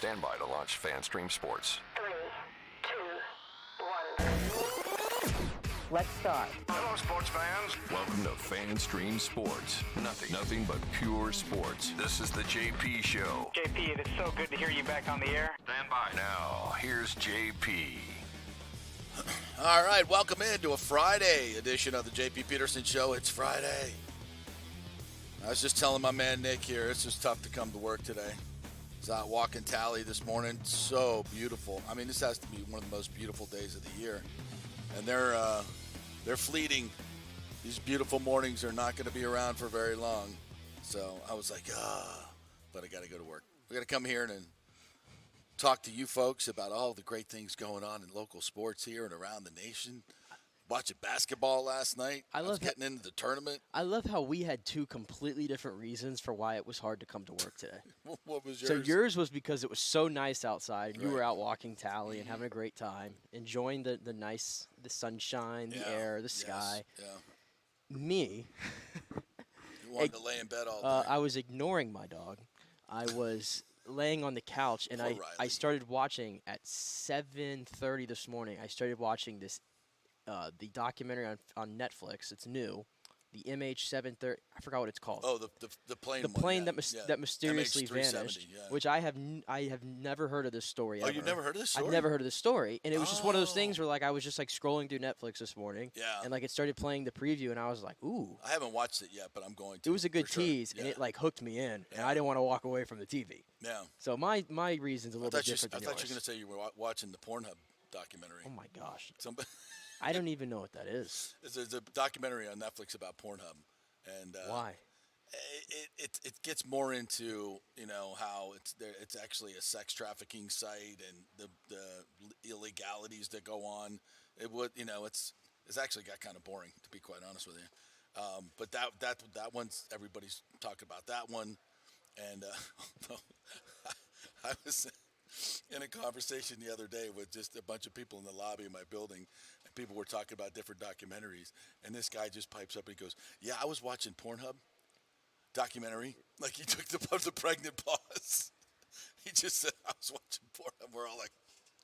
Stand by to launch FanStream Sports. 3, 2, 1. Let's start. Hello, sports fans. Welcome to FanStream Sports. Nothing but pure sports. This is the JP Show. JP, it is so good to hear you back on the air. Stand by. Now, here's JP. All right, welcome into a Friday edition of the JP Peterson Show. It's Friday. I was just telling my man Nick here, it's just tough to come to work today. I was out walking Tally this morning. So beautiful. I mean, this has to be one of the most beautiful days of the year. And they're fleeting. These beautiful mornings are not going to be around for very long. So I was like, but I got to go to work. We got to come here and talk to you folks about all the great things going on in local sports here and around the nation. Watching basketball last night. I was getting into the tournament. I love how we had two completely different reasons for why it was hard to come to work today. What was yours? So yours was because it was so nice outside. And you were out walking Tally and having a great time, enjoying the sunshine, the air, the sky. Yeah. Me. You wanted to lay in bed all day. I was ignoring my dog. I was laying on the couch, and I started watching at 7:30 this morning. I started watching this. The documentary on Netflix. It's new. The MH730. I forgot what it's called. Oh, the plane. The plane that mysteriously vanished. Yeah. Which I have never heard of this story. Oh, ever. you've never heard of this story? I've never heard of this story, and it was just one of those things where I was just scrolling through Netflix this morning. Yeah. And it started playing the preview, and I was like, ooh. I haven't watched it yet, but I'm going to. It was a good tease, sure. and it hooked me in, and I didn't want to walk away from the TV. Yeah. So my reason's a little bit different than yours. I thought you were going to say you were watching the Pornhub documentary. Oh my gosh. Somebody. I don't even know what that is. There's a documentary on Netflix about Pornhub, and why? It gets more into how it's actually a sex trafficking site and the illegalities that go on. It's actually got kind of boring, to be quite honest with you. But that one's, everybody's talking about that one, and I was in a conversation the other day with just a bunch of people in the lobby of my building, and people were talking about different documentaries, and this guy just pipes up and he goes, "Yeah, I was watching Pornhub documentary." Like he took the pregnant pause. He just said, "I was watching Pornhub." We're all like,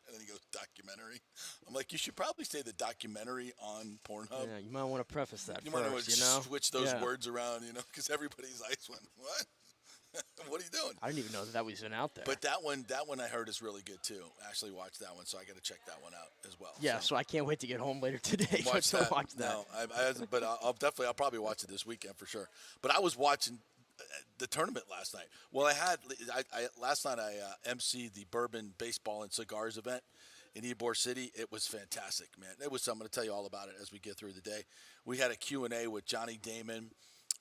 and then he goes, "Documentary." I'm like, you should probably say the documentary on Pornhub. Yeah, you might want to preface that you first, might want to switch those words around, because everybody's eyes went, "What? What are you doing?" I didn't even know that was even out there. But that one I heard is really good too. Ashley watched that one, so I got to check that one out as well. Yeah, so I can't wait to get home later today. Watch that. Watch that. No, I hasn't, but I'll probably watch it this weekend for sure. But I was watching the tournament last night. Well, last night I emceed the Bourbon Baseball and Cigars event in Ybor City. It was fantastic, man. It was something to tell you all about it as we get through the day. We had a Q&A with Johnny Damon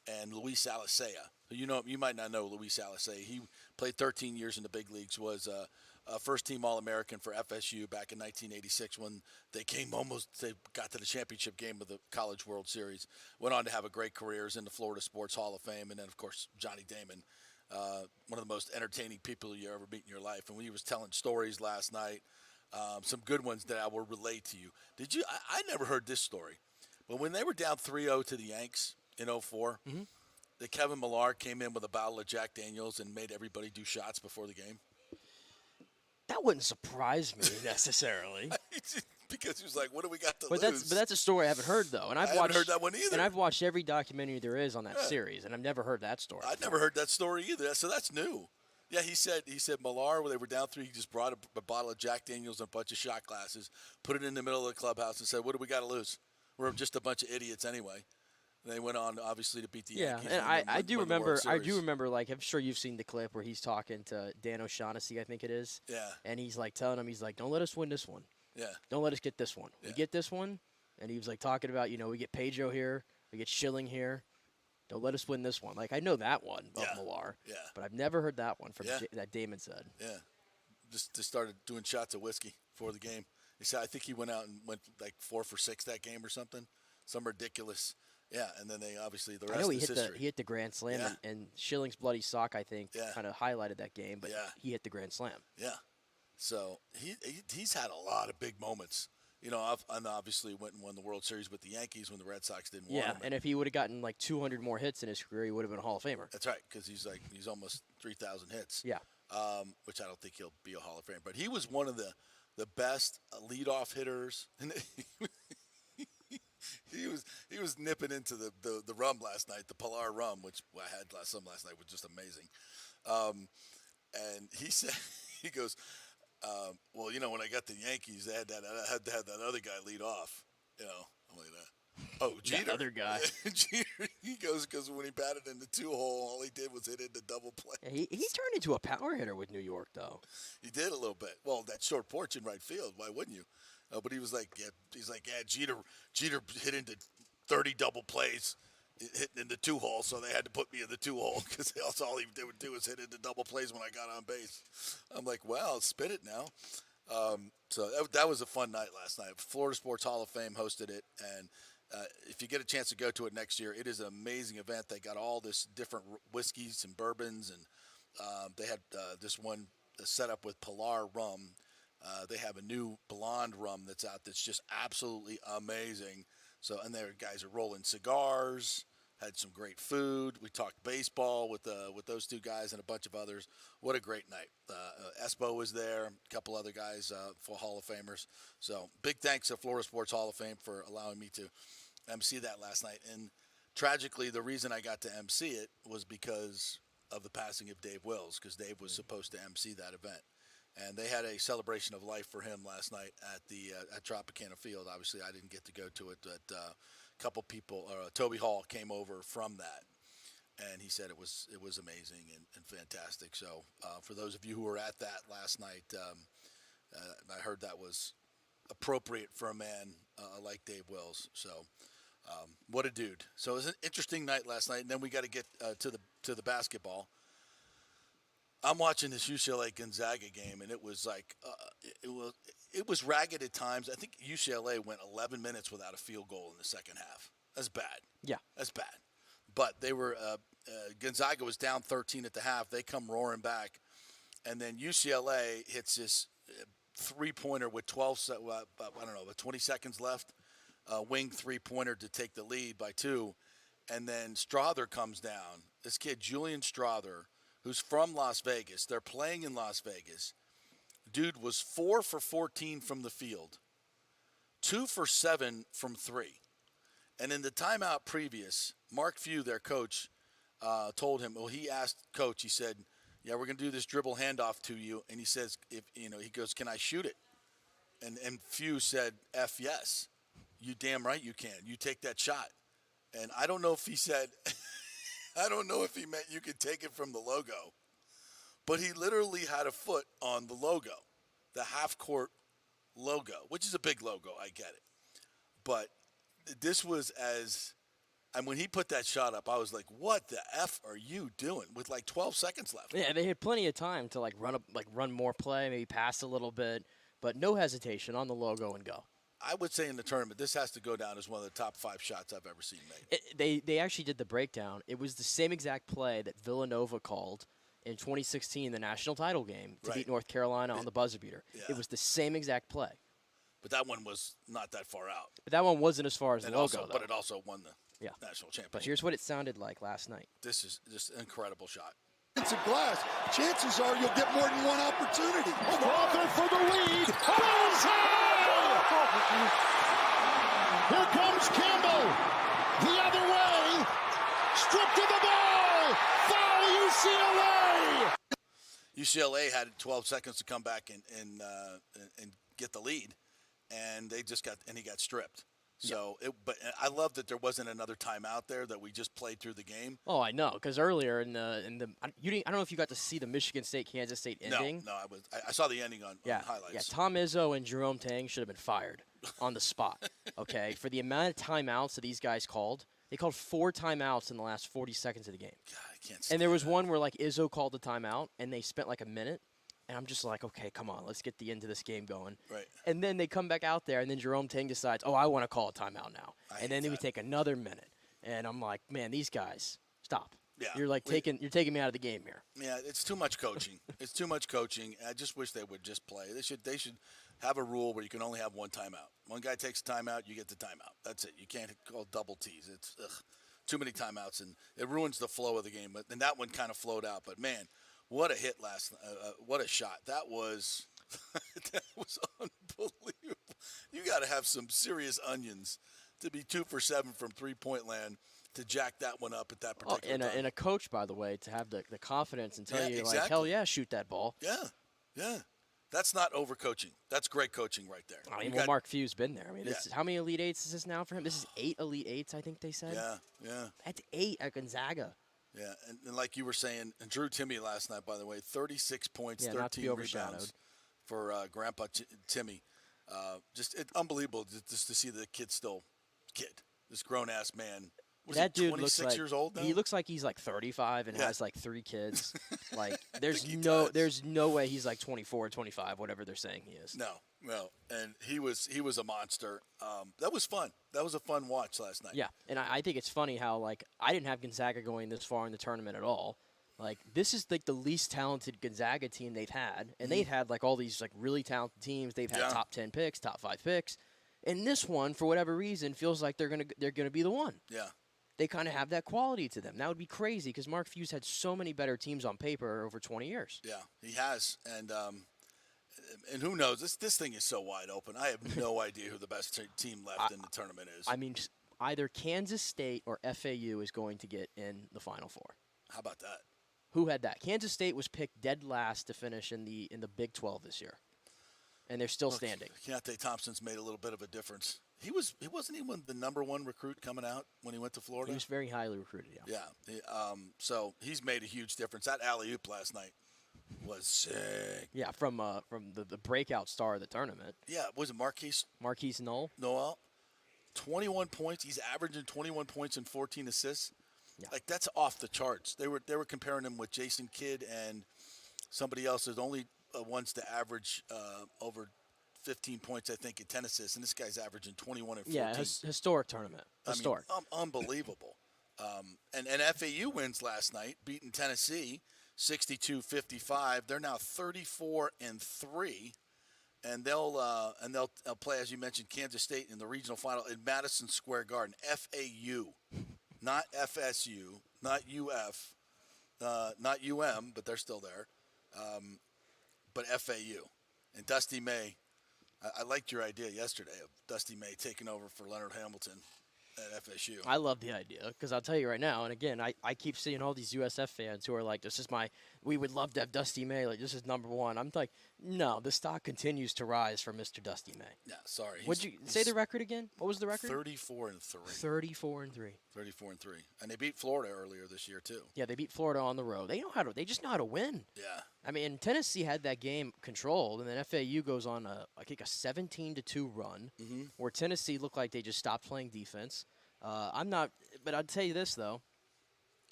and Luis Alicea. You might not know Luis Alicea. He played 13 years in the big leagues, was a first-team All-American for FSU back in 1986 when they got to the championship game of the College World Series. Went on to have a great career, is in the Florida Sports Hall of Fame, and then, of course, Johnny Damon, one of the most entertaining people you ever meet in your life. And when he was telling stories last night, some good ones that I will relate to you. I never heard this story, but when they were down 3-0 to the Yanks in 2004, that Kevin Millar came in with a bottle of Jack Daniels and made everybody do shots before the game? That wouldn't surprise me necessarily. Because he was like, "What do we got to lose?" But that's a story I haven't heard though, and I haven't heard that one either. And I've watched every documentary there is on that series, and I've never heard that story. I've never heard that story either. So that's new. Yeah, he said Millar, when they were down 3, he just brought a bottle of Jack Daniels and a bunch of shot glasses, put it in the middle of the clubhouse, and said, "What do we got to lose? We're just a bunch of idiots anyway." And they went on, obviously, to beat the Yankees. Yeah, and I do remember, I'm sure you've seen the clip where he's talking to Dan O'Shaughnessy, I think it is. Yeah. And he's telling him, "Don't let us win this one. Yeah. Don't let us get this one. Yeah. We get this one." And he was talking about, we get Pedro here, we get Schilling here. Don't let us win this one. I know that one of Millar. Yeah. But I've never heard that one from that Damon said. Yeah. Just started doing shots of whiskey before the game. He said, I think he went out and went 4 for 6 that game or something. Some ridiculous. Yeah, and then the rest is history. He hit the grand slam, and Schilling's bloody sock, I think, kind of highlighted that game, but he hit the grand slam. Yeah. So he's had a lot of big moments. And obviously went and won the World Series with the Yankees when the Red Sox didn't want him. Yeah, and if he would have gotten 200 more hits in his career, he would have been a Hall of Famer. That's right, because he's almost 3,000 hits. Yeah. which I don't think he'll be a Hall of Famer. But he was one of the best leadoff hitters. And he was nipping into the rum last night, the Pilar rum, which I had some last night, was just amazing. And he said, he goes, well, when I got the Yankees, I had to have that other guy lead off. I'm like that. Oh, Jeter. That other guy. Jeter. He goes, because when he batted in the 2-hole, all he did was hit into double play. Yeah, he's turned into a power hitter with New York, though. He did a little bit. Well, that short porch in right field, why wouldn't you? But he was like, Jeter hit into 30 double plays, hitting in the 2-hole, so they had to put me in the 2-hole because all he would do was hit into double plays when I got on base. I'm like, well, spit it now. So that was a fun night last night. Florida Sports Hall of Fame hosted it, and if you get a chance to go to it next year, it is an amazing event. They got all this different whiskeys and bourbons, and they had this one set up with Pilar rum. They have a new blonde rum that's out that's just absolutely amazing. So, and their guys are rolling cigars, had some great food. We talked baseball with those two guys and a bunch of others. What a great night. Espo was there, a couple other guys for Hall of Famers. So big thanks to Florida Sports Hall of Fame for allowing me to MC that last night. And tragically, the reason I got to MC it was because of the passing of Dave Wills, because Dave was supposed to MC that event. And they had a celebration of life for him last night at Tropicana Field. Obviously, I didn't get to go to it, but a couple people, Toby Hall came over from that, and he said it was amazing and fantastic. So for those of you who were at that last night, I heard that was appropriate for a man like Dave Wills. So what a dude. So it was an interesting night last night, and then we got to get to the basketball. I'm watching this UCLA Gonzaga game, and it was like it was ragged at times. I think UCLA went 11 minutes without a field goal in the second half. That's bad. Yeah, that's bad. But they were Gonzaga was down 13 at the half. They come roaring back, and then UCLA hits this 3-pointer with 20 seconds left, wing 3-pointer to take the lead by 2, and then Strother comes down. This kid Julian Strother, who's from Las Vegas. They're playing in Las Vegas. Dude was 4 for 14 from the field, 2 for 7 from 3. And in the timeout previous, Mark Few, their coach, told him, well, he asked coach, he said, yeah, we're going to do this dribble handoff to you. And he says, he goes, can I shoot it? And Few said, F yes. You damn right you can. You take that shot. And I don't know if he said, I don't know if he meant you could take it from the logo, but he literally had a foot on the logo, the half-court logo, which is a big logo. I get it. But this was and when he put that shot up, I was like, what the F are you doing with like 12 seconds left? Yeah, they had plenty of time to run more play, maybe pass a little bit, but no hesitation on the logo and go. I would say in the tournament, this has to go down as one of the top 5 shots I've ever seen made. They actually did the breakdown. It was the same exact play that Villanova called in 2016, the national title game, to beat North Carolina on the buzzer beater. Yeah. It was the same exact play. But that one was not that far out. But that one wasn't as far as the logo, though. But it also won the national championship. But here's what it sounded like last night. This is just an incredible shot. It's a glass. Chances are you'll get more than one opportunity. Walker for the lead. Bullseye! Here comes Campbell. The other way. Stripped to the ball. Foul UCLA. UCLA had 12 seconds to come back and get the lead, and he got stripped. So, but I love that there wasn't another timeout there, that we just played through the game. Oh, I know, because earlier in the I don't know if you got to see the Michigan State Kansas State ending. No, I saw the ending on highlights. Yeah, Tom Izzo and Jerome Tang should have been fired on the spot. Okay, for the amount of timeouts that these guys called, they called 4 timeouts in the last 40 seconds of the game. God, I can't. And there was one where Izzo called the timeout, and they spent like a minute. And I'm just like, okay, come on, let's get the end of this game going. Right. And then they come back out there, and then Jerome Tang decides, I want to call a timeout now. And then we take another minute. And I'm like, man, these guys, stop. Yeah. You're taking me out of the game here. Yeah, it's too much coaching. It's too much coaching. I just wish they would just play. They should have a rule where you can only have one timeout. One guy takes a timeout, you get the timeout. That's it. You can't call double T's. It's too many timeouts, and it ruins the flow of the game. And that one kind of flowed out. But man, What a hit last night. What a shot. That was that was unbelievable. You got to have some serious onions to be 2 for 7 from three-point land to jack that one up at that particular time. And a coach, by the way, to have the confidence and tell you, exactly. like, hell yeah, shoot that ball. Yeah. That's not overcoaching. That's great coaching right there. I mean, Mark Few's been there. I mean, this is, how many Elite Eights is this now for him? This is 8 Elite Eights, I think they said. Yeah. That's 8 at Gonzaga. Yeah, and like you were saying, and Drew Timmy last night, by the way, 36 points, 13 rebounds for Grandpa Timmy. Just unbelievable just to see the kid still this grown-ass man. That dude 26 looks like, years old now? He looks like he's like 35 and has like 3 kids. Like there's no way he's like 24 or 25, whatever they're saying he is. No. And he was a monster. That was fun. That was a fun watch last night. Yeah, and I think it's funny how like I didn't have Gonzaga going this far in the tournament at all. Like this is like the least talented Gonzaga team they've had, and they've had like all these like really talented teams. They've had top 10 picks, top 5 picks, and this one for whatever reason feels like they're gonna be the one. Yeah. They kind of have that quality to them. That would be crazy because Mark Few's had so many better teams on paper over 20 years. Yeah, he has, and who knows? This thing is so wide open. I have no idea who the best team left in the tournament is. I mean, either Kansas State or FAU is going to get in the Final Four. How about that? Who had that? Kansas State was picked dead last to finish in the Big 12 this year, and they're still standing. Keontae Thompson's made a little bit of a difference. He wasn't even the number 1 recruit coming out when he went to Florida. He was very highly recruited. Yeah. So he's made a huge difference. That alley-oop last night was sick. Yeah, from the breakout star of the tournament. Yeah, was it Marquise Noel? 21 points. He's averaging 21 points and 14 assists. Yeah. Like that's off the charts. They were comparing him with Jason Kidd and somebody else. There's only ones to average over 15 points, I think, in 10 assists, and this guy's averaging 21 and 14. Yeah, historic tournament. Historic. I mean, unbelievable. And FAU wins last night, beating Tennessee 62-55. They're now 34-3, and they'll play, as you mentioned, Kansas State in the regional final in Madison Square Garden. FAU, not FSU, not UF, not UM, but they're still there. But FAU and Dusty May. I liked your idea yesterday of Dusty May taking over for Leonard Hamilton at FSU. I love the idea because I'll tell you right now, and again, I keep seeing all these USF fans who are like, we would love to have Dusty May, like this is number 1. I'm like, no, the stock continues to rise for Mr. Dusty May. Yeah, sorry. Would you say the record again? What was the record? 34-3. 34-3. 34-3. And they beat Florida earlier this year too. Yeah, they beat Florida on the road. They just know how to win. Yeah. I mean, Tennessee had that game controlled, and then FAU goes on I think a 17-2 run, where Tennessee looked like they just stopped playing defense. But I'd tell you this though,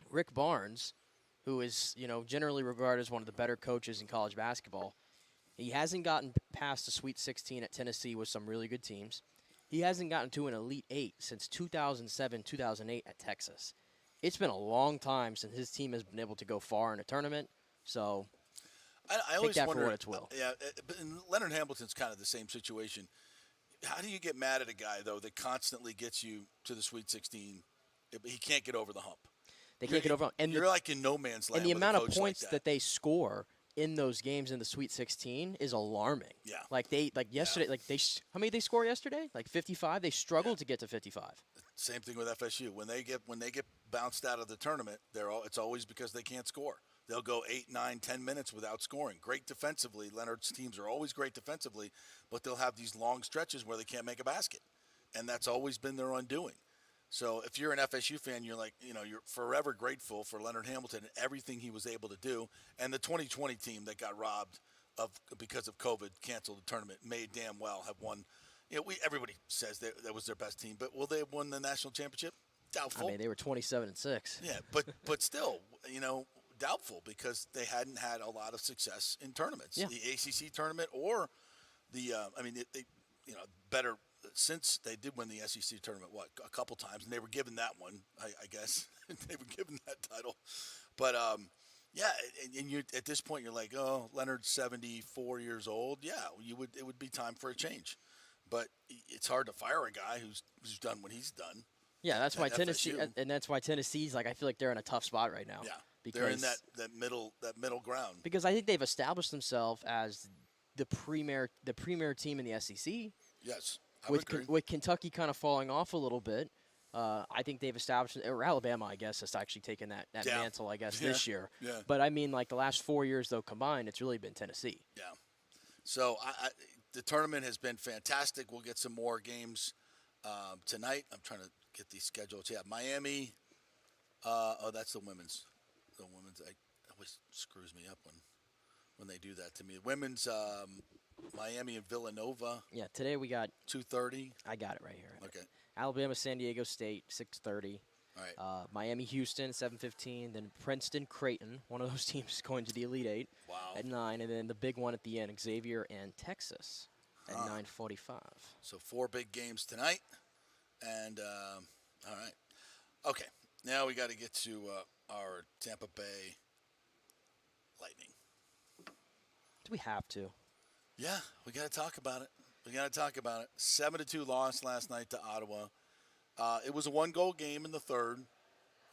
Rick Barnes, who is generally regarded as one of the better coaches in college basketball, he hasn't gotten past the Sweet 16 at Tennessee with some really good teams. He hasn't gotten to an Elite 8 since 2007-2008 at Texas. It's been a long time since his team has been able to go far in a tournament. So. I always take that wonder, for what it's will. Yeah, but Leonard Hamilton's kind of the same situation. How do you get mad at a guy though that constantly gets you to the Sweet 16? He can't get over the hump. They can't get over, and you're like in no man's land. And the amount of points like that they score in those games in the Sweet 16 is alarming. Yeah. Like yesterday, how many did they score yesterday? Like 55. They struggled to get to 55. Same thing with FSU. When they get bounced out of the tournament, it's always because they can't score. They'll go 8, 9, 10 minutes without scoring. Great defensively. Leonard's teams are always great defensively, but they'll have these long stretches where they can't make a basket. And that's always been their undoing. So if you're an FSU fan, you're like, you're forever grateful for Leonard Hamilton and everything he was able to do. And the 2020 team that got robbed because of COVID, canceled the tournament, may damn well have won. Everybody says that was their best team, but will they have won the national championship? Doubtful. I mean, they were 27-6. Yeah, but still, doubtful because they hadn't had a lot of success in tournaments. Yeah. The ACC tournament or they better since they did win the SEC tournament, a couple times, and they were given that one, I guess. They were given that title. But, and you at this point, you're like, oh, Leonard's 74 years old. Yeah, it would be time for a change. But it's hard to fire a guy who's done what he's done. Yeah, that's why Tennessee, FSU. and that's why Tennessee's like, I feel like they're in a tough spot right now. Yeah. because they're in that middle ground. Because I think they've established themselves as the premier team in the SEC. Yes, I would agree. With Kentucky kind of falling off a little bit. I think they've established, or Alabama, I guess, has actually taken that mantle, I guess, this year. Yeah. But, I mean, like the last 4 years, though, combined, it's really been Tennessee. Yeah. So the tournament has been fantastic. We'll get some more games tonight. I'm trying to get these schedules. Yeah, Miami. That's the women's. The women's. It always screws me up when they do that to me. Women's Miami and Villanova. Yeah, today we got 2:30. I got it right here. Okay. Alabama, San Diego State, 6:30. All right. Miami, Houston, 7:15. Then Princeton, Creighton. One of those teams going to the Elite Eight. Wow. At 9, and then the big one at the end, Xavier and Texas at 9:45. So 4 big games tonight, and all right. Okay. Now we got to get to our Tampa Bay Lightning. Do we have to? Yeah, we got to talk about it. 7-2 loss last night to Ottawa. It was a 1-goal game in the third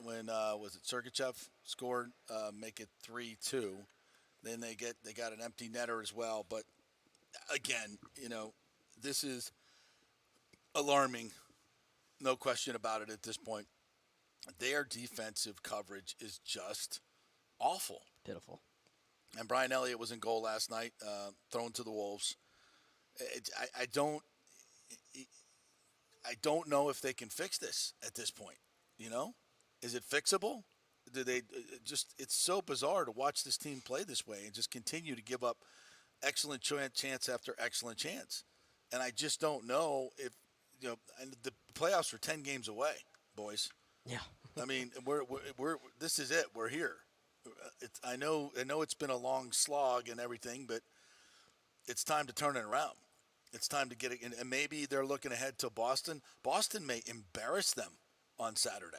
when Sergachev scored, make it 3-2. Then they got an empty netter as well. But again, this is alarming, no question about it at this point. Their defensive coverage is just awful. Pitiful. And Brian Elliott was in goal last night, thrown to the Wolves. I don't know if they can fix this at this point. Is it fixable? Do they just? It's so bizarre to watch this team play this way and just continue to give up excellent chance after excellent chance. And I just don't know if And the playoffs are 10 games away, boys. Yeah. I mean, we're this is it. We're here. I know it's been a long slog and everything, but it's time to turn it around. It's time to get it, and maybe they're looking ahead to Boston. Boston may embarrass them on Saturday.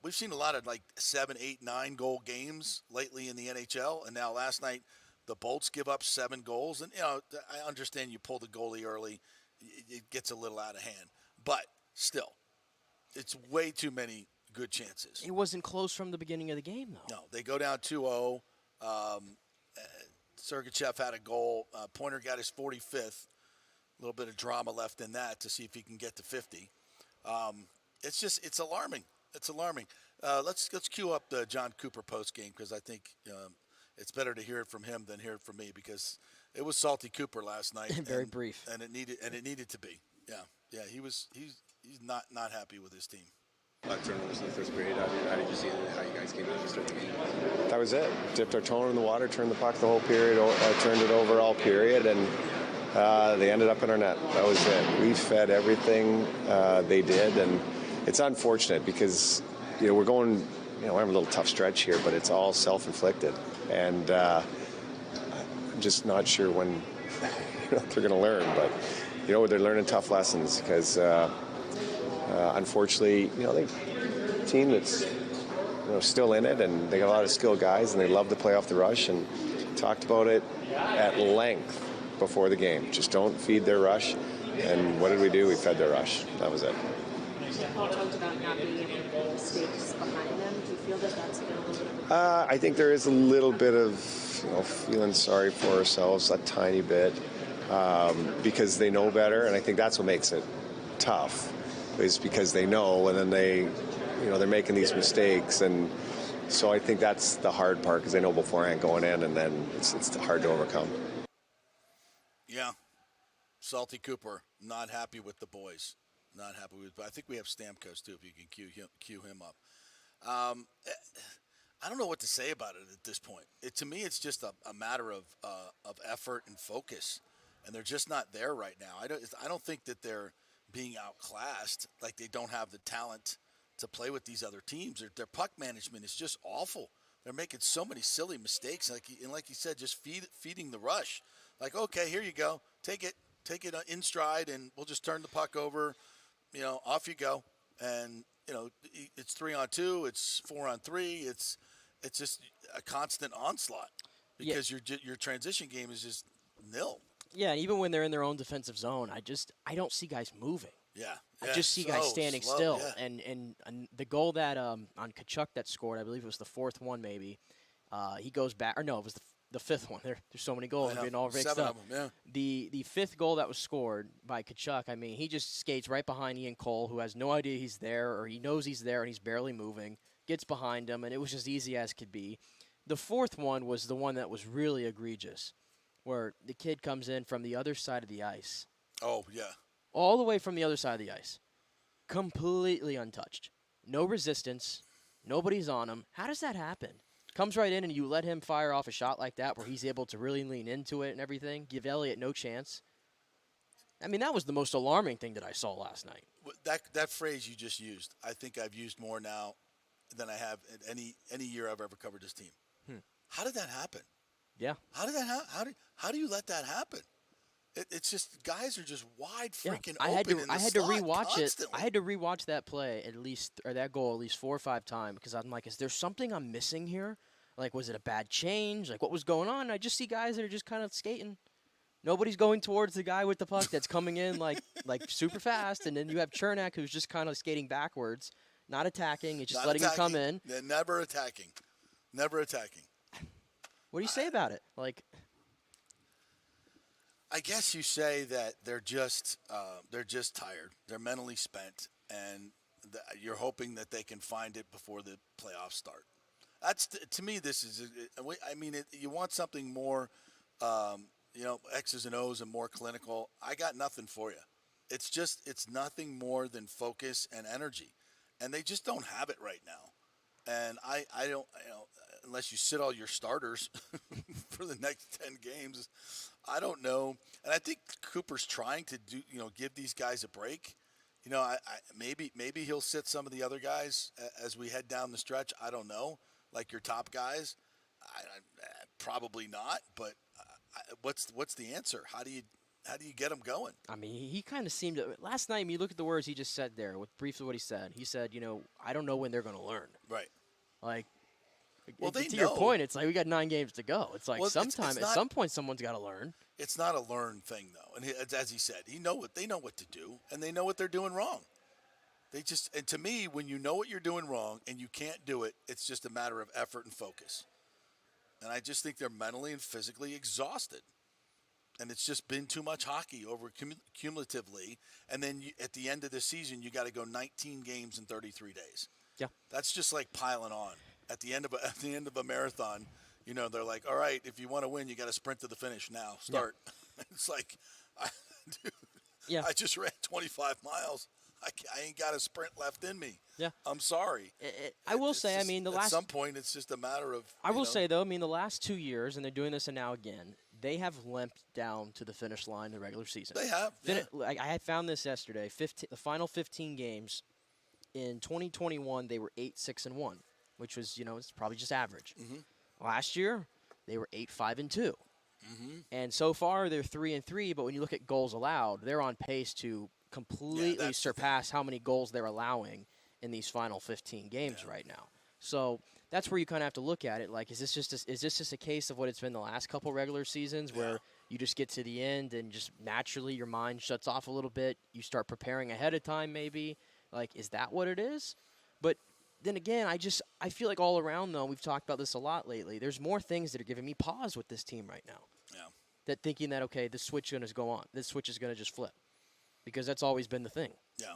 We've seen a lot of 7, 8, 9 goal games lately in the NHL, and now last night the Bolts give up 7 goals, and I understand you pull the goalie early, it gets a little out of hand, but still, it's way too many good chances. It wasn't close from the beginning of the game, though. No, they go down 2-0. Sergachev had a goal. Pointer got his 45th. A little bit of drama left in that to see if he can get to 50. It's alarming. It's alarming. Let's cue up the John Cooper post game because I think it's better to hear it from him than hear it from me because it was salty Cooper last night. Very brief. And it needed to be. Yeah. He's not happy with his team. Turnovers in the first period. How did you see it? How you guys came out to start the game? That was it. Dipped our toe in the water, turned the puck the whole period, turned it over all period, and they ended up in our net. That was it. We fed everything they did, and it's unfortunate because we're going. We're having a little tough stretch here, but it's all self-inflicted, and I'm just not sure when they're going to learn. But they're learning tough lessons because. Unfortunately, they team that's still in it, and they got a lot of skilled guys, and they love to play off the rush. And talked about it at length before the game. Just don't feed their rush. And what did we do? We fed their rush. That was it. You talked about not being able to get mistakes behind them. Do you feel that that's been a little bit of I think there is a little bit of feeling sorry for ourselves, a tiny bit, because they know better, and I think that's what makes it tough. Is because they know, and then they're making these mistakes, and so I think that's the hard part because they know beforehand going in, and then it's hard to overcome. Yeah, salty Cooper, not happy with the boys, not happy with. But I think we have Stamkos too. If you can cue him up, I don't know what to say about it at this point. To me, it's just a matter of effort and focus, and they're just not there right now. I don't think that they're being outclassed, like they don't have the talent to play with these other teams. Their puck management is just awful. They're making so many silly mistakes, like you said, just feeding the rush. Like, okay, here you go, take it in stride, and we'll just turn the puck over. Off you go. And it's 3-on-2, it's 4-on-3. It's just a constant onslaught because your transition game is just nil. Yeah, and even when they're in their own defensive zone, I don't see guys moving. Yeah. I just see guys standing slow, still. yeah. And the goal that on Kachuk that scored, I believe it was the fourth one maybe. He goes back, or no, it was the fifth one. There's so many goals, I'm getting all mixed 7 up. of them, yeah. The fifth goal that was scored by Kachuk, I mean, he just skates right behind Ian Cole, who has no idea he's there, or he knows he's there and he's barely moving, gets behind him, and it was just easy as could be. The fourth one was the one that was really egregious, where the kid comes in from the other side of the ice. Oh, yeah. All the way from the other side of the ice. Completely untouched. No resistance. Nobody's on him. How does that happen? Comes right in and you let him fire off a shot like that where he's able to really lean into it and everything. Give Elliott no chance. I mean, that was the most alarming thing that I saw last night. That phrase you just used, I think I've used more now than I have in any year I've ever covered this team. How did that happen? Yeah. How did that how do you let that happen? It's just guys are just wide freaking I open in the I had to slot rewatch constantly. it. I had to rewatch that play or that goal at least 4 or 5 times because I'm like, is there something I'm missing here? Like, was it a bad change? Like, what was going on? I just see guys that are just kind of skating. Nobody's going towards the guy with the puck that's coming in like super fast, and then you have Chernak who's just kind of skating backwards, not attacking, and just letting him come in. Yeah, never attacking. Never attacking. What do you say about it? Like, I guess you say that they're just tired. They're mentally spent, and you're hoping that they can find it before the playoffs start. That's to me. This is. I mean, you want something more, X's and O's and more clinical. I got nothing for you. It's nothing more than focus and energy, and they just don't have it right now. And I don't, unless you sit all your starters for the next 10 games, I don't know. And I think Cooper's trying to give these guys a break. Maybe he'll sit some of the other guys as we head down the stretch. I don't know, like your top guys. Probably not. But what's the answer? How do you get them going? I mean, he kind of seemed to, last night. I mean, you look at the words he just said there. With briefly what he said. He said, I don't know when they're going to learn. Right. Like. Well, to your point, it's like we got 9 games to go. It's like at some point someone's got to learn. It's not a learn thing though, and as he said, they know what to do, and they know what they're doing wrong. And to me, when you know what you're doing wrong and you can't do it, it's just a matter of effort and focus. And I just think they're mentally and physically exhausted, and it's just been too much hockey over cumulatively. And then at the end of the season, you got to go 19 games in 33 days. Yeah, that's just like piling on. At the end of a marathon, they're like, all right, if you want to win, you got to sprint to the finish now. Start. Yeah. It's like, I just ran 25 miles. I ain't got a sprint left in me. Yeah. I'm sorry. I will say, just, I mean, at some point, it's just a matter of. I will say, though, I mean, the last 2 years, and they're doing this now again, they have limped down to the finish line in the regular season. They have. Yeah. I had found this yesterday. The final 15 games in 2021, they were 8-6-1. Which was, it's probably just average. Mm-hmm. Last year, they were 8-5-2. Mm-hmm. And so far, they're 3-3. But when you look at goals allowed, they're on pace to completely surpass how many goals they're allowing in these final 15 games right now. So that's where you kind of have to look at it. Like, is this just a case of what it's been the last couple regular seasons, where you just get to the end and just naturally your mind shuts off a little bit? You start preparing ahead of time, maybe. Like, is that what it is? But then again, I feel like all around, though, we've talked about this a lot lately, there's more things that are giving me pause with this team right now. Yeah. That thinking that, okay, this switch is going to go on. This switch is going to just flip. Because that's always been the thing. Yeah.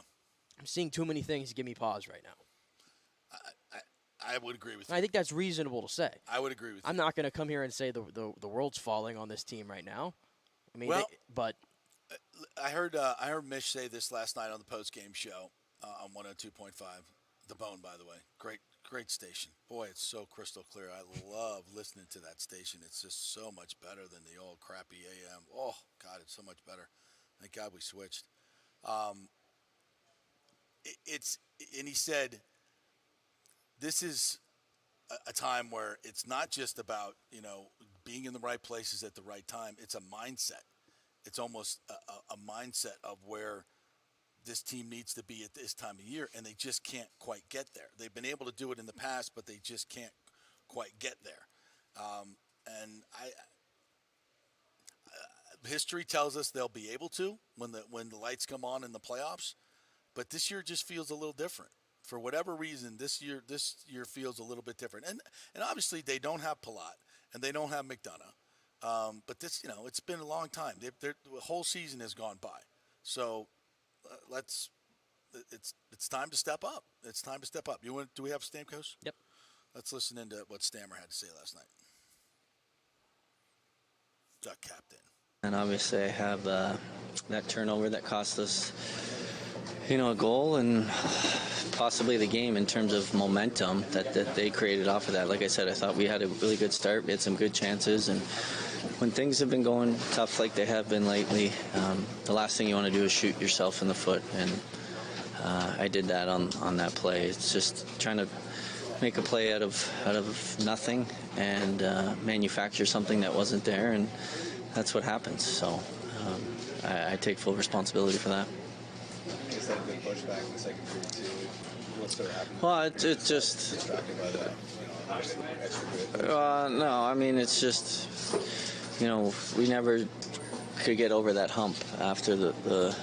I'm seeing too many things give me pause right now. I would agree with you. I think that's reasonable to say. I would agree with you. I'm not going to come here and say the world's falling on this team right now. I mean, but I heard Mish say this last night on the post-game show on 102.5. The Bone, by the way. Great station. Boy, it's so crystal clear. I love listening to that station. It's just so much better than the old crappy AM. Oh, God, it's so much better. Thank God we switched. And he said, this is a time where it's not just about, being in the right places at the right time. It's a mindset. It's almost a mindset of where this team needs to be at this time of year, and they just can't quite get there. They've been able to do it in the past, but they just can't quite get there. And history tells us they'll be able to when the lights come on in the playoffs. But this year just feels a little different. For whatever reason, this year feels a little bit different. And obviously they don't have Palat and they don't have McDonough. But this, it's been a long time. The whole season has gone by. So it's time to step up. It's time to step up. Do we have Stamkos? Yep. Let's listen into what Stammer had to say last night. Duck captain. And obviously I have that turnover that cost us, a goal and possibly the game in terms of momentum that they created off of that. Like I said, I thought we had a really good start. We had some good chances. And when things have been going tough like they have been lately, the last thing you want to do is shoot yourself in the foot. And I did that on that play. It's just trying to make a play out of nothing and manufacture something that wasn't there, and that's what happens. So I take full responsibility for that. Is that a good pushback in the second period too? What sort of happened? Well, it's just distracted by that, extra good. no, I mean it's just we never could get over that hump after the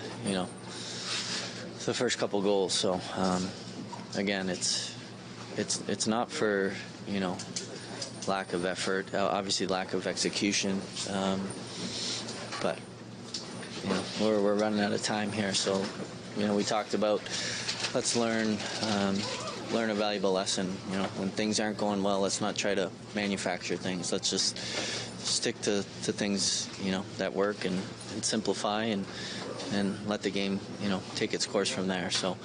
first couple goals. So again, it's not for lack of effort, obviously lack of execution, but we're running out of time here. So we talked about let's learn a valuable lesson. When things aren't going well, let's not try to manufacture things. Let's just stick to things that work and simplify and let the game take its course from there. So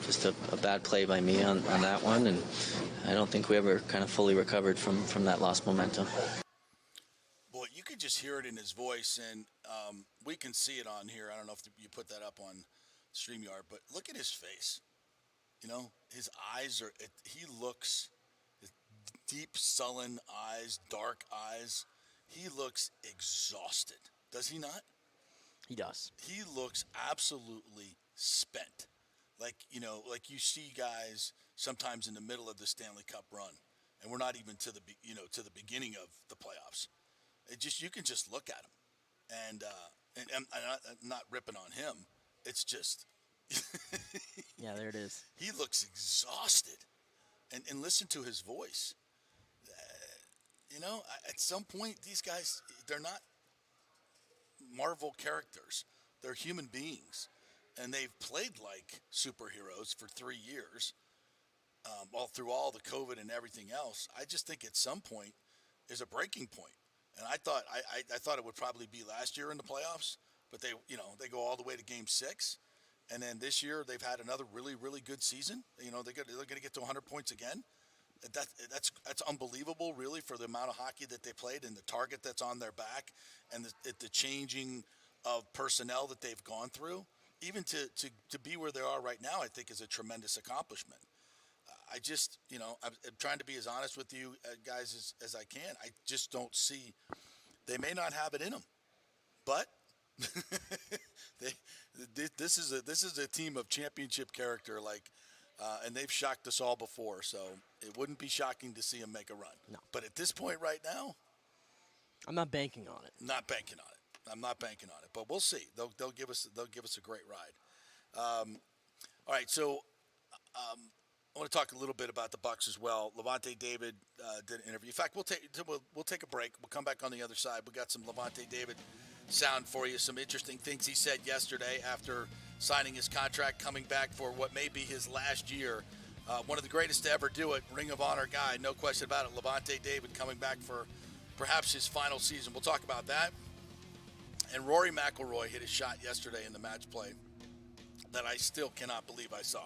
just a bad play by me on that one, and I don't think we ever kind of fully recovered from that lost momentum. Boy, you could just hear it in his voice, and we can see it on here. I don't know if you put that up on StreamYard, but look at his face. His eyes he looks, his deep, sullen eyes, dark eyes. He looks exhausted. Does he not? He does. He looks absolutely spent. Like you see guys sometimes in the middle of the Stanley Cup run, and we're not even to the beginning of the playoffs. You can just look at him, and I'm not ripping on him. It's just, yeah, there it is. He looks exhausted, and listen to his voice. At some point, these guys, they're not Marvel characters. They're human beings. And they've played like superheroes for 3 years, all through all the COVID and everything else. I just think at some point is a breaking point. And I thought it would probably be last year in the playoffs, but they go all the way to Game 6, and then this year they've had another really, really good season. They're going to get to 100 points again. That's unbelievable, really, for the amount of hockey that they played and the target that's on their back and the changing of personnel that they've gone through. Even to be where they are right now, I think is a tremendous accomplishment. I just, I'm trying to be as honest with you guys as I can. I just don't see, they may not have it in them, but this is a team of championship character, and they've shocked us all before. So it wouldn't be shocking to see them make a run. No. But at this point right now, I'm not banking on it. Not banking on it. I'm not banking on it, but we'll see. They'll give us a great ride. All right, so I want to talk a little bit about the Bucks as well. Levante David did an interview. In fact, we'll take a break. We'll come back on the other side. We got some Levante David sound for you. Some interesting things he said yesterday after signing his contract, coming back for what may be his last year. One of the greatest to ever do it, Ring of Honor guy, no question about it. Levante David coming back for perhaps his final season. We'll talk about that. And Rory McIlroy hit a shot yesterday in the match play that I still cannot believe I saw.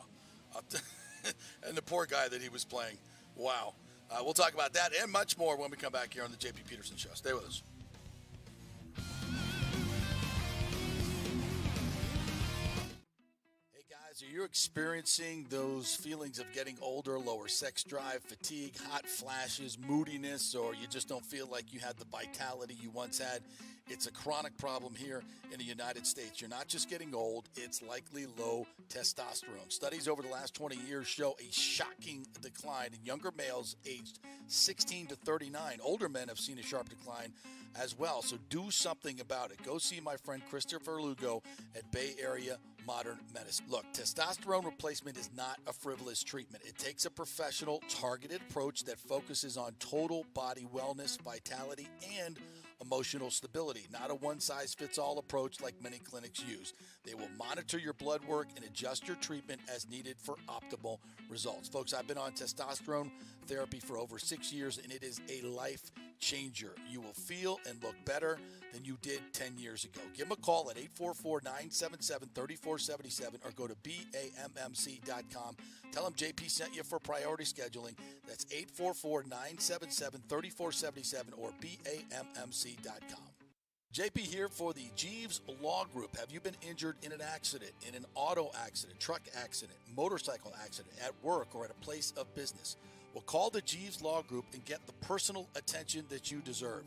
And the poor guy that he was playing. Wow. We'll talk about that and much more when we come back here on the JP Peterson Show. Stay with us. Hey guys, are you experiencing those feelings of getting older, lower sex drive, fatigue, hot flashes, moodiness, or you just don't feel like you had the vitality you once had? It's a chronic problem here in the United States. You're not just getting old, it's likely low testosterone. Studies over the last 20 years show a shocking decline in younger males aged 16 to 39. Older men have seen a sharp decline as well, so do something about it. Go see my friend Christopher Lugo at Bay Area modern medicine. Look, testosterone replacement is not a frivolous treatment. It takes a professional, targeted approach that focuses on total body wellness, vitality, and emotional stability, not a one-size-fits-all approach like many clinics use. They will monitor your blood work and adjust your treatment as needed for optimal results. Folks, I've been on testosterone therapy for over 6 years, and it is a life changer. You will feel and look better than you did 10 years ago. Give them a call at 844-977-3477 or go to BAMMC.com. Tell them JP sent you for priority scheduling. That's 844-977-3477 or BAMMC.com. JP here for the Jeeves Law Group. Have you been injured in an accident, in an auto accident, truck accident, motorcycle accident, at work, or at a place of business? Well, call the Jeeves Law Group and get the personal attention that you deserve.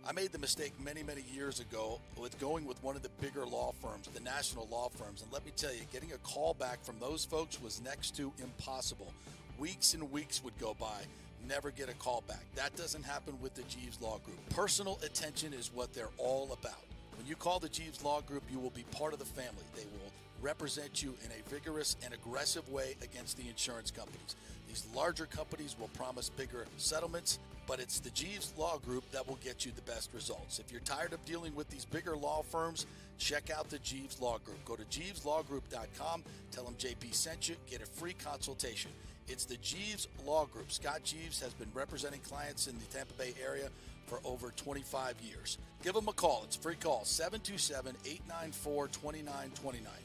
I made the mistake many, many years ago with going with one of the bigger law firms, the national law firms. And let me tell you, getting a call back from those folks was next to impossible. Weeks and weeks would go by, never get a call back. That doesn't happen with the Jeeves Law Group. Personal attention is what they're all about. When you call the Jeeves Law Group, you will be part of the family. They will represent you in a vigorous and aggressive way against the insurance companies. These larger companies will promise bigger settlements, but it's the Jeeves Law Group that will get you the best results. If you're tired of dealing with these bigger law firms, check out the Jeeves Law Group. Go to JeevesLawGroup.com, tell them JP sent you, get a free consultation. It's the Jeeves Law Group. Scott Jeeves has been representing clients in the Tampa Bay area for over 25 years. Give them a call. It's a free call, 727-894-2929,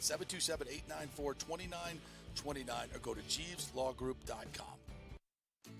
727-894-2929, or go to JeevesLawGroup.com.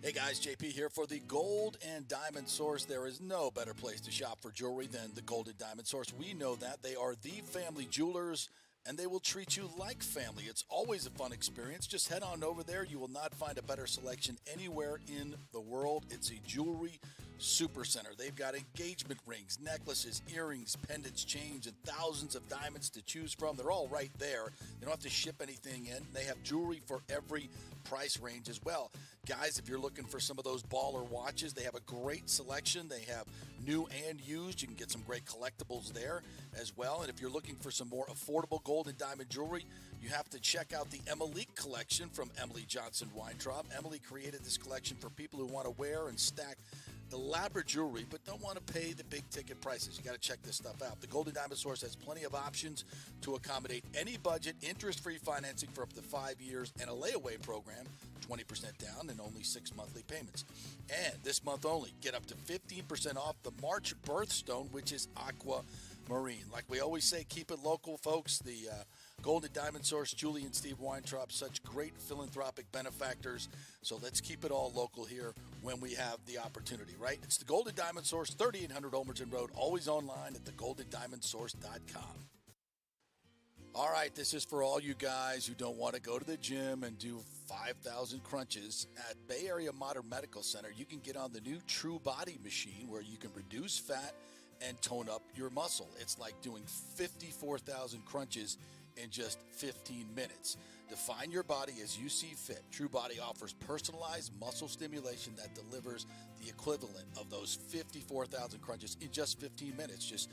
Hey guys, JP here for the Gold and Diamond Source. There is no better place to shop for jewelry than the Gold and Diamond Source. We know that. They are the family jewelers, and they will treat you like family. It's always a fun experience. Just head on over there. You will not find a better selection anywhere in the world. It's a jewelry super center. They've got engagement rings, necklaces, earrings, pendants, chains, and thousands of diamonds to choose from. They're all right there. They don't have to ship anything in. They have jewelry for every price range as well. Guys, if you're looking for some of those baller watches, they have a great selection. They have new and used. You can get some great collectibles there as well. And if you're looking for some more affordable gold and diamond jewelry, you have to check out the Emily collection from Emily Johnson Weintraub. Emily created this collection for people who want to wear and stack elaborate jewelry but don't want to pay the big ticket prices. You got to check this stuff out. The Gold and Diamond Source has plenty of options to accommodate any budget, interest-free financing for up to 5 years, and a layaway program, 20% down and only 6 monthly payments. And this month only, get up to 15% off the March birthstone, which is aquamarine. Like we always say, keep it local, folks. The Gold and Diamond Source, Julie and Steve Weintraub, such great philanthropic benefactors. So let's keep it all local here when we have the opportunity, right? It's the Gold and Diamond Source, 3800 Olmerton Road, always online at thegoldendiamondsource.com. All right, this is for all you guys who don't want to go to the gym and do 5,000 crunches. At Bay Area Modern Medical Center, you can get on the new True Body machine where you can reduce fat and tone up your muscle. It's like doing 54,000 crunches in just 15 minutes. Define your body as you see fit. True Body offers personalized muscle stimulation that delivers the equivalent of those 54,000 crunches in just 15 minutes. Just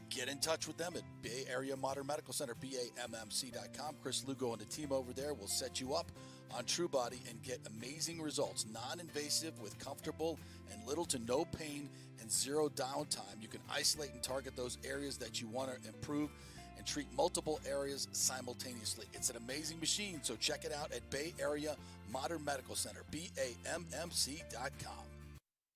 get in touch with them at Bay Area Modern Medical Center, BAMMC.com. Chris Lugo and the team over there will set you up on True Body and get amazing results. Non-invasive with comfortable and little to no pain and zero downtime. You can isolate and target those areas that you want to improve and treat multiple areas simultaneously. It's an amazing machine, so check it out at Bay Area Modern Medical Center, BAMMC.com.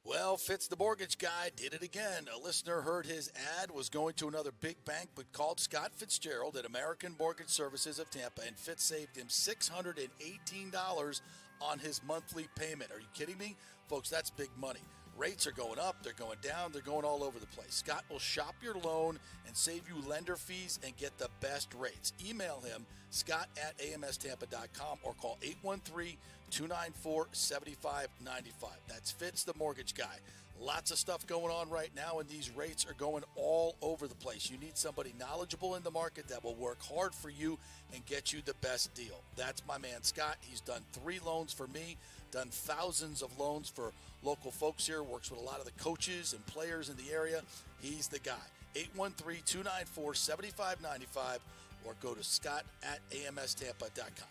Well, Fitz the mortgage guy did it again. A listener heard his ad, was going to another big bank, but called Scott Fitzgerald at American Mortgage Services of Tampa, and Fitz saved him $618 on his monthly payment. Are you kidding me? Folks, that's big money. Rates are going up, they're going down, they're going all over the place. Scott will shop your loan and save you lender fees and get the best rates. Email him, scott@amstampa.com, or call 813-294-7595. That's Fitz the mortgage guy. Lots of stuff going on right now, and these rates are going all over the place. You need somebody knowledgeable in the market that will work hard for you and get you the best deal. That's my man, Scott. He's done 3 loans for me, done thousands of loans for local folks here, works with a lot of the coaches and players in the area. He's the guy. 813-294-7595 or go to scott@amstampa.com.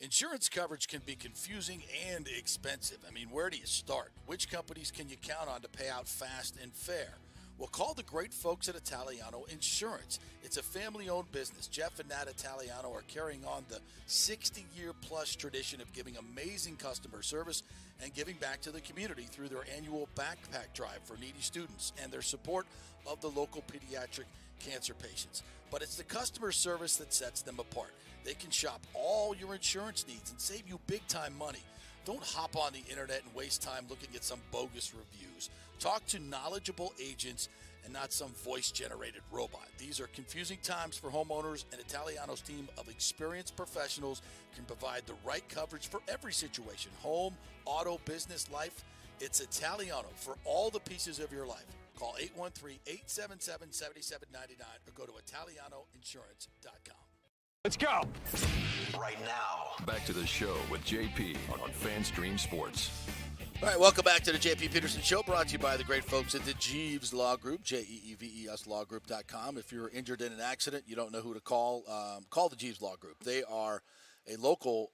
Insurance coverage can be confusing and expensive. I mean, where do you start? Which companies can you count on to pay out fast and fair? Well, call the great folks at Italiano Insurance. It's a family-owned business. Jeff and Nat Italiano are carrying on the 60-year-plus tradition of giving amazing customer service and giving back to the community through their annual backpack drive for needy students and their support of the local pediatric cancer patients. But it's the customer service that sets them apart. They can shop all your insurance needs and save you big-time money. Don't hop on the internet and waste time looking at some bogus reviews. Talk to knowledgeable agents and not some voice-generated robot. These are confusing times for homeowners, and Italiano's team of experienced professionals can provide the right coverage for every situation: home, auto, business, life. It's Italiano for all the pieces of your life. Call 813-877-7799 or go to italianoinsurance.com. Let's go. Right now. Back to the show with JP on FanStream Sports. All right, welcome back to the JP Peterson Show, brought to you by the great folks at the Jeeves Law Group, JEEVES lawgroup.com. If you're injured in an accident, you don't know who to call, call the Jeeves Law Group. They are a local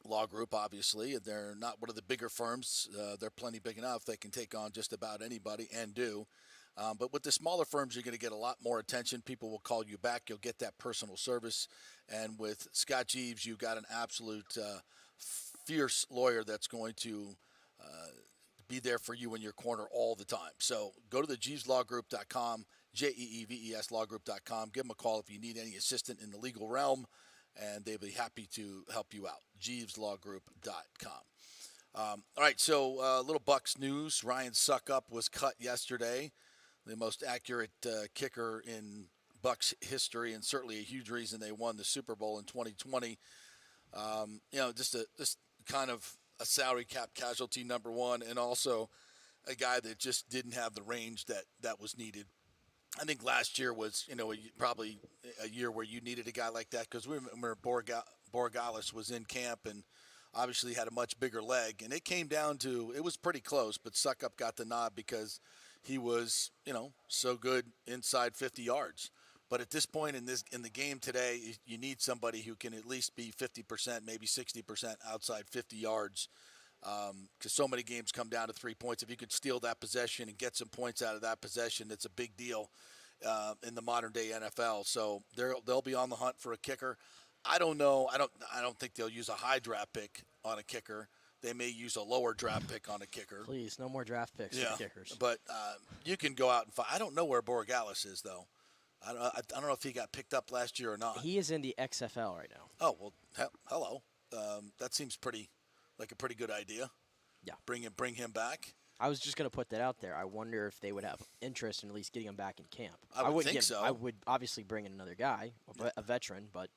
law group, obviously. They're not one of the bigger firms. They're plenty big enough. They can take on just about anybody and do. But with the smaller firms, you're going to get a lot more attention. People will call you back. You'll get that personal service. And with Scott Jeeves, you've got an absolute fierce lawyer that's going to be there for you in your corner all the time. So go to the JeevesLawGroup.com, JEEVES lawgroup.com. Give them a call if you need any assistance in the legal realm, and they'll be happy to help you out. JeevesLawGroup.com. All right, so a little Bucks news. Ryan Suckup was cut yesterday, the most accurate kicker in Bucks history, and certainly a huge reason they won the Super Bowl in 2020. Just kind of a salary cap casualty, number one, and also a guy that just didn't have the range that was needed. I think last year was, probably a year where you needed a guy like that, because we remember Borregales was in camp and obviously had a much bigger leg, and it came down to, it was pretty close, but Suckup got the nod because he was, so good inside 50 yards. But at this point in the game today, you need somebody who can at least be 50%, maybe 60% outside 50 yards, because so many games come down to 3 points. If you could steal that possession and get some points out of that possession, it's a big deal in the modern day NFL. So they'll be on the hunt for a kicker. I don't know. I don't think they'll use a high draft pick on a kicker. They may use a lower draft pick on a kicker. Please, no more draft picks for kickers. But you can go out and find. I don't know where Borregales is, though. I don't know if he got picked up last year or not. He is in the XFL right now. Oh, well, hello. That seems like a pretty good idea. Yeah. Bring him back. I was just going to put that out there. I wonder if they would have interest in at least getting him back in camp. I would think so. I would obviously bring in another guy, a veteran, but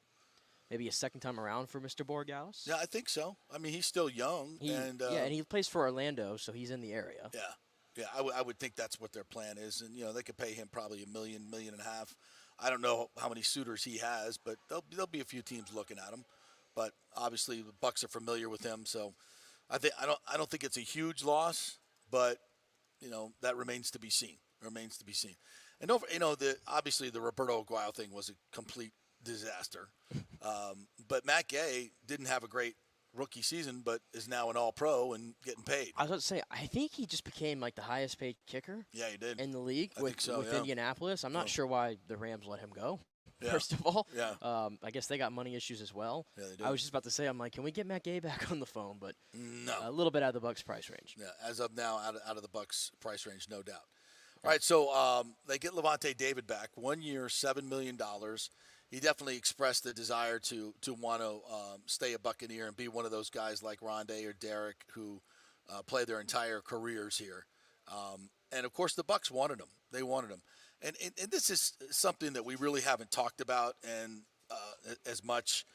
maybe a second time around for Mr. Borregales. Yeah, I think so. I mean, he's still young. And he plays for Orlando, so he's in the area. Yeah. Yeah, I would think that's what their plan is. And, they could pay him probably $1 million, $1.5 million. I don't know how many suitors he has, but there'll be a few teams looking at him. But obviously the Bucks are familiar with him, so I don't think it's a huge loss, but that remains to be seen. And obviously the Roberto Aguayo thing was a complete disaster. But Matt Gay didn't have a great rookie season, but is now an all-pro and getting paid. I was about to say, I think he just became like the highest paid kicker. Yeah, he did. In the league with Indianapolis. I'm not sure why the Rams let him go. Yeah. First of all, yeah. I guess they got money issues as well. Yeah, they do. I was just about to say, I'm like, can we get Matt Gay back on the phone? But no, a little bit out of the Bucks price range. Yeah, as of now, out of the Bucks price range, no doubt. All right, so they get Levante David back, 1 year, $7 million. He definitely expressed the desire to want to stay a Buccaneer and be one of those guys like Rondé or Derek who play their entire careers here. And, of course, the Bucs wanted him. They wanted him. And this is something that we really haven't talked about as much.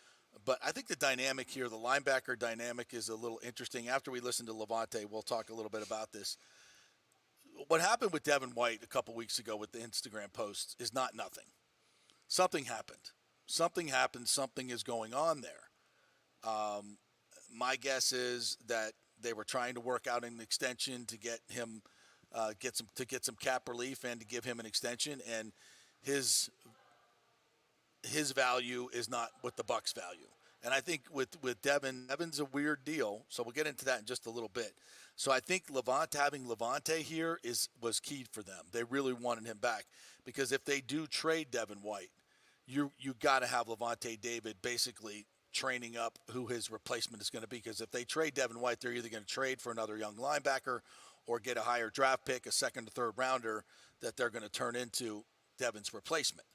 But I think the dynamic here, the linebacker dynamic, is a little interesting. After we listen to Levante, we'll talk a little bit about this. What happened with Devin White a couple weeks ago with the Instagram post is not nothing. Something happened. Something is going on there. My guess is that they were trying to work out an extension to get him get some cap relief and to give him an extension. And his his value is not what the Bucks value. And I think with Devin, Evan's a weird deal, so we'll get into that in just a little bit. So I think having Levante here was key for them. They really wanted him back because if they do trade Devin White, you got to have Levante David basically training up who his replacement is going to be. Because if they trade Devin White, they're either going to trade for another young linebacker or get a higher draft pick, a second or third rounder that they're going to turn into Devin's replacement.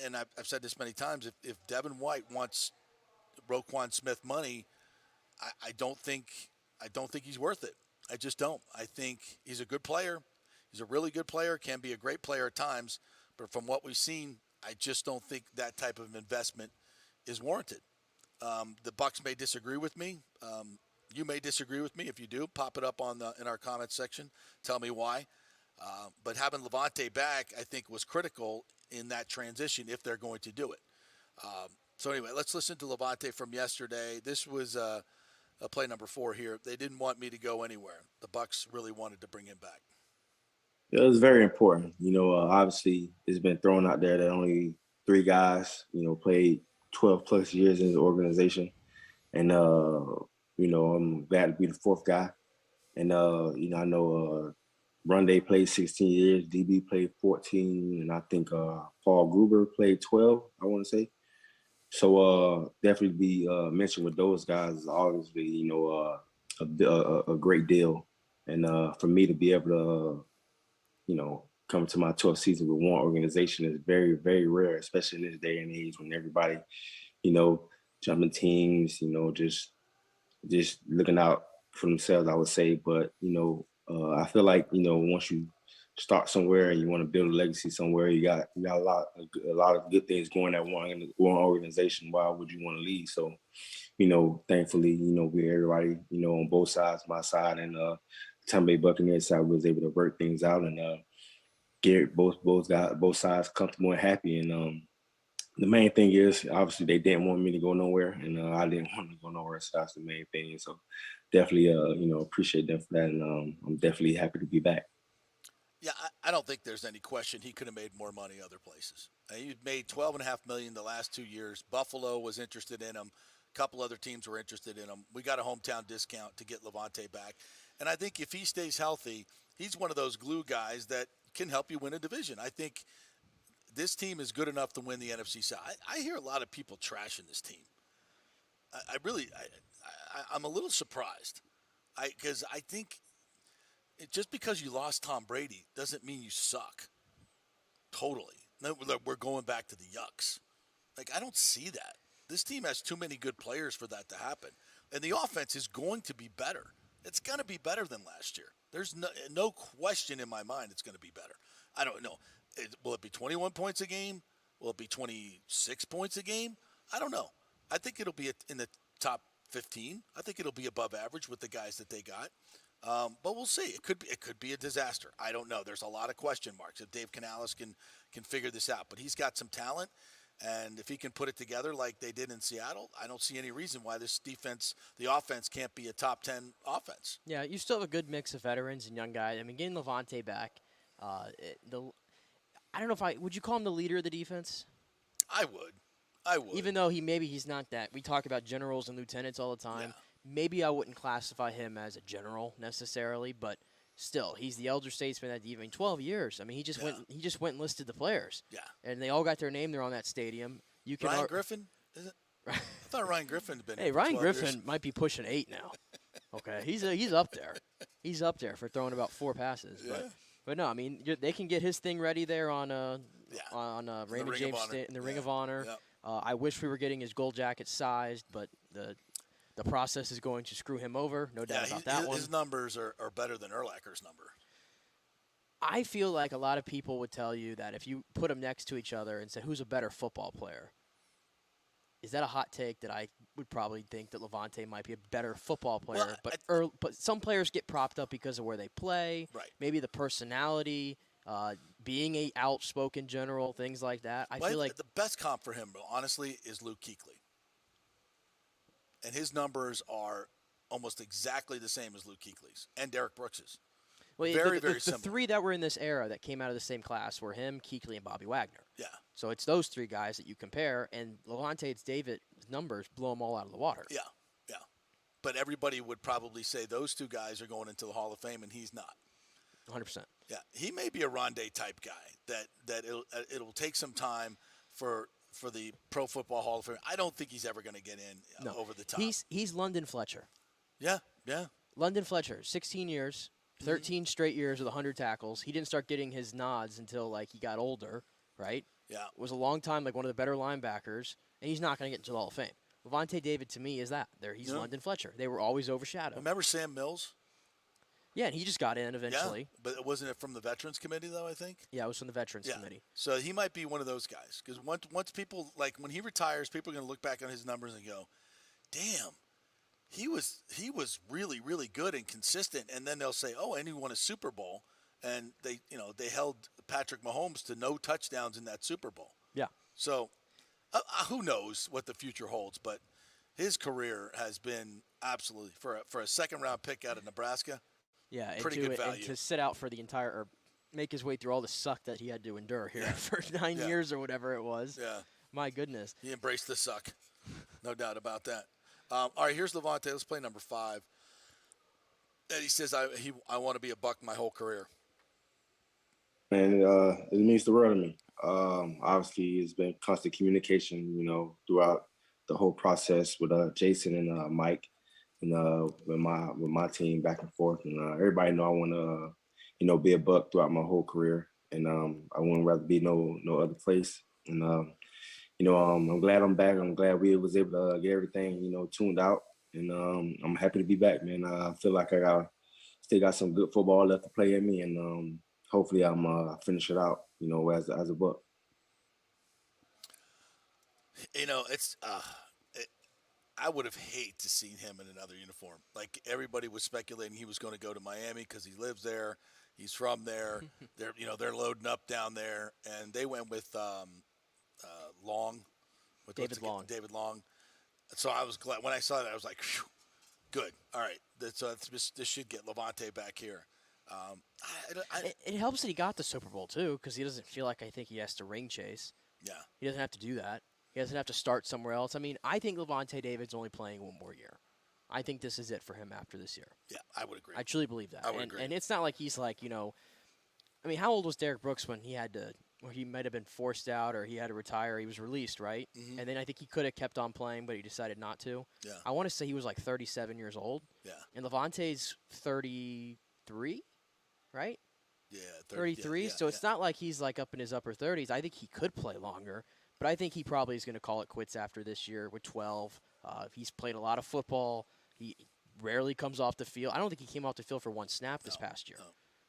And I've said this many times, if Devin White wants Roquan Smith money, I don't think he's worth it. I just don't. I think he's a good player. He's a really good player, can be a great player at times, but from what we've seen, I just don't think that type of investment is warranted. The Bucks may disagree with me. You may disagree with me. If you do, pop it up in our comments section. Tell me why. But having Levante back, I think, was critical in that transition if they're going to do it. So anyway, let's listen to Levante from yesterday. This was play number 4 here. They didn't want me to go anywhere. The Bucks really wanted to bring him back. It was very important. Obviously, it's been thrown out there that only 3 guys, played 12 plus years in the organization. And, I'm glad to be the 4th guy. And, I know Rondé played 16 years, DB played 14, and I think Paul Gruber played 12, I want to say. So definitely be mentioned with those guys is obviously, a great deal. And for me to be able to, come to my 12th season with one organization is very, very rare, especially in this day and age when everybody, jumping teams, just looking out for themselves, I would say. But, I feel like, once you start somewhere and you want to build a legacy somewhere, you got a lot of good things going at one organization. Why would you want to leave? So, thankfully, we everybody, on both sides, my side and Tampa Bay Buccaneers side, was able to work things out and get both sides comfortable and happy. And the main thing is, obviously, they didn't want me to go nowhere, and I didn't want to go nowhere. So that's the main thing. So definitely, appreciate them for that, and I'm definitely happy to be back. Yeah, I don't think there's any question he could have made more money other places. He made $12.5 million the last 2 years. Buffalo was interested in him. A couple other teams were interested in him. We got a hometown discount to get Levante back. And I think if he stays healthy, he's one of those glue guys that can help you win a division. I think this team is good enough to win the NFC South. I hear a lot of people trashing this team. I'm a little surprised. Because I think just because you lost Tom Brady doesn't mean you suck. Totally. No, we're going back to the yucks. I don't see that. This team has too many good players for that to happen. And the offense is going to be better. It's going to be better than last year. There's no question in my mind it's going to be better. I don't know. Will it be 21 points a game? Will it be 26 points a game? I don't know. I think it'll be in the top 15. I think it'll be above average with the guys that they got. But we'll see. It could be a disaster. I don't know. There's a lot of question marks. If Dave Canales can figure this out, but he's got some talent, and if he can put it together like they did in Seattle, I don't see any reason why this defense, the offense, can't be a top 10 offense. Yeah, you still have a good mix of veterans and young guys. I mean, getting Levante back, I don't know would you call him the leader of the defense? I would. Even though he's not that. We talk about generals and lieutenants all the time. Yeah. Maybe I wouldn't classify him as a general necessarily, but still, he's the elder statesman at the evening. 12 years. I mean, he just went and listed the players. Yeah. And they all got their name there on that stadium. Ryan Griffin? Is it? I thought Ryan Griffin had been. Hey, Ryan Griffin might be pushing 8 now. Okay, he's up there. He's up there for throwing about 4 passes. Yeah. But no, I mean they can get his thing ready there on Raymond James in the Ring of Honor. Yeah. I wish we were getting his gold jacket sized, but the process is going to screw him over. No doubt about that one. His numbers are better than Urlacher's number. I feel like a lot of people would tell you that if you put them next to each other and say who's a better football player, is that a hot take that I would probably think that Levante might be a better football player? Well, but some players get propped up because of where they play, right. Maybe the personality, being a outspoken general, things like that. I feel like the best comp for him, honestly, is Luke Kuechly. And his numbers are almost exactly the same as Luke Kuechly's and Derek Brooks's. Well, very the similar. three that were in this era that came out of the same class were him, Kuechly, and Bobby Wagner. Yeah. So it's those three guys that you compare, and Levante David's numbers blow them all out of the water. Yeah, yeah. But everybody would probably say those two guys are going into the Hall of Fame, and he's not. 100%. Yeah, he may be a Rondé type guy that it'll take some time for the Pro Football Hall of Fame. I don't think he's ever going to get in over the top. He's London Fletcher. Yeah, yeah. London Fletcher, 16 years, 13 straight years with 100 tackles. He didn't start getting his nods until he got older, right? Yeah. Was a long time one of the better linebackers, and he's not going to get into the Hall of Fame. Levante David to me is that. He's London Fletcher. They were always overshadowed. Remember Sam Mills? Yeah, and he just got in eventually. Yeah, but wasn't it from the Veterans Committee, though, I think? Yeah, it was from the Veterans Committee. So he might be one of those guys. Because once people, when he retires, people are going to look back on his numbers and go, damn, he was really, really good and consistent. And then they'll say, oh, and he won a Super Bowl. And they held Patrick Mahomes to no touchdowns in that Super Bowl. Yeah. So who knows what the future holds, but his career has been absolutely, for a second-round pick out of Nebraska, pretty good value. And to sit out for the entire, or make his way through all the suck that he had to endure here for 9 years or whatever it was. Yeah. My goodness. He embraced the suck. No doubt about that. All right, here's Levante. Let's play number 5. And he says, I want to be a Buck my whole career. And it means the world to me. Obviously, it's been constant communication, throughout the whole process with Jason and Mike, and with my team back and forth. And everybody know I want to, be a Buck throughout my whole career, and I wouldn't rather be no other place. And I'm glad I'm back. I'm glad we was able to get everything, tuned out, and I'm happy to be back, man. I feel like I still got some good football left to play in me, and hopefully I'm finish it out, as a Buck. It's I would have hated to see him in another uniform. Like, everybody was speculating he was going to go to Miami because he lives there, he's from there. They're loading up down there, and they went with Long, David Long. David Long. So I was glad when I saw that. I was like, phew, good. All right, this should get Levante back here. It helps that he got the Super Bowl too, because he doesn't feel like I think he has to ring chase. Yeah, he doesn't have to do that. He doesn't have to start somewhere else. I mean, I think Levante David's only playing one more year. I think this is it for him after this year. Yeah, I would agree. I truly believe that. I would agree. And it's not like he's like, I mean, how old was Derek Brooks when he might have been forced out or he had to retire? He was released, right? Mm-hmm. And then I think he could have kept on playing, but he decided not to. Yeah. I want to say he was like 37 years old. Yeah. And Levante's 33, right? Yeah, 33. Yeah, so it's not like he's like up in his upper 30s. I think he could play longer, but I think he probably is going to call it quits after this year with 12. He's played a lot of football. He rarely comes off the field. I don't think he came off the field for one snap this past year. No.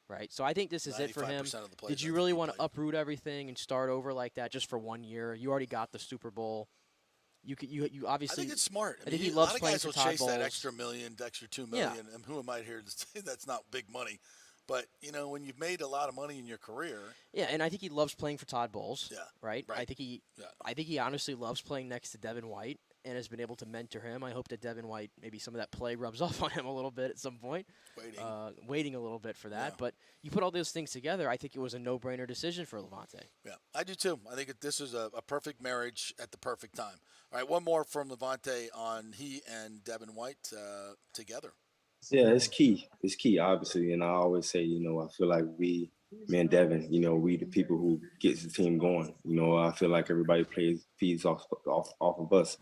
Right? So I think this is it for him. Did you really want to uproot everything and start over like that just for 1 year? You already got the Super Bowl. You obviously. I think it's smart. I think he loves playing for Todd Bowles. A lot of guys will chase that extra $2 million. Yeah. And who am I here to say that's not big money? But, when you've made a lot of money in your career. Yeah, and I think he loves playing for Todd Bowles. Yeah. Right? I think he honestly loves playing next to Devin White and has been able to mentor him. I hope that Devin White, maybe some of that play rubs off on him a little bit at some point. Waiting a little bit for that. Yeah. But you put all those things together, I think it was a no-brainer decision for Levante. Yeah, I do too. I think this is a perfect marriage at the perfect time. All right, one more from Levante on he and Devin White together. Yeah, it's key. It's key, obviously. And I always say, I feel like me and Devin, we the people who gets the team going. I feel like everybody feeds off of us.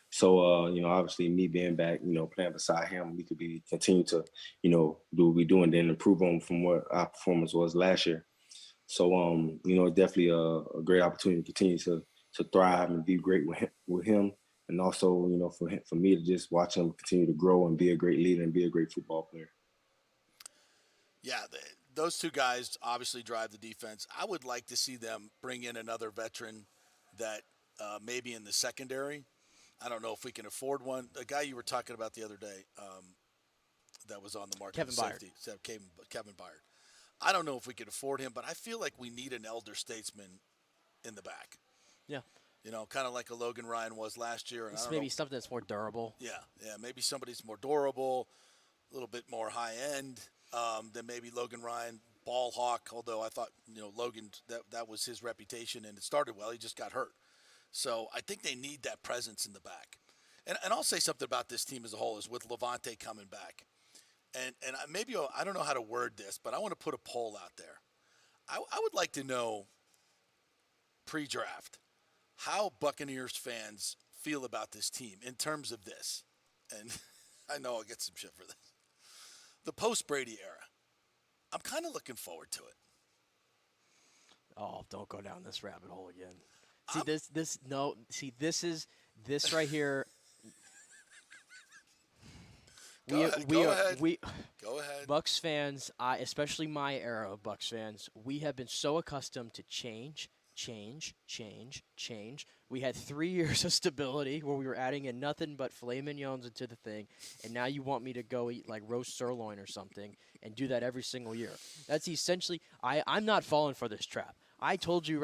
So, obviously me being back, playing beside him, we could continue to, do what we do and then improve on from what our performance was last year. So, definitely a great opportunity to continue to thrive and be great with him. And also, for me to just watch him continue to grow and be a great leader and be a great football player. Yeah, those two guys obviously drive the defense. I would like to see them bring in another veteran that maybe in the secondary. I don't know if we can afford one. The guy you were talking about the other day that was on the market. Kevin Byard. Kevin Byard. I don't know if we could afford him, but I feel like we need an elder statesman in the back. Yeah. Kind of like a Logan Ryan was last year. It's maybe something that's more durable. Yeah, maybe somebody's more durable. a little bit more high end than maybe Logan Ryan, ball hawk. Although I thought Logan that was his reputation and it started well. He just got hurt. So I think they need that presence in the back. And I'll say something about this team as a whole is with Levante coming back. And maybe I don't know how to word this, but I want to put a poll out there. I would like to know pre-draft how Buccaneers fans feel about this team in terms of this. And I know I'll get some shit for this. The post-Brady era. I'm kind of looking forward to it. Oh, don't go down this rabbit hole again. See, this right here. Go ahead. Bucs fans, especially my era of Bucs fans, we have been so accustomed to change. We had 3 years of stability where we were adding in nothing but filet mignons into the thing, and now you want me to go eat like roast sirloin or something and do that every single year. That's essentially I'm not falling for this trap. I told you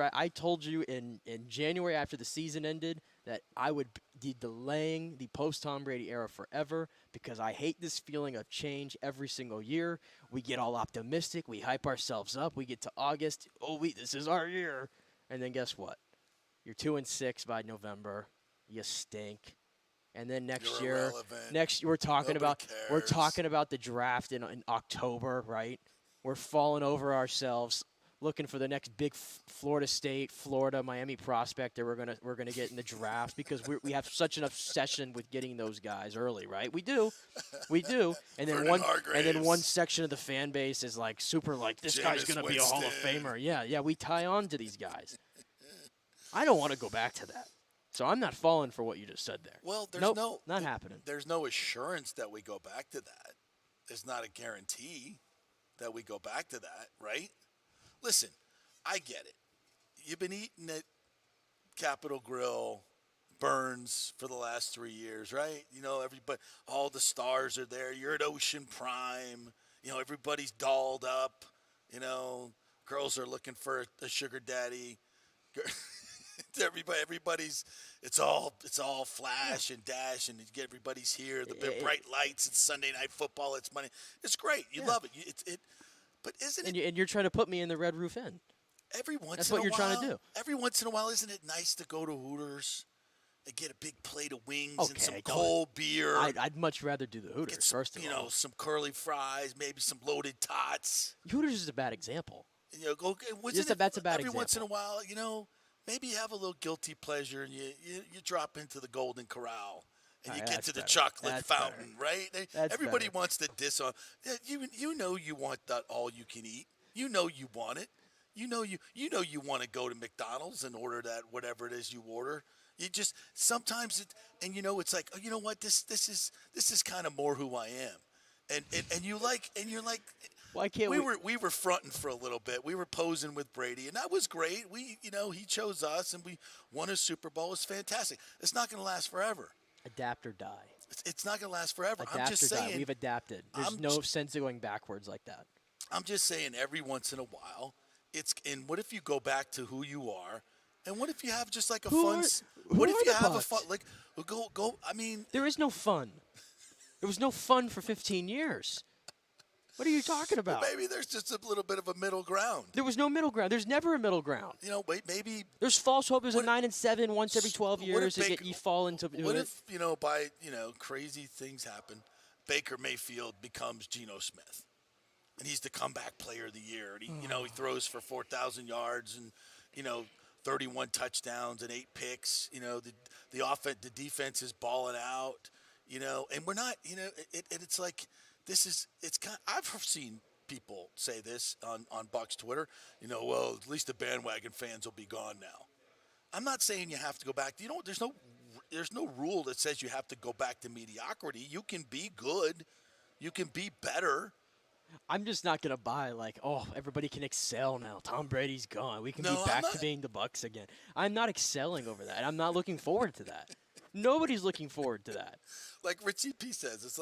in January after the season ended that I would be delaying the post-Tom Brady era forever because I hate this feeling of change every single year. We get all optimistic. We hype ourselves up. We get to August. This is our year. And then guess what? You're 2-6 by November. You stink. And then next year we're talking about the draft in October, right? We're falling over ourselves, looking for the next big Florida, Miami prospect that we're gonna get in the draft because we have such an obsession with getting those guys early, right? We do, and then one section of the fan base is like super like this guy's gonna be a Hall of Famer. Yeah, we tie on to these guys. I don't want to go back to that, so I'm not falling for what you just said there. Well, not happening. There's no assurance that we go back to that. It's not a guarantee that we go back to that, right? Listen, I get it. You've been eating at Capitol Grill, Burns for the last 3 years, right? Everybody, all the stars are there. You're at Ocean Prime. Everybody's dolled up. Girls are looking for a sugar daddy. Everybody's. It's all flash and dash, and everybody's here. The big bright lights. It's Sunday Night Football. It's money. It's great. You love it. But isn't it? And you're trying to put me in the Red Roof Inn. That's what you're trying to do. Every once in a while, isn't it nice to go to Hooters and get a big plate of wings and some cold beer? I'd much rather do the Hooters, first of all. Some curly fries, maybe some loaded tots. Hooters is a bad example. That's a bad example. Every once in a while, maybe you have a little guilty pleasure and you drop into the Golden Corral. And you get to the chocolate fountain, right? Everybody wants to diss on. You know you want that all you can eat. You know you want it. You know you want to go to McDonald's and order that whatever it is you order. You just sometimes it's like, oh, you know what, this is kind of more who I am, and you're like. Why can't we were fronting for a little bit. We were posing with Brady, and that was great. He chose us, and we won a Super Bowl. It's fantastic. It's not going to last forever. Adapt or die. It's not going to last forever. Adapt I'm just saying. Die. We've adapted. There's no sense of going backwards like that. I'm just saying every once in a while, and what if you go back to who you are, and what if you have just like a fun? What if you have a fun? Like go. I mean, there is no fun. There was no fun for 15 years. What are you talking about? Well, maybe there's just a little bit of a middle ground. There was no middle ground. There's never a middle ground. Maybe there's false hope. There's a 9-7 once every 12 years. You fall into. What if by crazy things happen, Baker Mayfield becomes Geno Smith, and he's the comeback player of the year. And he throws for 4,000 yards and 31 touchdowns and 8 picks. The defense is balling out. And we're not. It's like. I've seen people say this on Bucs Twitter. Well, at least the bandwagon fans will be gone now. I'm not saying you have to go back. There's no rule that says you have to go back to mediocrity. You can be good. You can be better. I'm just not gonna buy everybody can excel now. Tom Brady's gone. We can be back to being the Bucs again. I'm not excelling over that. I'm not looking forward to that. Nobody's looking forward to that. Like Richie P says, it's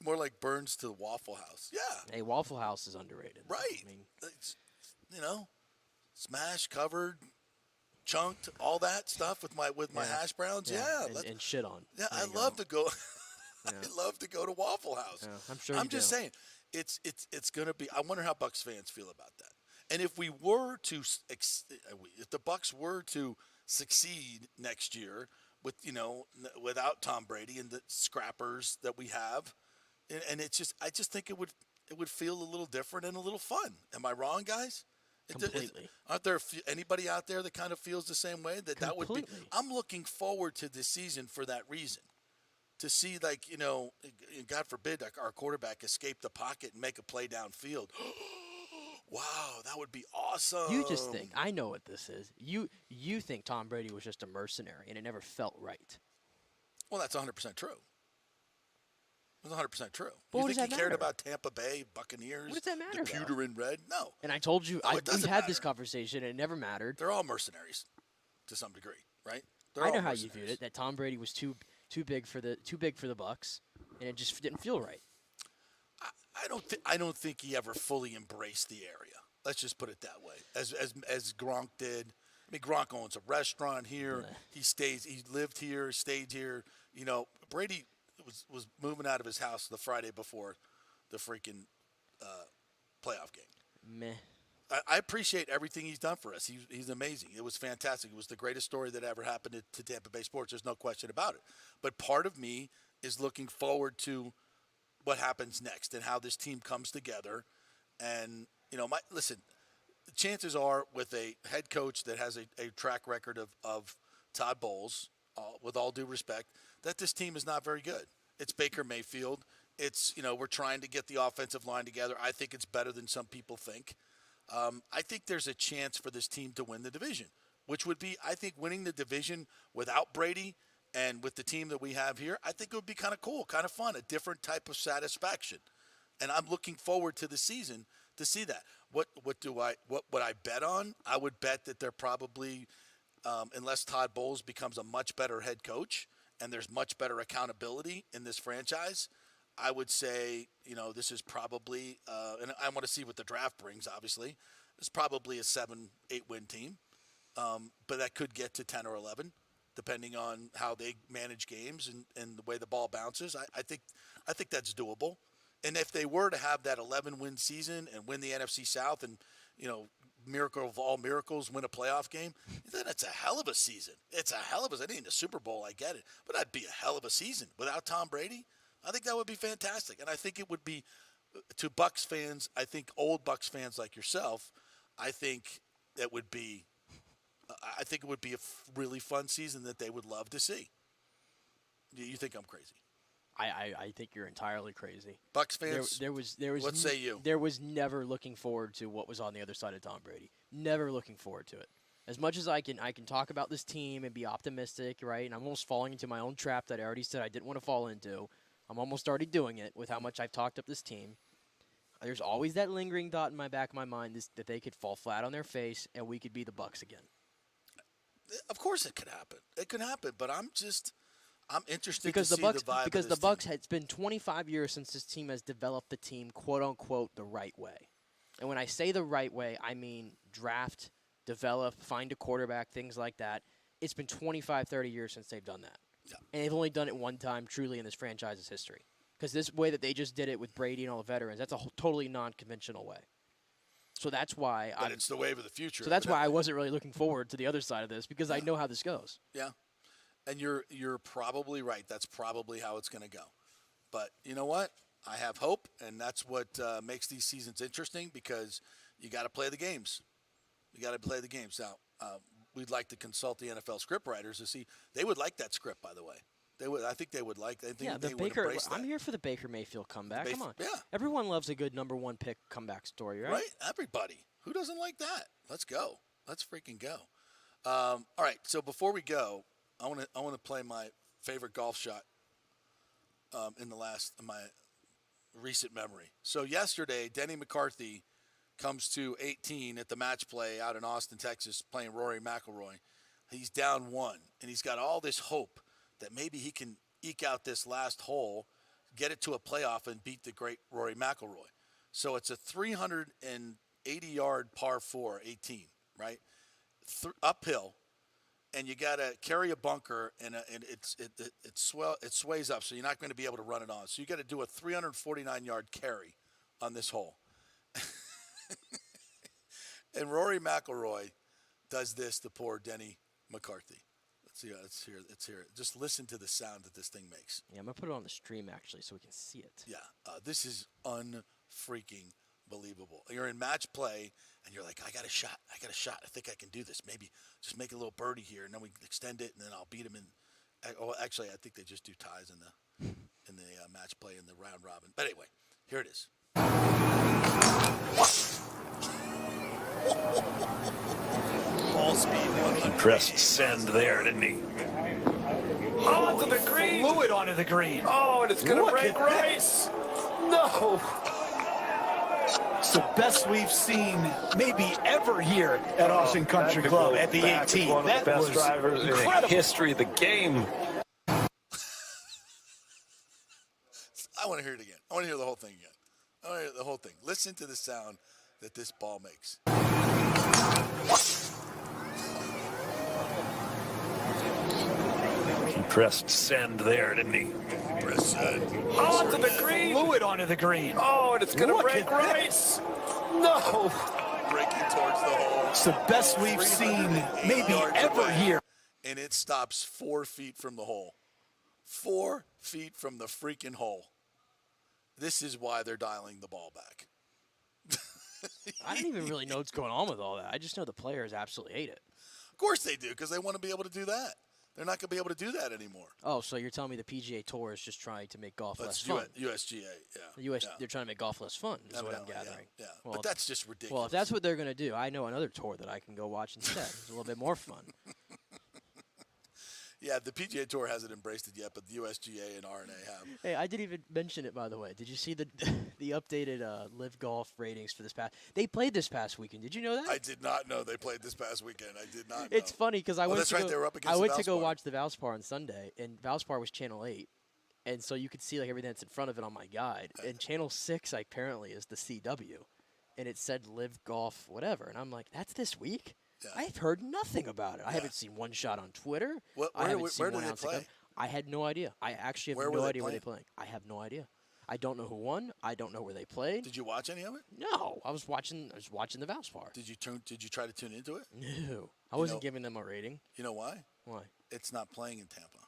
more like Burns to Waffle House. Yeah. Hey, Waffle House is underrated. Right. I mean, smashed, covered, chunked, all that stuff with my hash browns. Yeah. And shit on. Yeah, I love to go. Yeah. I love to go to Waffle House. Yeah, I'm sure. I'm just saying, it's going to be. I wonder how Bucks fans feel about that. And if if the Bucks were to succeed next year with without Tom Brady and the scrappers that we have, and I just think it would feel a little different and a little fun. Am I wrong, guys? Completely. Aren't there anybody out there that kind of feels the same way? That would be. I'm looking forward to this season for that reason. To see, God forbid, our quarterback escape the pocket and make a play downfield. Wow, that would be awesome. You just think. I know what this is. You think Tom Brady was just a mercenary and it never felt right. Well, that's 100% true. That's 100% true. But you think he cared about Tampa Bay Buccaneers? What does that matter? The pewter in red? No. And I told you, we had this conversation, and it never mattered. They're all mercenaries, to some degree, right? I know how you viewed it. That Tom Brady was too big for the Bucks, and it just didn't feel right. I don't think he ever fully embraced the area. Let's just put it that way. As Gronk did. I mean, Gronk owns a restaurant here. He lived here, stayed here. Brady was moving out of his house the Friday before the freaking playoff game. Meh. I appreciate everything he's done for us. He's amazing. It was fantastic. It was the greatest story that ever happened to Tampa Bay sports. There's no question about it. But part of me is looking forward to what happens next and how this team comes together. And, listen, chances are with a head coach that has a track record of Todd Bowles, with all due respect, that this team is not very good. It's Baker Mayfield. It's, we're trying to get the offensive line together. I think it's better than some people think. I think there's a chance for this team to win the division, which would be, I think, winning the division without Brady and with the team that we have here. I think it would be kind of cool, kind of fun, a different type of satisfaction. And I'm looking forward to the season to see that. What would I bet on? I would bet that they're probably, unless Todd Bowles becomes a much better head coach and there's much better accountability in this franchise, I would say, this is probably, and I want to see what the draft brings, obviously. It's probably a 7-8 win team, but that could get to 10 or 11, depending on how they manage games and the way the ball bounces. I think that's doable. And if they were to have that 11-win season and win the NFC South and, miracle of all miracles, win a playoff game, then it's a hell of a season. It's a hell of a – I mean, the Super Bowl, I get it, but that'd be a hell of a season. Without Tom Brady, I think that would be fantastic. And I think it would be, to Bucks fans, I think old Bucks fans like yourself, I think it would be a really fun season that they would love to see. You think I'm crazy? I think you're entirely crazy. Bucks fans, there was what say you? There was never looking forward to what was on the other side of Tom Brady. Never looking forward to it. As much as I can talk about this team and be optimistic, right? And I'm almost falling into my own trap that I already said I didn't want to fall into. I'm almost already doing it with how much I've talked up this team. There's always that lingering thought in my back of my mind that they could fall flat on their face and we could be the Bucks again. Of course it could happen. It could happen, but I'm interested because to the Bucks, see the vibe because of this the Bucks, team. it's been 25 years since this team has developed the team, quote unquote, the right way. And when I say the right way, I mean draft, develop, find a quarterback, things like that. It's been 25, 30 years since they've done that. Yeah. And they've only done it one time truly in this franchise's history. Because this way that they just did it with Brady and all the veterans, that's a totally non-conventional way. So that's why it's the wave of the future. So that's why I wasn't really looking forward to the other side of this, because I know how this goes. Yeah. And you're probably right. That's probably how it's going to go. But you know what? I have hope, and that's what makes these seasons interesting, because you got to play the games. You got to play the games. Now, we'd like to consult the NFL script writers to see. They would like that script, by the way. They would. I think they would like. I think they would embrace that. I'm here for the Baker Mayfield comeback. Come on. Yeah. Everyone loves a good number one pick comeback story, right? Right. Everybody. Who doesn't like that? Let's go. Let's freaking go. All right. So before we go, I want to play my favorite golf shot in my recent memory. So yesterday, Denny McCarthy comes to 18 at the match play out in Austin, Texas, playing Rory McIlroy. He's down one, and he's got all this hope that maybe he can eke out this last hole, get it to a playoff, and beat the great Rory McIlroy. So it's a 380-yard par 4, 18, right? Uphill. and you got to carry a bunker, and it sways up, so you're not going to be able to run it on. So you got to do a 349-yard carry on this hole. And Rory McIlroy does this to poor Denny McCarthy. Let's hear it. Just listen to the sound that this thing makes. Yeah, I'm going to put it on the stream, actually, so we can see it. Yeah, this is unfreaking believable. You're in match play, and you're like, I got a shot. I think I can do this. Maybe just make a little birdie here, and then we extend it, and then I'll beat him in. Oh, actually, I think they just do ties in the match play in the round robin. But anyway, here it is. Ball speed 100. Pressed send there, didn't he? Onto the green. Flew it onto the green. Oh, and it's going to break right. No. It's the best we've seen maybe ever here at Austin Country Club at the 18. One of That the best was drivers incredible. in the history of the game. I want to hear it again. I want to hear the whole thing again. I want to hear the whole thing. Listen to the sound that this ball makes. He pressed send there, didn't he? Press send. Onto the green. Flew it onto the green. Oh, and it's going to break right. No. Breaking towards the hole. It's the best we've seen maybe ever here. And it stops 4 feet from the hole. 4 feet from the freaking hole. This is why they're dialing the ball back. I don't even really know what's going on with all that. I just know the players absolutely hate it. Of course they do, because they want to be able to do that. They're not going to be able to do that anymore. Oh, so you're telling me the PGA Tour is just trying to make golf less fun? USGA, yeah. They're trying to make golf less fun, is what I'm gathering. Yeah. Well, but that's just ridiculous. Well, if that's what they're going to do, I know another tour that I can go watch instead. It's a little bit more fun. Yeah, the PGA Tour hasn't embraced it yet, but the USGA and RNA have. Hey, I didn't even mention it, by the way. Did you see the updated Live Golf ratings for this past? They played this past weekend. Did you know that? I did not know they played this past weekend. I did not know. It's funny because I went They were up against to go watch the Valspar on Sunday, and Valspar was Channel 8. And so you could see like everything that's in front of it on my guide. And Channel 6 apparently is the CW. And it said Live Golf whatever. And I'm like, that's this week? Yeah. I've heard nothing about it. I haven't seen one shot on Twitter. Where do they play? I had no idea. I actually have no idea where they're playing. I have no idea. I don't know who won. I don't know where they played. Did you watch any of it? No, I was watching the Valspar. Did you try to tune into it? No, I wasn't giving them a rating. You know why? Why? It's not playing in Tampa.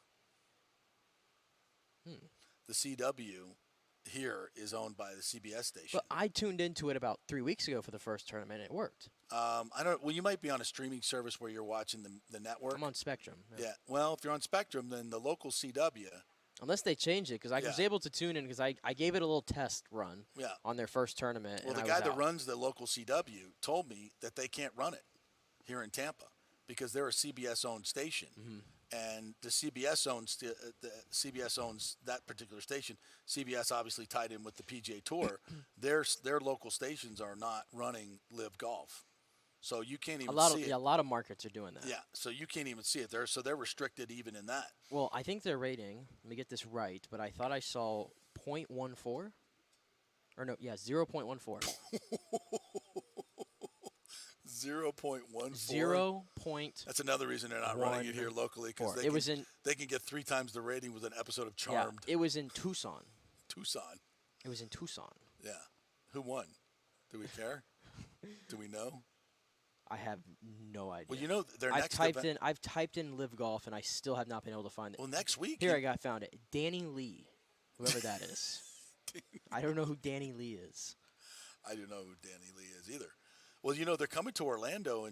The CW here is owned by the CBS station. But I tuned into it about 3 weeks ago for the first tournament, and it worked. I don't. Well, you might be on a streaming service where you're watching the network. I'm on Spectrum. Yeah. Well, if you're on Spectrum, then the local CW. Unless they change it, because I was able to tune in because I gave it a little test run on their first tournament. Well, and the guy that runs the local CW told me that they can't run it here in Tampa because they're a CBS-owned station. Mm-hmm. And the CBS owns that particular station. CBS obviously tied in with the PGA Tour. Their local stations are not running Live Golf, so you can't even see it. Yeah, a lot of markets are doing that. Yeah, so you can't even see it there. So they're restricted even in that. Well, I think their rating. Let me get this right, but I thought I saw 0.14. Or no, yeah, 0.14. 0.14. That's another reason they're not running it here locally because they can get 3 times the rating with an episode of Charmed. Yeah, it was in Tucson. It was in Tucson. Yeah. Who won? Do we care? Do we know? I have no idea. Well, you know, I've typed in Live Golf and I still have not been able to find it. Well, next week. Here I found it. Danny Lee, whoever that is. I don't know who Danny Lee is. I don't know who Danny Lee is either. Well, you know, they're coming to Orlando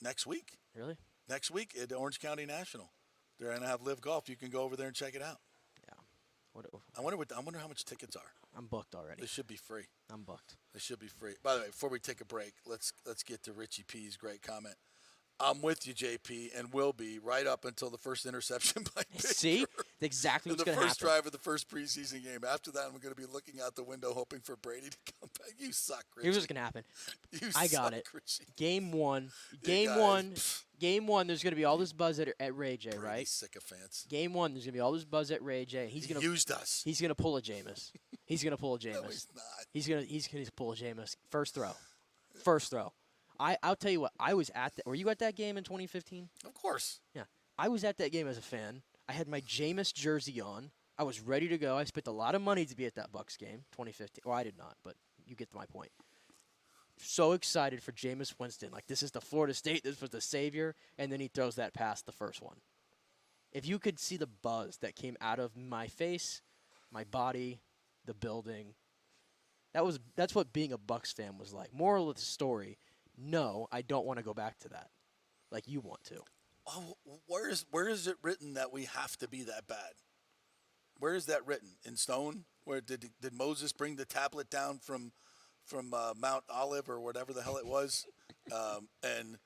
next week. Really? Next week at Orange County National. They're going to have Live Golf. You can go over there and check it out. Yeah. I wonder how much tickets are. I'm booked already. They should be free. I'm booked. They should be free. By the way, before we take a break, let's get to Richie P's great comment. I'm with you, JP, and will be right up until the first interception by Baker. See? Exactly what's going to happen. The first drive of the first preseason game. After that, I'm going to be looking out the window hoping for Brady to come back. You suck, Richie. Here's what's going to happen. I got it. Richie. Game one. There's going to be all this buzz at Ray J, right? Sycophants. Game one, there's going to be all this buzz at Ray J. He used us. He's going to pull a Jameis. He's going to pull a Jameis. No, he's not. He's going to pull a Jameis. First throw. I'll tell you what. I was at were you at that game in 2015? Of course. Yeah. I was at that game as a fan. I had my Jameis jersey on. I was ready to go. I spent a lot of money to be at that Bucs game, 2015. Well, I did not, but you get to my point. So excited for Jameis Winston. Like, this is the Florida State. This was the savior. And then he throws that pass, the first one. If you could see the buzz that came out of my face, my body, the building, that's what being a Bucs fan was like. Moral of the story, no, I don't want to go back to that like you want to. Oh, where is it written that we have to be that bad? Where is that written? In stone? Where did Moses bring the tablet down from Mount Olive or whatever the hell it was, and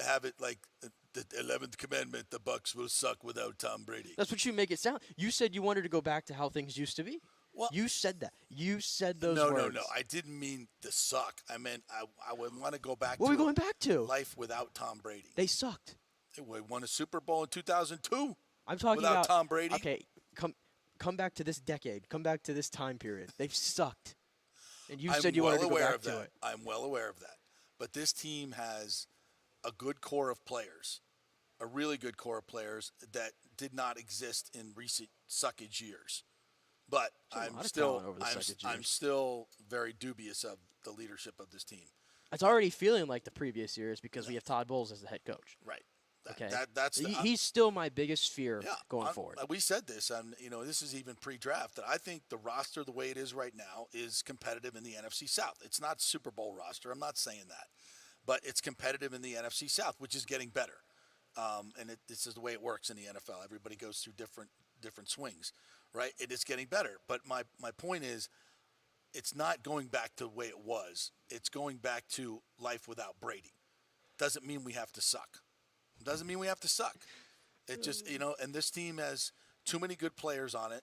have it like the 11th commandment: the Bucs will suck without Tom Brady. That's what you make it sound. You said you wanted to go back to how things used to be. Well, you said that. You said those words. No. I didn't mean to suck. I meant I would want to go back what to are we going back to? Life without Tom Brady. They sucked. They won a Super Bowl in 2002. I'm talking without about Tom Brady. Okay, come back to this decade. Come back to this time period. They've sucked. And you said you wanted to go back to it. I'm well aware of that. But this team has a good core of players, a really good core of players that did not exist in recent suckage years. But I'm still very dubious of the leadership of this team. It's already feeling like the previous years because we have Todd Bowles as the head coach. Right. He's still my biggest fear going forward. We said this, this is even pre-draft, that I think the roster the way it is right now is competitive in the NFC South. It's not Super Bowl roster. I'm not saying that. But it's competitive in the NFC South, which is getting better. This is the way it works in the NFL. Everybody goes through different swings, right? It is getting better. But my point is, it's not going back to the way it was. It's going back to life without Brady. Doesn't mean we have to suck. Doesn't mean we have to suck. It just, and this team has too many good players on it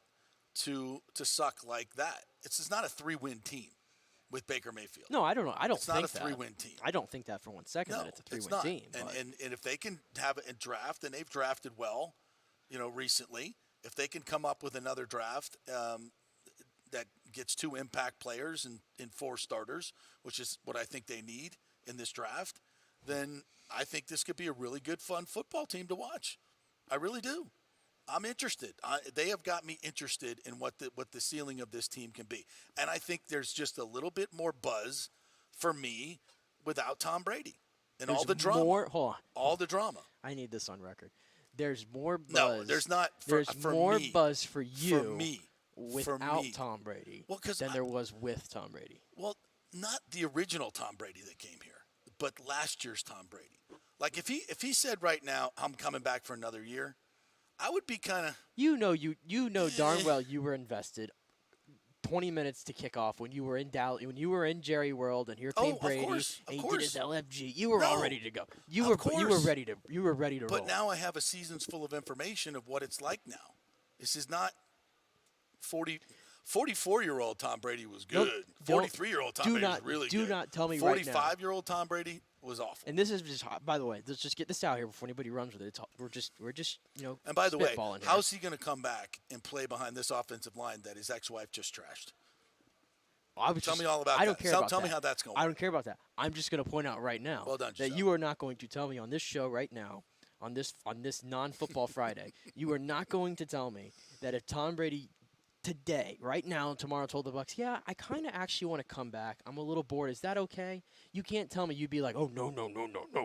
to suck like that. It's just not a 3-win team with Baker Mayfield. No, I don't know. I don't think it's not a 3-win team. I don't think that for 1 second that it's a 3-win team. And if they can have it in draft, and they've drafted well, recently, if they can come up with another draft that gets 2 impact players in 4 starters, which is what I think they need in this draft, then I think this could be a really good, fun football team to watch. I really do. I'm interested. They have got me interested in what the ceiling of this team can be. And I think there's just a little bit more buzz for me without Tom Brady. And all the drama. All the drama. I need this on record. There's more buzz. No, there's not. There's more me, buzz for you for me, without Tom Brady than there was with Tom Brady. Well, not the original Tom Brady that came here, but last year's Tom Brady. Like if he said right now, I'm coming back for another year, I would be kind of. You know darn well you were invested 20 minutes to kick off when you were in Dallas, when you were in Jerry World and Hurricane Brady and he did his LFG. You were all ready to go. You were ready to roll. But now I have a season's full of information of what it's like now. This is not 44-year-old Tom Brady was good. 43-year-old Tom Brady was really good. Do not tell me right now. 45-year-old Tom Brady was awful. And this is just, by the way, let's just get this out here before anybody runs with it. We're just And by the way, here. how's he going to come back and play behind this offensive line that his ex-wife just trashed? Tell me all about that. I don't care about that. Tell me how that's going. I don't care about that. I'm just going to point out right now that you are not going to tell me on this show right now, on this non-football Friday, you are not going to tell me that if Tom Brady today, right now, and tomorrow told the Bucs, yeah, I kind of actually want to come back. I'm a little bored. Is that okay? You can't tell me. You'd be like, oh, no.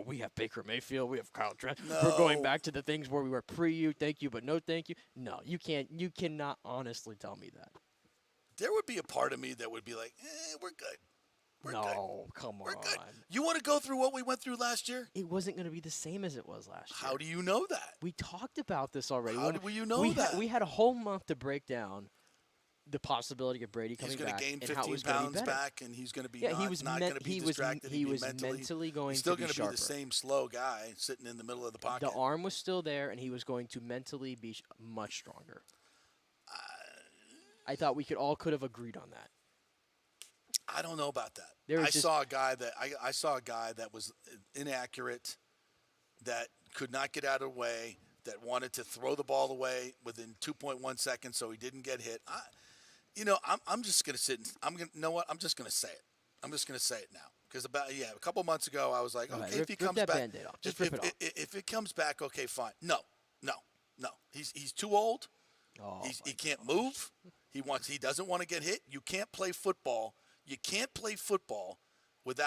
We have Baker Mayfield. We have Kyle Trask. No. We're going back to the things where we were pre-you, thank you, but no thank you. No, you can't. You cannot honestly tell me that. There would be a part of me that would be like, we're good. We're good. Come on. We're good. You want to go through what we went through last year? It wasn't going to be the same as it was last year. How do you know that? We talked about this already. How do you know that? We had a whole month to break down the possibility of Brady coming back. He's going to gain and 15 pounds back, and he's going to be not going to be distracted. He was mentally going he's still to be going to sharper. be the same slow guy sitting in the middle of the pocket. The arm was still there, and he was going to mentally be much stronger. I thought we could have agreed on that. I don't know about that. I saw a guy that was inaccurate, that could not get out of the way, that wanted to throw the ball away within 2.1 seconds so he didn't get hit. I'm just going to sit. I'm just going to say it. I'm just going to say it now Because a couple months ago, I was like, okay, if he comes that back, Band-Aid off. Just rip it off. If it comes back, okay, fine. No. He's too old. He can't move. He doesn't want to get hit. You can't play football. You can't play football with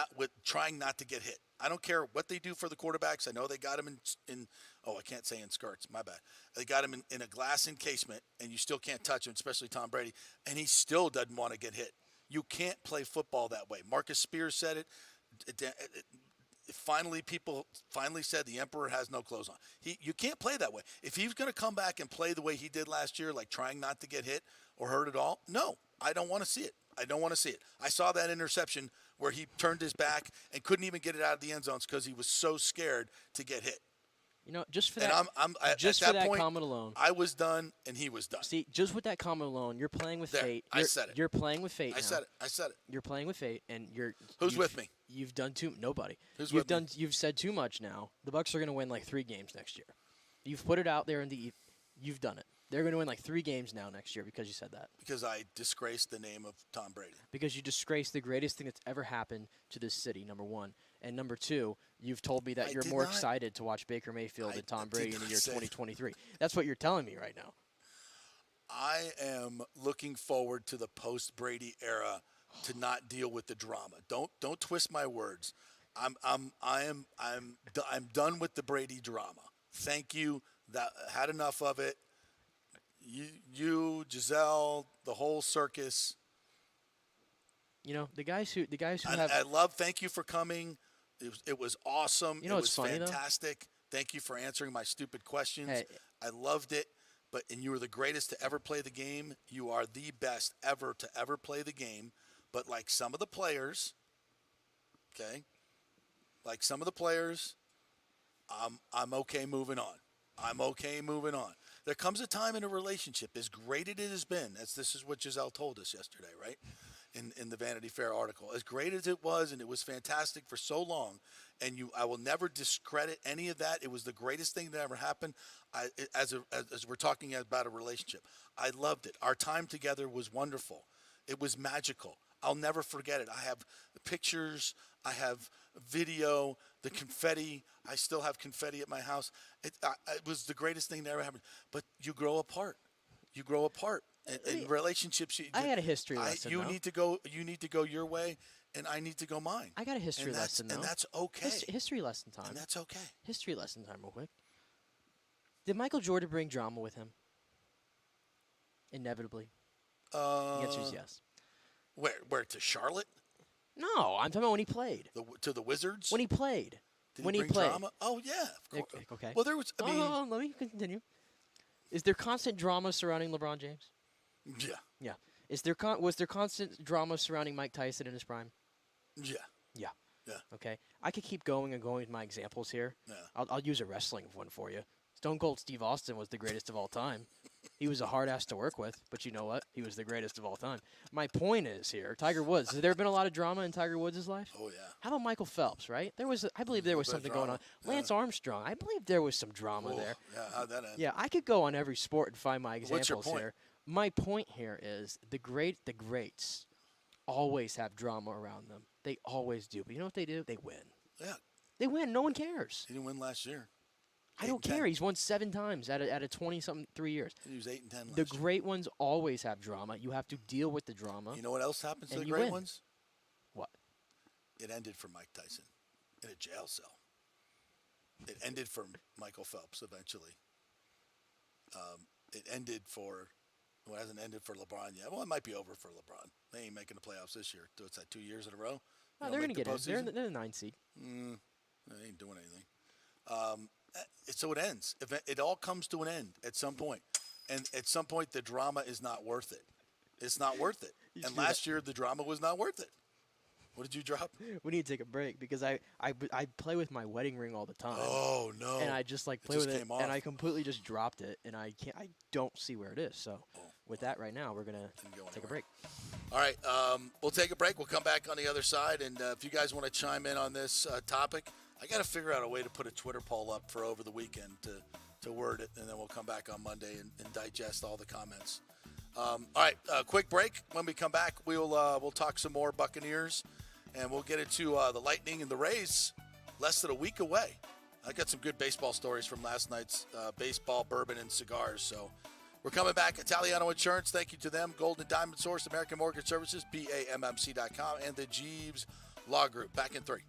trying not to get hit. I don't care what they do for the quarterbacks. I know they got him in I can't say in skirts. My bad. They got him in a glass encasement, and you still can't touch him, especially Tom Brady, and he still doesn't want to get hit. You can't play football that way. Marcus Spears said it. People finally said the emperor has no clothes on. You can't play that way. If he's going to come back and play the way he did last year, like trying not to get hit or hurt at all, no, I don't want to see it. I don't want to see it. I saw that interception where he turned his back and couldn't even get it out of the end zones because he was so scared to get hit. Just for that, comment alone, I was done and he was done. See, just with that comment alone, you're playing with fate. I said it. You're playing with fate. I said it. You're playing with fate, and Who's with me? You've done nobody. Me? You've said too much now. The Bucs are going to win like 3 games next year. You've put it out there you've done it. They're going to win like 3 games now next year because you said that. Because I disgraced the name of Tom Brady. Because you disgraced the greatest thing that's ever happened to this city, number 1. And number 2, you've told me that you're more excited to watch Baker Mayfield than Tom Brady in the year 2023. That's what you're telling me right now. I am looking forward to the post-Brady era to not deal with the drama. Don't twist my words. I'm done with the Brady drama. Thank you. Had enough of it. You, Giselle, the whole circus. The guys who have. I love. Thank you for coming. It was awesome. It was funny, fantastic. Though? Thank you for answering my stupid questions. Hey. I loved it. And you were the greatest to ever play the game. You are the best ever to ever play the game. But like some of the players, okay, I'm okay moving on. There comes a time in a relationship, as great as it has been, this is what Giselle told us yesterday, right? In the Vanity Fair article. As great as it was, and it was fantastic for so long, and I will never discredit any of that. It was the greatest thing that ever happened. As we're talking about a relationship, I loved it. Our time together was wonderful. It was magical. I'll never forget it. I have pictures. I have video. The confetti. I still have confetti at my house. It was the greatest thing that ever happened. But you grow apart. In relationships, I had a history lesson. You need to go your way, and I need to go mine. I got a history lesson, though. And that's okay. History lesson time. And that's okay. History lesson time, real quick. Did Michael Jordan bring drama with him? Inevitably. The answer is yes. Where to Charlotte? No, I'm talking about when he played. To the Wizards? When he played. Did he bring drama? Oh, yeah. Of course. Okay. Well, there was. Let me continue. Is there constant drama surrounding LeBron James? Yeah. Yeah. Was there constant drama surrounding Mike Tyson in his prime? Yeah. Yeah. Yeah. Okay. I could keep going and going with my examples here. Yeah. I'll use a wrestling one for you. Stone Cold Steve Austin was the greatest of all time. He was a hard ass to work with, but you know what? He was the greatest of all time. My point is here, Tiger Woods. Has there been a lot of drama in Tiger Woods' life? Oh, yeah. How about Michael Phelps, right? I believe there was something going on. Lance Armstrong, I believe there was some drama there. Yeah, how'd that end? Yeah, I could go on every sport and find my examples What's your point? here. My point here is the greats always have drama around them. They always do. But you know what they do? They win. Yeah. They win. No one cares. He didn't win last year. I don't care. He's won 7 times out of 20-something 3 years. He was 8 and 10 last The great ones always have drama. You have to deal with the drama. You know what else happens to the you great win. ones? What? It ended for Mike Tyson in a jail cell. It ended for Michael Phelps eventually. It ended for, well, it hasn't ended for LeBron yet. Well, it might be over for LeBron. They ain't making the playoffs this year. What's that, 2 years in a row? Oh, they're going to get in. They're the 9 seed. They ain't doing anything. So it ends. It all comes to an end at some point. And at some point, the drama is not worth it. It's not worth it. And last year, the drama was not worth it. What did you drop? We need to take a break because I play with my wedding ring all the time. Oh, no. And I just play with it, and I completely just dropped it, and I don't see where it is. So with that right now, we're going to take a break. All right. We'll take a break. We'll come back on the other side. And if you guys want to chime in on this topic, I got to figure out a way to put a Twitter poll up for over the weekend to word it, and then we'll come back on Monday and digest all the comments. All right, quick break. When we come back, we'll talk some more Buccaneers and we'll get into the Lightning and the Rays less than a week away. I got some good baseball stories from last night's baseball, bourbon, and cigars. So we're coming back. Italiano Insurance, thank you to them. Golden Diamond Source, American Mortgage Services, BAMMC.com, and the Jeeves Law Group. Back in 3.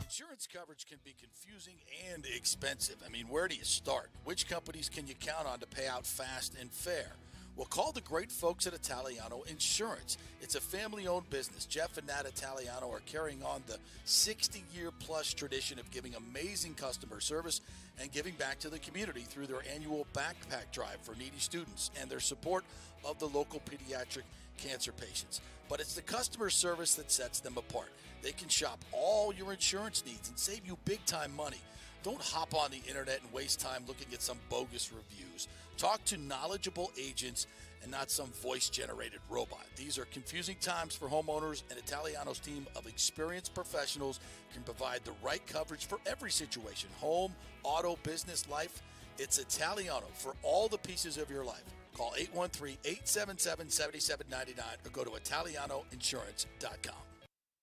Insurance coverage can be confusing and expensive. I mean, where do you start? Which companies can you count on to pay out fast and fair? Well, call the great folks at Italiano Insurance. It's a family-owned business. Jeff and Nat Italiano are carrying on the 60-year-plus tradition of giving amazing customer service and giving back to the community through their annual backpack drive for needy students and their support of the local pediatric cancer patients. But it's the customer service that sets them apart. They can shop all your insurance needs and save you big-time money. Don't hop on the internet and waste time looking at some bogus reviews. Talk to knowledgeable agents and not some voice-generated robot. These are confusing times for homeowners, and Italiano's team of experienced professionals can provide the right coverage for every situation: home, auto, business, life. It's Italiano for all the pieces of your life. Call 813-877-7799 or go to ItalianoInsurance.com.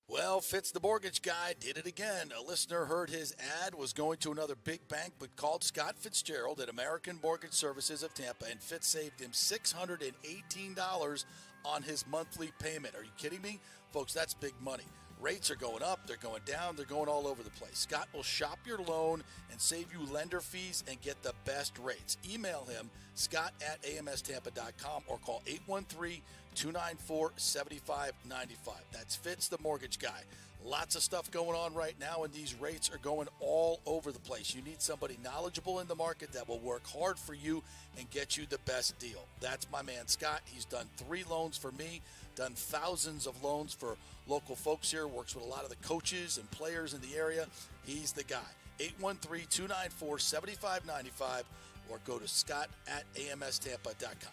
Well, Fitz the mortgage guy did it again. A listener heard his ad, was going to another big bank, but called Scott Fitzgerald at American Mortgage Services of Tampa, and Fitz saved him $618 on his monthly payment. Are you kidding me? Folks, that's big money. Rates are going up, they're going down, they're going all over the place. Scott will shop your loan and save you lender fees and get the best rates. Email him, scott@amstampa.com, or call 813-294-7595. That's Fitz the mortgage guy. Lots of stuff going on right now, and these rates are going all over the place. You need somebody knowledgeable in the market that will work hard for you and get you the best deal. That's my man, Scott. He's done 3 loans for me, done thousands of loans for local folks here, works with a lot of the coaches and players in the area. He's the guy. 813-294-7595, or go to scott@amstampa.com.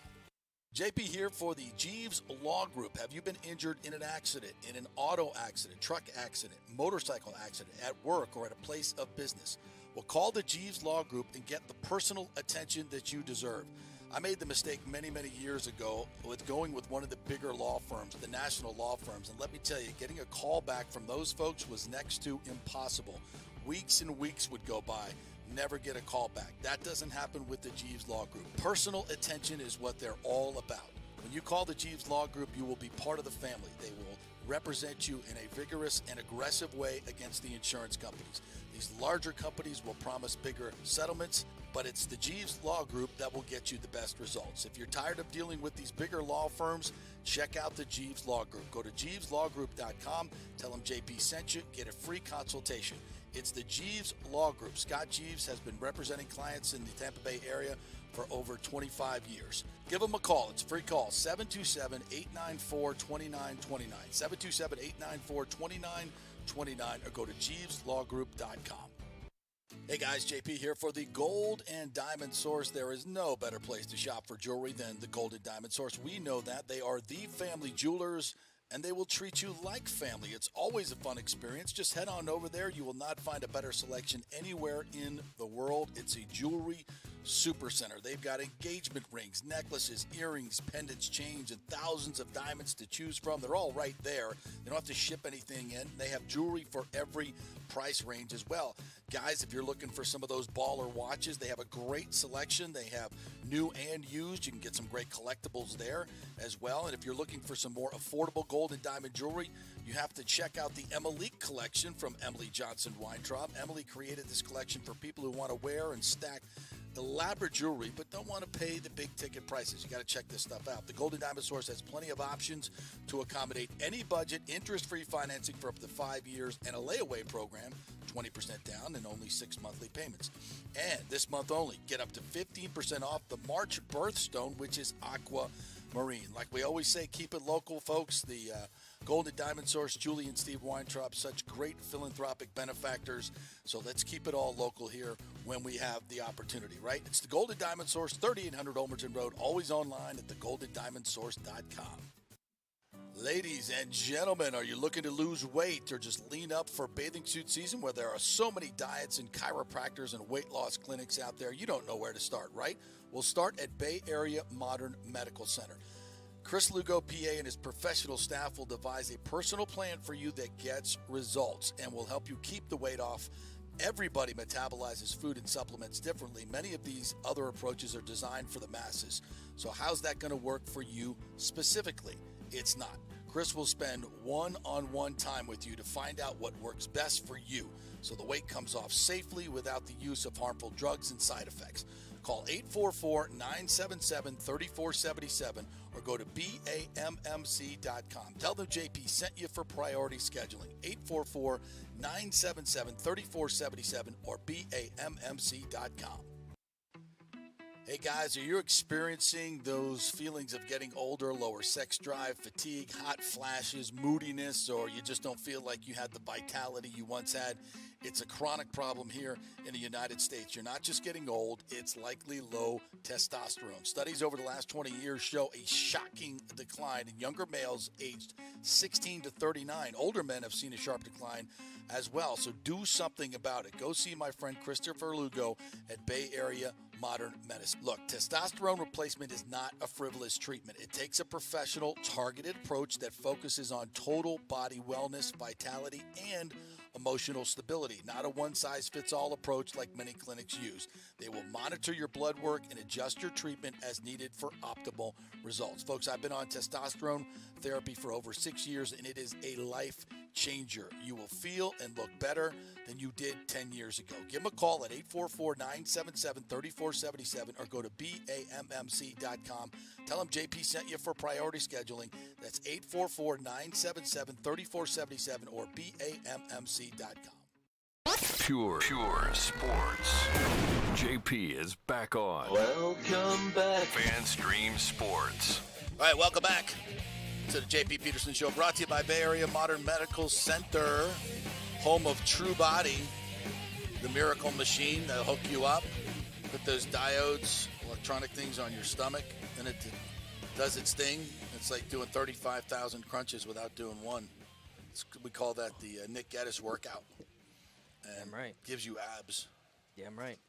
JP here for the Jeeves Law Group. Have you been injured in an accident, in an auto accident, truck accident, motorcycle accident, at work, or at a place of business? Well, call the Jeeves Law Group and get the personal attention that you deserve. I made the mistake many, many years ago with going with one of the bigger law firms, the national law firms. And let me tell you, getting a call back from those folks was next to impossible. Weeks and weeks would go by, never get a call back. That doesn't happen with the Jeeves Law Group. Personal attention is what they're all about. When you call the Jeeves Law Group, you will be part of the family. They will represent you in a vigorous and aggressive way against the insurance companies. These larger companies will promise bigger settlements, but it's the Jeeves Law Group that will get you the best results. If you're tired of dealing with these bigger law firms, check out the Jeeves Law Group. Go to JeevesLawGroup.com, tell them JP sent you, get a free consultation. It's the Jeeves Law Group. Scott Jeeves has been representing clients in the Tampa Bay area for over 25 years. Give them a call. It's a free call, 727-894-2929, 727-894-2929, or go to JeevesLawGroup.com. Hey guys, JP here for the Gold and Diamond Source. There is no better place to shop for jewelry than the Gold and Diamond Source. We know that. They are the family jewelers, and they will treat you like family. It's always a fun experience. Just head on over there. You will not find a better selection anywhere in the world. It's a jewelry super center. They've got engagement rings, necklaces, earrings, pendants, chains, and thousands of diamonds to choose from. They're all right there. They don't have to ship anything in. They have jewelry for every price range as well. Guys, if you're looking for some of those baller watches, they have a great selection. They have new and used. You can get some great collectibles there as well. And if you're looking for some more affordable gold and diamond jewelry, you have to check out the Emily collection from Emily Johnson Weintraub. Emily created this collection for people who want to wear and stack elaborate jewelry but don't want to pay the big ticket prices. You got to check this stuff out. The Gold and Diamond Source has plenty of options to accommodate any budget, interest-free financing for up to 5 years, and a layaway program, 20% down and only 6 monthly payments. And this month only, get up to 15% off the March birthstone, which is aquamarine. Like we always say, keep it local, folks. The Gold and Diamond Source, Julie and Steve Weintraub, such great philanthropic benefactors. So let's keep it all local here when we have the opportunity, right? It's the Gold and Diamond Source, 3800 Olmerton Road, always online at thegoldendiamondsource.com. Ladies and gentlemen, are you looking to lose weight or just lean up for bathing suit season where there are so many diets and chiropractors and weight loss clinics out there? You don't know where to start, right? We'll start at Bay Area Modern Medical Center. Chris Lugo, PA, and his professional staff will devise a personal plan for you that gets results and will help you keep the weight off. Everybody metabolizes food and supplements differently. Many of these other approaches are designed for the masses. So how's that going to work for you specifically? It's not. Chris will spend one-on-one time with you to find out what works best for you so the weight comes off safely without the use of harmful drugs and side effects. Call 844-977-3477 or go to BAMMC.com. Tell them JP sent you for priority scheduling. 844-977-3477 or BAMMC.com. Hey guys, are you experiencing those feelings of getting older, lower sex drive, fatigue, hot flashes, moodiness, or you just don't feel like you had the vitality you once had? It's a chronic problem here in the United States. You're not just getting old, it's likely low testosterone. Studies over the last 20 years show a shocking decline in younger males aged 16 to 39. Older men have seen a sharp decline as well, so do something about it. Go see my friend Christopher Lugo at Bay Area Modern Medicine. Look, testosterone replacement is not a frivolous treatment. It takes a professional, targeted approach that focuses on total body wellness, vitality, and emotional stability, not a one-size-fits-all approach like many clinics use. They will monitor your blood work and adjust your treatment as needed for optimal results. Folks, I've been on testosterone therapy for over 6 years, and it is a life changer. You will feel and look better than you did 10 years ago. Give them a call at 844-977-3477 or go to BAMMC.com. Tell them JP sent you for priority scheduling. That's 844-977-3477 or BAMMC.com. Pure Sports. JP is back on. Welcome back. FanStream Sports. All right, welcome back to the JP Peterson Show, brought to you by Bay Area Modern Medical Center, home of True Body, the miracle machine that'll hook you up, put those diodes, electronic things on your stomach, and it does its thing. It's like doing 35,000 crunches without doing one. We call that the Nick Geddes workout. And right. Gives you abs. Yeah, I'm right.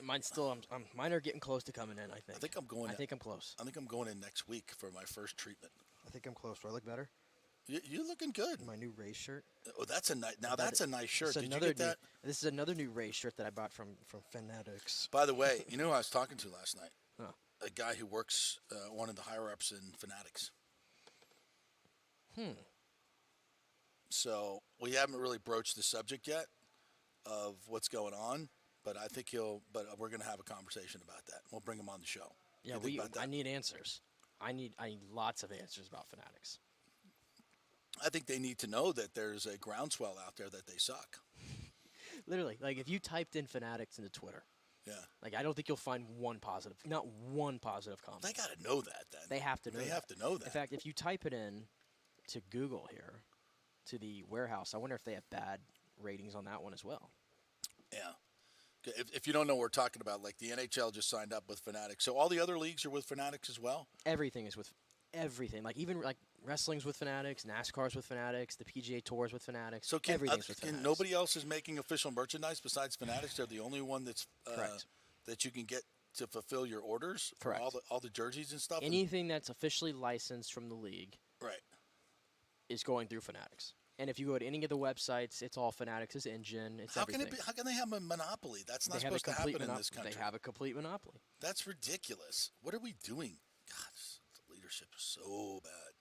Mine's still. Mine are getting close to coming in. I think. I think I'm going. I think I'm close. I think I'm going in next week for my first treatment. I think I'm close. Do I look better? You're looking good. My new Rays shirt. Oh, that's a nice. Now that's a nice shirt. Did you get that? This is another new Rays shirt that I bought from Fanatics. By the way, you know who I was talking to last night? Huh. A guy who works, one of the higher ups in Fanatics. So we haven't really broached the subject yet of what's going on, but I think But we're going to have a conversation about that. We'll bring him on the show. Yeah, I need answers. I need lots of answers about Fanatics. I think they need to know that there's a groundswell out there that they suck. Literally, like if you typed in Fanatics into Twitter, yeah, like I don't think you'll find not one positive comment. They got to know that then. They have to know. They have to know that. In fact, if you type it in to Google here, to the warehouse, I wonder if they have bad ratings on that one as well. Yeah. If you don't know what we're talking about, like the NHL just signed up with Fanatics. So all the other leagues are with Fanatics as well? Everything is with everything. Like even like wrestling's with Fanatics, NASCAR's with Fanatics, the PGA Tour's with Fanatics. So everything's with Fanatics. Nobody else is making official merchandise besides Fanatics? They're the only one that's correct. That you can get to fulfill your orders? Correct. For all the jerseys and stuff? Anything that's officially licensed from the league right. is going through Fanatics. And if you go to any of the websites, it's all Fanatics' engine. It's everything. How can they have a monopoly? That's not supposed to happen in this country. They have a complete monopoly. That's ridiculous. What are we doing? God, the leadership is so bad.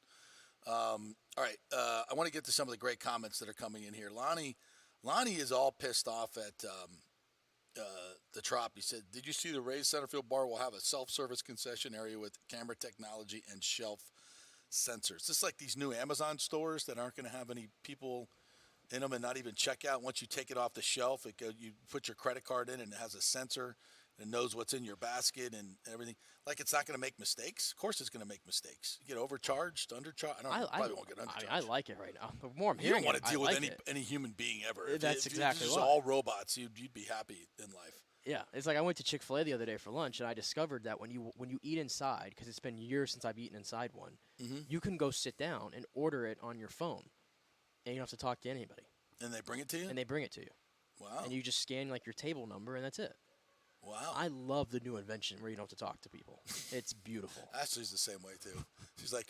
All right, I want to get to some of the great comments that are coming in here. Lonnie is all pissed off at the Trop. He said, "Did you see the Rays Centerfield bar will have a self-service concession area with camera technology and shelf sensors?" Just like these new Amazon stores that aren't going to have any people in them and not even check out. Once you take it off the shelf, you put your credit card in and it has a sensor and knows what's in your basket and everything. Like it's not going to make mistakes. Of course it's going to make mistakes. You get overcharged, undercharged. I don't know. Probably won't get undercharged. I like it right now. The more I'm you hearing, don't want to deal with like any human being ever. That's exactly if what. all robots, you'd be happy in life. Yeah, it's like I went to Chick-fil-A the other day for lunch, and I discovered that when you eat inside, because it's been years since I've eaten inside one, you can go sit down and order it on your phone, and you don't have to talk to anybody. And they bring it to you? And they bring it to you. Wow. And you just scan like your table number, and that's it. Wow. I love the new invention where you don't have to talk to people. It's beautiful. Ashley's the same way, too. She's like,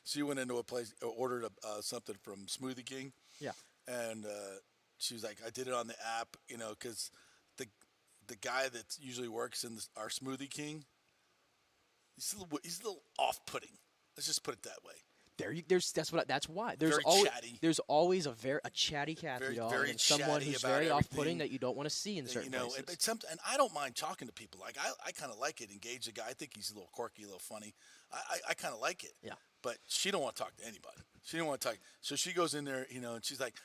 she went into a place, ordered something from Smoothie King. Yeah. And she was like, I did it on the app, because the guy that usually works in our Smoothie King, he's a little off-putting. Let's just put it that way. That's why there's very always chatty. There's always a chatty Kathy doll and someone who's very off-putting that you don't want to see in certain places. And I don't mind talking to people. Like I kind of like it. Engage the guy. I think he's a little quirky, a little funny. I kind of like it. Yeah. But she don't want to talk to anybody. She didn't want to talk. So she goes in there, and she's like,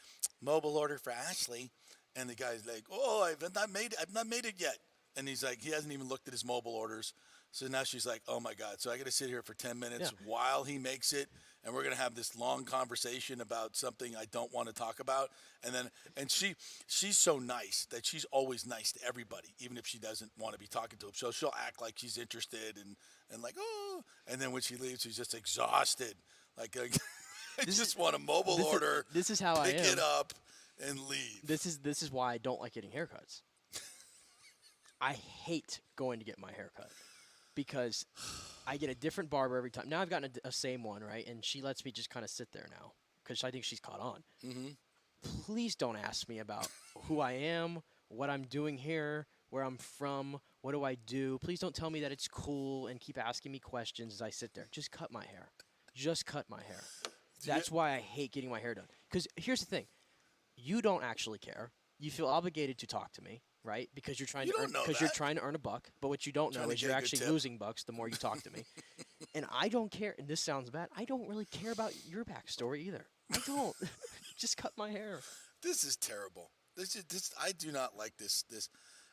mobile order for Ashley. And the guy's like, oh, I've not made it yet. And he's like, he hasn't even looked at his mobile orders. So now she's like, oh my God. So I got to sit here for 10 minutes while he makes it. And we're going to have this long conversation about something I don't want to talk about. And she's so nice that she's always nice to everybody, even if she doesn't want to be talking to him. So she'll act like she's interested and like, oh. And then when she leaves, she's just exhausted. Like, I just want a mobile order. This is how I am. Pick it up and leave. This is why I don't like getting haircuts. I hate going to get my haircut because I get a different barber every time. Now I've gotten a same one, right? And she lets me just kind of sit there now because I think she's caught on. Mm-hmm. Please don't ask me about who I am, what I'm doing here, where I'm from, what do I do. Please don't tell me that it's cool and keep asking me questions as I sit there. Just cut my hair. Just cut my hair. That's why I hate getting my hair done. Because here's the thing. You don't actually care. You feel obligated to talk to me, right? Because you're trying to earn a buck. But what you don't know is you're actually losing bucks the more you talk to me. And I don't care. And this sounds bad. I don't really care about your backstory either. I don't. Just cut my hair. This is terrible. I do not like this.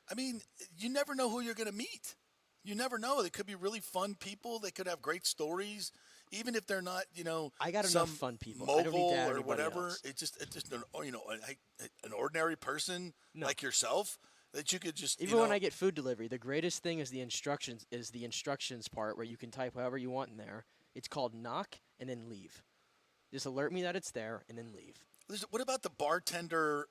I mean, you never know who you're going to meet. You never know. They could be really fun people. They could have great stories. Even if they're not, I got enough fun people. Mobile I don't need to have or whatever. Else. It's just an ordinary person like yourself that you could just even when I get food delivery, the greatest thing is the instructions part where you can type however you want in there. It's called knock and then leave. Just alert me that it's there and then leave. What about the bartender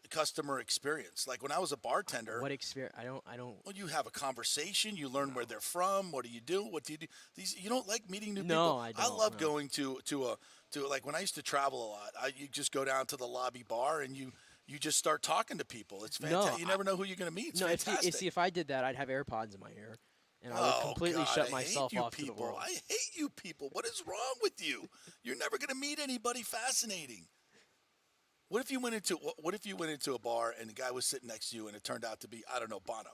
customer experience? Like when I was a bartender. What experience? I don't. Well, you have a conversation. You learn where they're from. What do you do? What do you do? You don't like meeting new people. No, I don't. I love going to like when I used to travel a lot. You just go down to the lobby bar and you just start talking to people. It's fantastic. No, you never know who you're going to meet. It's fantastic. If I did that, I'd have AirPods in my ear, and I would completely shut myself off to the world. I hate you people. What is wrong with you? You're never going to meet anybody fascinating. What if you went into a bar and the guy was sitting next to you and it turned out to be, I don't know, Bono?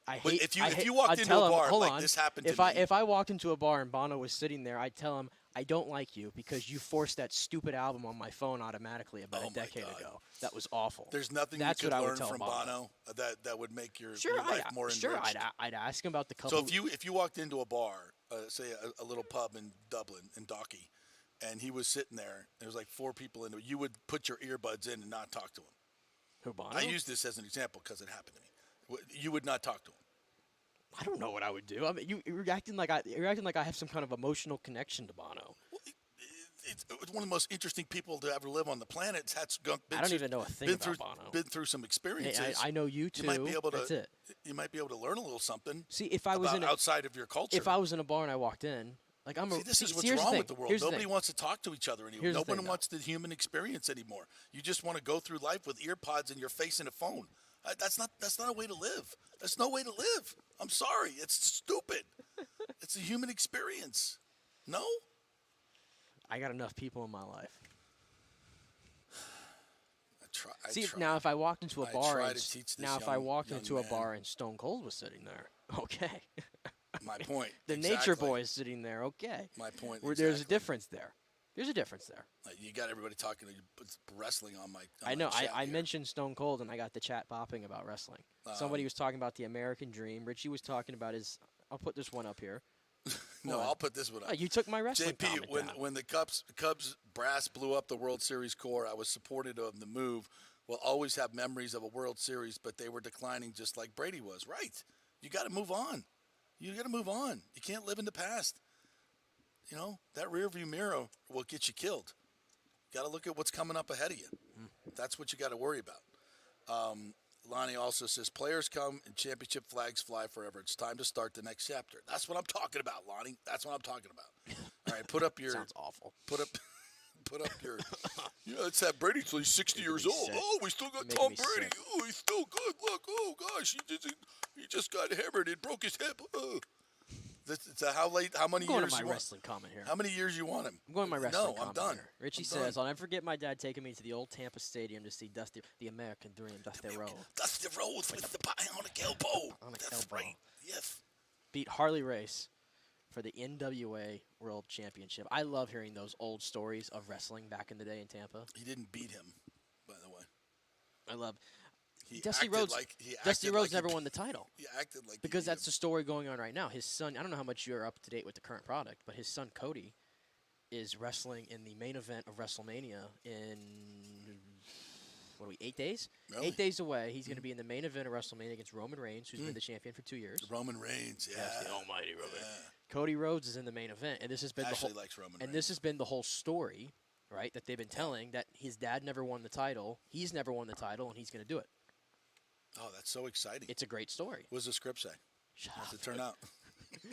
If you walked into a bar like this happened to me. If I walked into a bar and Bono was sitting there, I'd tell him, I don't like you because you forced that stupid album on my phone automatically about a decade ago. That was awful. There's nothing you could learn from Bono that would make your life more enriched. Sure, I'd ask him about the couple. So if you walked into a bar, say a little pub in Dublin, in Dalkey, and he was sitting there was like 4 people in it, you would put your earbuds in and not talk to him. Who, Bono? I use this as an example because it happened to me. You would not talk to him. I don't know what I would do. I mean, you're acting like I have some kind of emotional connection to Bono. Well, it's one of the most interesting people to ever live on the planet. I don't even know a thing about Bono. Been through some experiences. Hey, I know you too. You might be able to, That's it. You might be able to learn a little something. See, if I was outside of your culture. If I was in a bar and I walked in, like this is what's wrong with the world. Nobody wants to talk to each other anymore. Nobody wants the human experience anymore. You just want to go through life with earpods in your face and a phone. That's not a way to live. That's no way to live. I'm sorry. It's stupid. It's a human experience. No? I got enough people in my life. I try. Now if I walked into a bar and bar and Stone Cold was sitting there, okay. My point. The Nature Boy is sitting there, okay. My point. There's a difference there. There's a difference there. Like you got everybody talking wrestling on my. I know. I mentioned Stone Cold and I got the chat popping about wrestling. Somebody was talking about the American Dream. Richie was talking about his. I'll put this one up here. No, I'll put this one up. Oh, you took my wrestling. JP, when the Cubs brass blew up the World Series core, I was supportive of the move. We'll always have memories of a World Series, but they were declining just like Brady was. Right. You got to move on. You got to move on. You can't live in the past. That rearview mirror will get you killed. You got to look at what's coming up ahead of you. That's what you got to worry about. Lonnie also says, players come and championship flags fly forever. It's time to start the next chapter. That's what I'm talking about, Lonnie. That's what I'm talking about. All right, put up your. Sounds awful. Put up your. It's that Brady till he's 60 years old. Sick. Oh, we still got You're Tom making me Brady. sick. Oh, he's still good. Look, oh gosh, he just got hammered and broke his hip. Oh. How many I'm going years to my you want? wrestling comment here. How many years you want him? I'm going to my wrestling No, I'm comment done. here. Richie I'm says, done. I'll never forget my dad taking me to the old Tampa Stadium to see the American Dream, Dusty Rhodes. Dusty Rhodes with the bionic elbow. On the That's elbow. right. Yes. Beat Harley Race for the NWA World Championship. I love hearing those old stories of wrestling back in the day in Tampa. He didn't beat him, by the way. I love He Dusty acted Rhodes. like- he Dusty acted Rhodes like he never won the title. He acted like because that's the story going on right now. His son, I don't know how much you're up to date with the current product, but his son Cody is wrestling in the main event of WrestleMania in 8 days? Really? 8 days away. He's going to be in the main event of WrestleMania against Roman Reigns, who's been the champion for 2 years. Roman Reigns, yeah. Yes, the almighty Roman. Yeah. Cody Rhodes is in the main event, and this has been Ashley the whole likes Roman and this has been the whole story, right? That they've been telling that his dad never won the title, he's never won the title, and he's going to do it. Oh, that's so exciting. It's a great story. What does the script say? How's it turn out?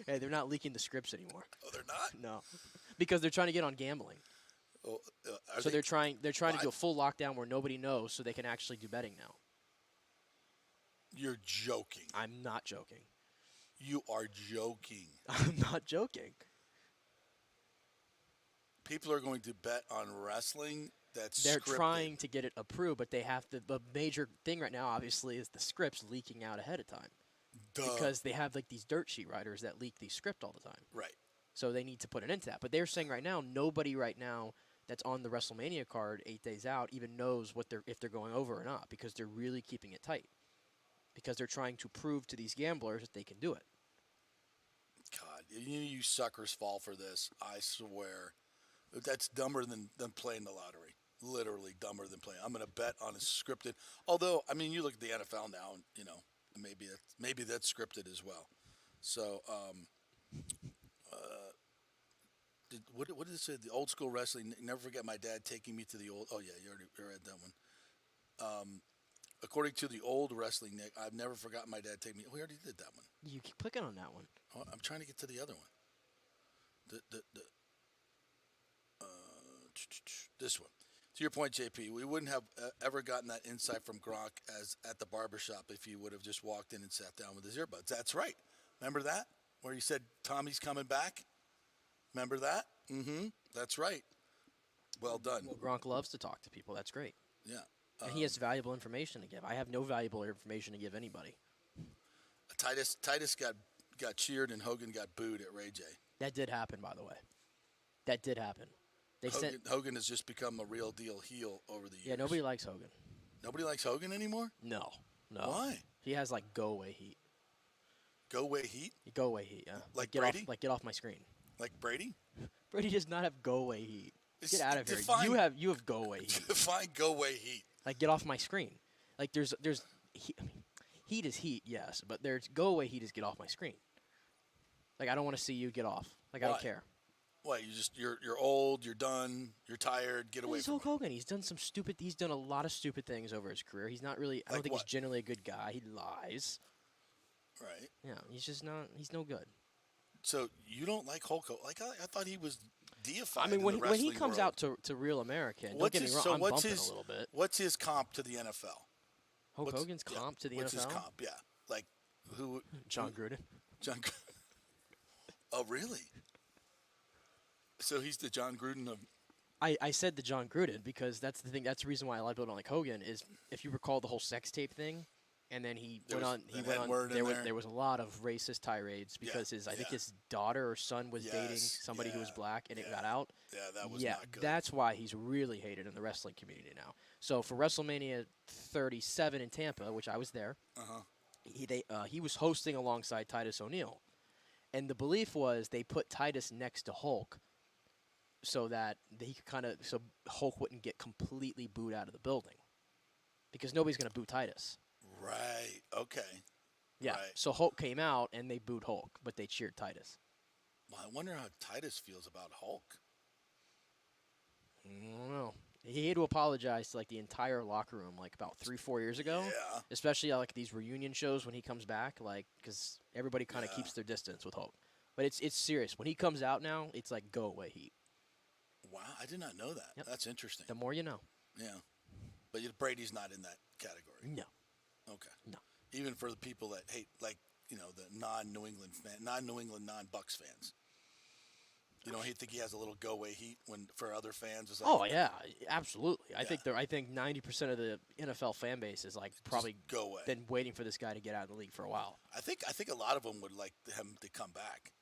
Hey, they're not leaking the scripts anymore. Oh, they're not? No, because they're trying to get on gambling. Oh, So they're trying to do a full lockdown where nobody knows, so they can actually do betting now. You're joking. I'm not joking. You are joking. I'm not joking. People are going to bet on wrestling that's They're scripted. trying to get it approved, but they have to. The major thing right now, obviously, is the scripts leaking out ahead of time. Duh. Because they have like these dirt sheet writers that leak these script all the time. Right. So they need to put an end to that. But they're saying right now, nobody right now that's on the WrestleMania card 8 days out even knows if they're going over or not, because they're really keeping it tight. Because they're trying to prove to these gamblers that they can do it. God, you suckers fall for this. I swear. That's dumber than playing the lottery. Literally dumber than playing. I'm going to bet on a scripted. Although, I mean, you look at the NFL now, and maybe that's scripted as well. So, what did it say? The old school wrestling. Never forget my dad taking me to the old. Oh yeah, you already read that one. According to the old wrestling, Nick, I've never forgotten my dad taking me. We already did that one. You keep clicking on that one. Oh, I'm trying to get to the other one. This one. To your point, JP, we wouldn't have ever gotten that insight from Gronk as at the barbershop if he would have just walked in and sat down with his earbuds. That's right. Remember that? Where he said, Tommy's coming back? Remember that? Mm-hmm. That's right. Well done. Well, Gronk loves to talk to people. That's great. Yeah. And he has valuable information to give. I have no valuable information to give anybody. Titus got cheered and Hogan got booed at Ray J. That did happen, by the way. That did happen. Hogan has just become a real deal heel over the years. Yeah, nobody likes Hogan. Nobody likes Hogan anymore? No. Why? He has like go away heat. Go away heat? Go away heat, yeah. Like get Brady? Get off my screen. Like Brady? Brady does not have go away heat. Get out of here. Define- You have go away heat. Define go away heat. Like get off my screen. Like there's heat is heat, yes, but there's go away heat is get off my screen. Like I don't want to see you get off. Like I don't care. What, you're old, you're done, you're tired, get away He's from Hulk Hogan. He's done a lot of stupid things over his career. He's not really I don't think he's generally a good guy. He lies. Right. Yeah, he's no good. So you don't like Hulk Hogan? Like I thought he was deified. I mean, when he comes out to Real American, don't get me wrong, I'm bumping a little bit. What's his comp to the NFL? Hulk Hogan's comp to the what's NFL? What's his comp? Yeah, like who? John Gruden. Oh, really? So he's the John Gruden of. I said the John Gruden because that's the thing. That's the reason why a lot of people don't like Hogan is if you recall the whole sex tape thing, and then he went on. There was a lot of racist tirades because I think his daughter or son was dating somebody who was black, and it got out. Yeah, that was not good. That's why he's really hated in the wrestling community now. So for WrestleMania 37 in Tampa, which I was there, he was hosting alongside Titus O'Neil, and the belief was they put Titus next to Hulk, so that he could so Hulk wouldn't get completely booed out of the building, because nobody's going to boo Titus. Right. Okay. Yeah. Right. So Hulk came out and they booed Hulk, but they cheered Titus. Well, I wonder how Titus feels about Hulk. I don't know. He had to apologize to like the entire locker room like about 3-4 years ago. Yeah. Especially like these reunion shows when he comes back, like because everybody kind of keeps their distance with Hulk. But it's serious. When he comes out now, it's like go away Heat. Wow, I did not know that. Yep. That's interesting. The more you know. Yeah. But Brady's not in that category. No. Okay. No. Even for the people that hate, like, the non-New England, non-Bucks fans. You don't think he has a little go-away heat for other fans? It's like, Oh yeah, absolutely. I think 90% of the NFL fan base is like probably go away. Been waiting for this guy to get out of the league for a while. I think a lot of them would like him to come back.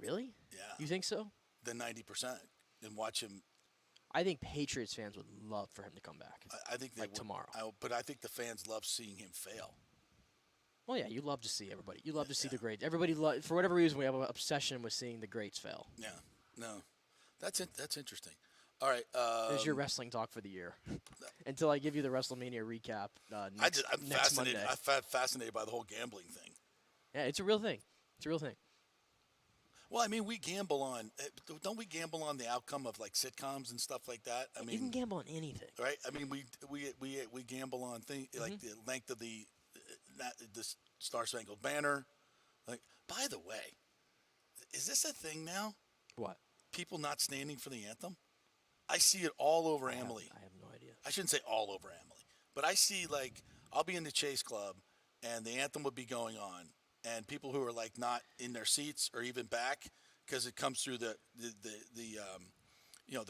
Really? Yeah. You think so? The 90% and watch him. I think Patriots fans would love for him to come back. I think they would, tomorrow. But I think the fans love seeing him fail. Well, yeah, you love to see everybody. You love to see the greats. Everybody, for whatever reason, we have an obsession with seeing the greats fail. Yeah, no, that's interesting. All right, there's your wrestling talk for the year. Until I give you the WrestleMania recap. I'm next fascinated. Monday. I'm fascinated by the whole gambling thing. Yeah, it's a real thing. It's a real thing. Well, I mean, we gamble on. Don't we gamble on the outcome of like sitcoms and stuff like that? I mean, you can gamble on anything, right? I mean, we gamble on things like the length of the Star Spangled Banner. Like, by the way, is this a thing now? What? People not standing for the anthem? I see it all over Amalie. I have no idea. I shouldn't say all over Amalie, but I see like I'll be in the Chase Club, and the anthem would be going on, and people who are like not in their seats or even back because it comes through the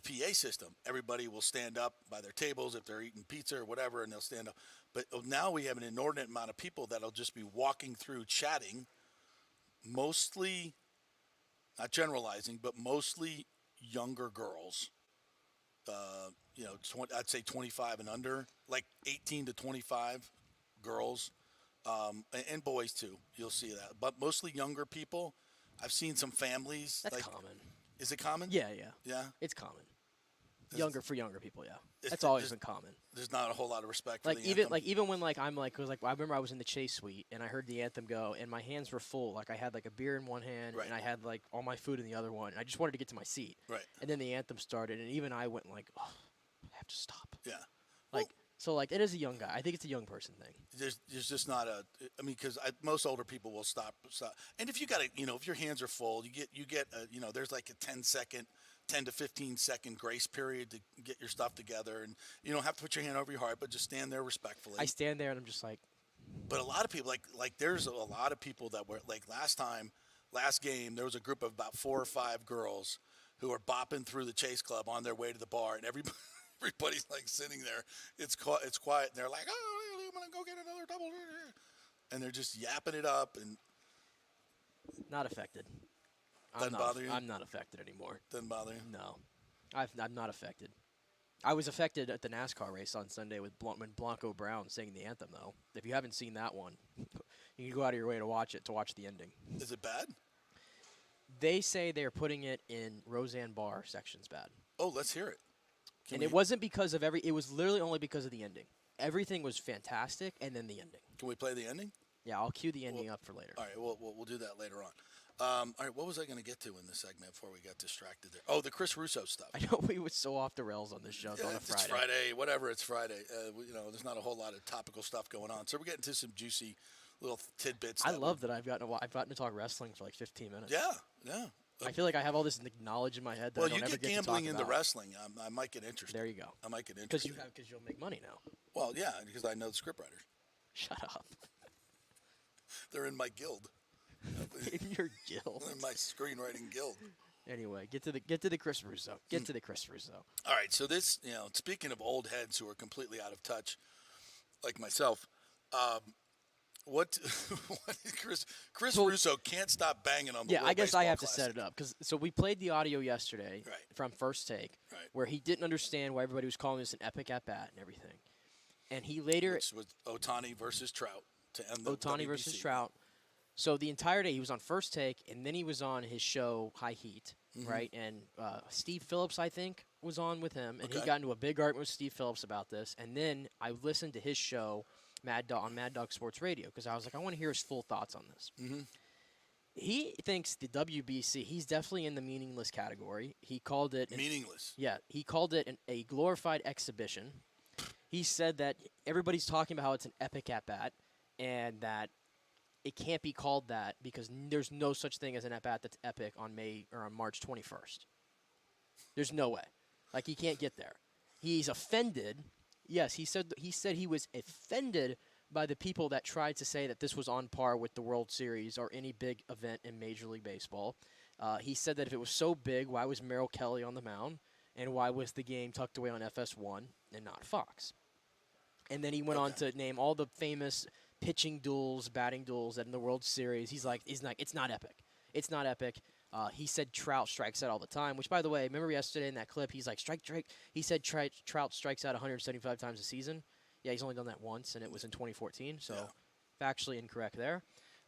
PA system. Everybody will stand up by their tables if they're eating pizza or whatever, and they'll stand up. But now we have an inordinate amount of people that'll just be walking through chatting, mostly, not generalizing, but mostly younger girls. I'd say 25 and under, like 18 to 25 girls, and boys too. You'll see that, but mostly younger people. I've seen some families. That's common. Is it common? Yeah. Yeah. It's common. For younger people, yeah. That's there- always been common. There's not a whole lot of respect for Like the even anthem. when I remember I was in the Chase Suite and I heard the anthem go and my hands were full. Like I had like a beer in one hand Right. and I had like all my food in the other one. And I just wanted to get to my seat. Right. And then the anthem started and even I went like, oh, I have to stop. Yeah. So it is a young guy. I think it's a young person thing. There's just not a. I mean, because most older people will stop. And if you got to, if your hands are full, you get there's like a 10 to 15 second grace period to get your stuff together, and you don't have to put your hand over your heart, but just stand there respectfully. I stand there and I'm just like. But a lot of people like there's a lot of people that were like last game there was a group of about 4 or 5 girls who are bopping through the Chase Club on their way to the bar, and everybody's like sitting there. It's quiet, and they're like, "Oh, I'm gonna go get another double," and they're just yapping it up and. Not affected. Doesn't bother you? I'm not affected anymore. Doesn't bother you? No, I'm not affected. I was affected at the NASCAR race on Sunday when Blanco Brown sang the anthem, though. If you haven't seen that one, you can go out of your way to watch the ending. Is it bad? They say they're putting it in Roseanne Barr sections bad. Oh, let's hear it. It wasn't because of it was literally only because of the ending. Everything was fantastic, and then the ending. Can we play the ending? Yeah, I'll cue the ending up for later. All right, we'll do that later on. All right, what was I going to get to in this segment before we got distracted there? Oh, the Chris Russo stuff. I know we were so off the rails on this show on a Friday. It's Friday, whatever, it's Friday. There's not a whole lot of topical stuff going on. So we're getting to some juicy little tidbits. I love that I've gotten to talk wrestling for like 15 minutes. Yeah. I feel like I have all this knowledge in my head that I don't ever get to talk about. Well, you get gambling into wrestling. I might get interested. There you go. I might get interested. Because you'll make money now. Well, yeah, because I know the scriptwriters. Shut up. They're in my guild. In your guild. In my screenwriting guild. Anyway, get to the Chris Russo. Get to the Chris Russo. All right, so this, speaking of old heads who are completely out of touch, like myself, what Chris Russo can't stop banging on the Yeah, I guess I have to Classic. set it up so we played the audio yesterday from First Take, where he didn't understand why everybody was calling this an epic at bat and everything, and he later Which was Ohtani versus Trout to end the Ohtani WBC. versus Trout. So the entire day he was on First Take, and then he was on his show High Heat, right? And Steve Phillips, I think, was on with him, and he got into a big argument with Steve Phillips about this. And then I listened to his show, Mad Dog Sports Radio, because I was like, I want to hear his full thoughts on this. He thinks the WBC, he's definitely in the meaningless category. He called it meaningless. Yeah, he called it a glorified exhibition. He said that everybody's talking about how it's an epic at-bat and that it can't be called that because there's no such thing as an at-bat that's epic on March 21st. There's no way. Like, he can't get there. He's offended. Yes, he said he was offended by the people that tried to say that this was on par with the World Series or any big event in Major League Baseball. He said that if it was so big, why was Merrill Kelly on the mound? And why was the game tucked away on FS1 and not Fox? And then he went on to name all the famous pitching duels, batting duels in the World Series. He's like, it's not epic. It's not epic. He said Trout strikes out all the time, which, by the way, remember yesterday in that clip, he's like, strike. He said Trout strikes out 175 times a season. Yeah, he's only done that once, and it was in 2014, so factually incorrect there.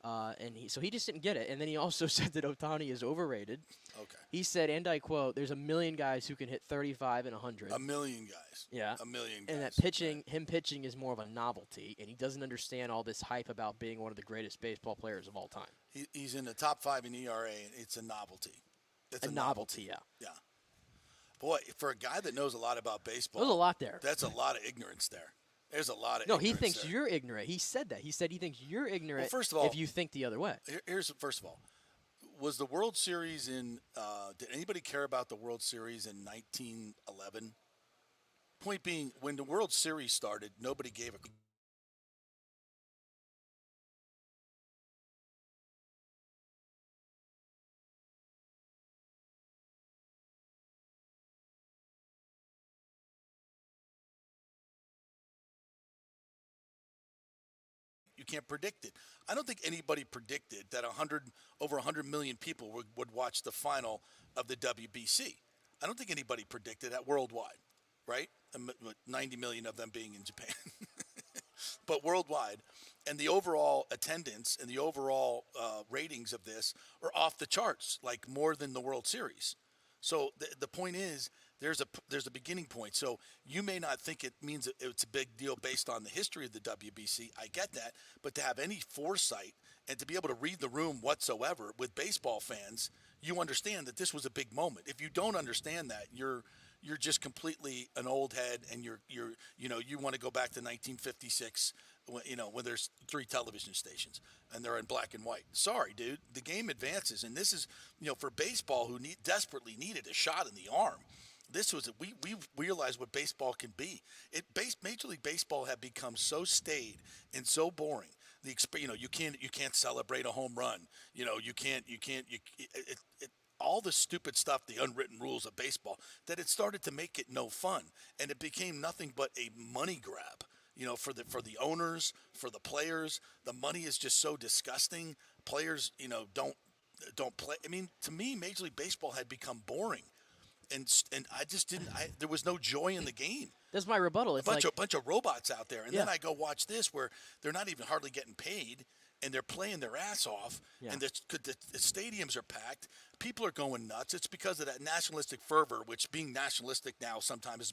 So he just didn't get it. And then he also said that Ohtani is overrated. Okay. He said, and I quote, "There's a million guys who can hit 35 and 100." A million guys. Yeah. A million guys. And that him pitching is more of a novelty, and he doesn't understand all this hype about being one of the greatest baseball players of all time. He's in the top 5 in ERA, and it's a novelty. It's a novelty, yeah. Yeah. Boy, for a guy that knows a lot about baseball. There's a lot there. That's a lot of ignorance there. There's a lot of No, ignorance he thinks there. you're ignorant. He said that. He said he thinks you're ignorant Well, first of all, if you think the other way. First of all, was the World Series in did anybody care about the World Series in 1911? Point being, when the World Series started, nobody gave a you can't predict it. I don't think anybody predicted that over 100 million people would watch the final of the WBC. I don't think anybody predicted that worldwide, right? 90 million of them being in Japan. But worldwide, and the overall attendance and the overall ratings of this are off the charts, like more than the World Series. So the point is, there's a beginning point. So you may not think it means it's a big deal based on the history of the WBC. I get that. But to have any foresight and to be able to read the room whatsoever with baseball fans, you understand that this was a big moment. If you don't understand that, you're just completely an old head, and you want to go back to 1956 when there's 3 television stations and they're in black and white. Sorry, dude. The game advances, and this is for baseball who desperately needed a shot in the arm. This was we realized what baseball can be. Major League Baseball had become so staid and so boring. You can't celebrate a home run. All the stupid stuff, the unwritten rules of baseball, that it started to make it no fun, and it became nothing but a money grab. For the owners, for the players, the money is just so disgusting. Players, don't play. I mean, to me, Major League Baseball had become boring. And I just didn't. There was no joy in the game. That's my rebuttal. It's a bunch of robots out there, and then I go watch this where they're not even hardly getting paid, and they're playing their ass off, and the stadiums are packed. People are going nuts. It's because of that nationalistic fervor, which being nationalistic now sometimes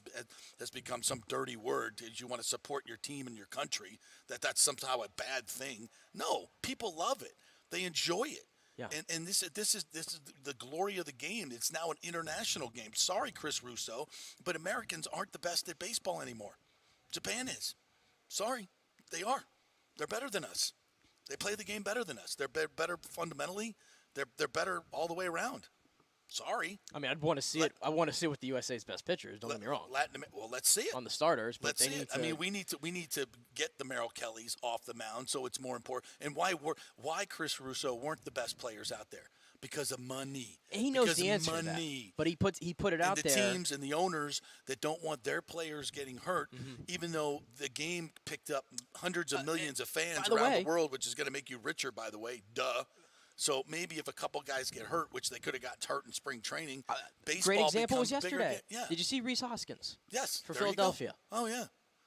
has become some dirty word. Because you want to support your team and your country. That's somehow a bad thing. No, people love it. They enjoy it. Yeah. And this is the glory of the game. It's now an international game. Sorry, Chris Russo, but Americans aren't the best at baseball anymore. Japan is. Sorry, they are. They're better than us. They play the game better than us. They're better fundamentally. They're better all the way around. Sorry. I mean, I'd want to see it. I want to see what the USA's best pitcher is. Don't get me wrong. Well, let's see it on the starters. But let's see it. I mean, we need to get the Merrill Kellys off the mound, so it's more important. And why Chris Russo weren't the best players out there? Because of money. And he knows the answer to that. But he put it out there. The teams and the owners that don't want their players getting hurt, even though the game picked up hundreds of millions of fans around the world, which is going to make you richer, by the way. Duh. So maybe if a couple guys get hurt, which they could have got hurt in spring training, baseball great example was becomes yesterday. Yeah. Did you see Rhys Hoskins? Yes. For Philadelphia. Oh, yeah.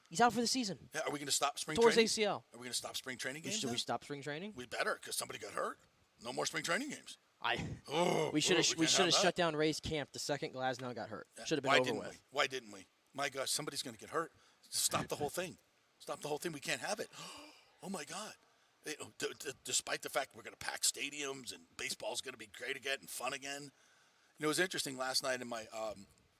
He's out for the season. Yeah, are we going to stop spring Towards training? ACL. Are we going to stop spring training games? Should we stop spring training? We better, because somebody got hurt. No more spring training games. We should have shut down Ray's camp the second Glasnow got hurt. Yeah. Should have been over with. Why didn't we? My gosh, somebody's going to get hurt. Just stop the whole thing. Stop the whole thing. We can't have it. Oh, my God. Despite the fact we're going to pack stadiums and baseball's going to be great again and fun again. It was interesting last night in my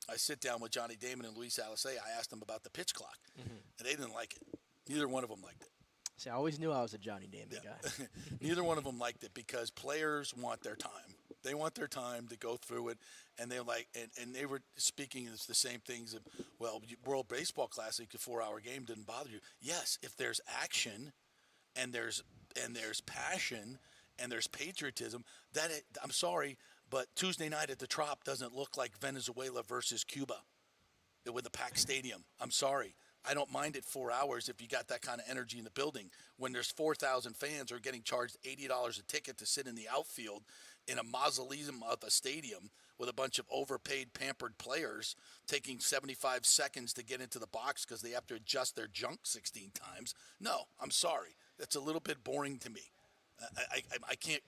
I sit down with Johnny Damon and Luis Alisei. I asked them about the pitch clock, and they didn't like it. Neither one of them liked it. See, I always knew I was a Johnny Damon guy. Neither one of them liked it because players want their time. They want their time to go through it, and they and they were speaking the same things of, well, World Baseball Classic, a 4-hour game didn't bother you. Yes, if there's action, and there's passion, and there's patriotism, I'm sorry, but Tuesday night at the Trop doesn't look like Venezuela versus Cuba with a packed stadium. I'm sorry. I don't mind it 4 hours if you got that kind of energy in the building. When there's 4,000 fans who are getting charged $80 a ticket to sit in the outfield in a mausoleum of a stadium with a bunch of overpaid, pampered players taking 75 seconds to get into the box because they have to adjust their junk 16 times. No, I'm sorry. That's a little bit boring to me. I can't.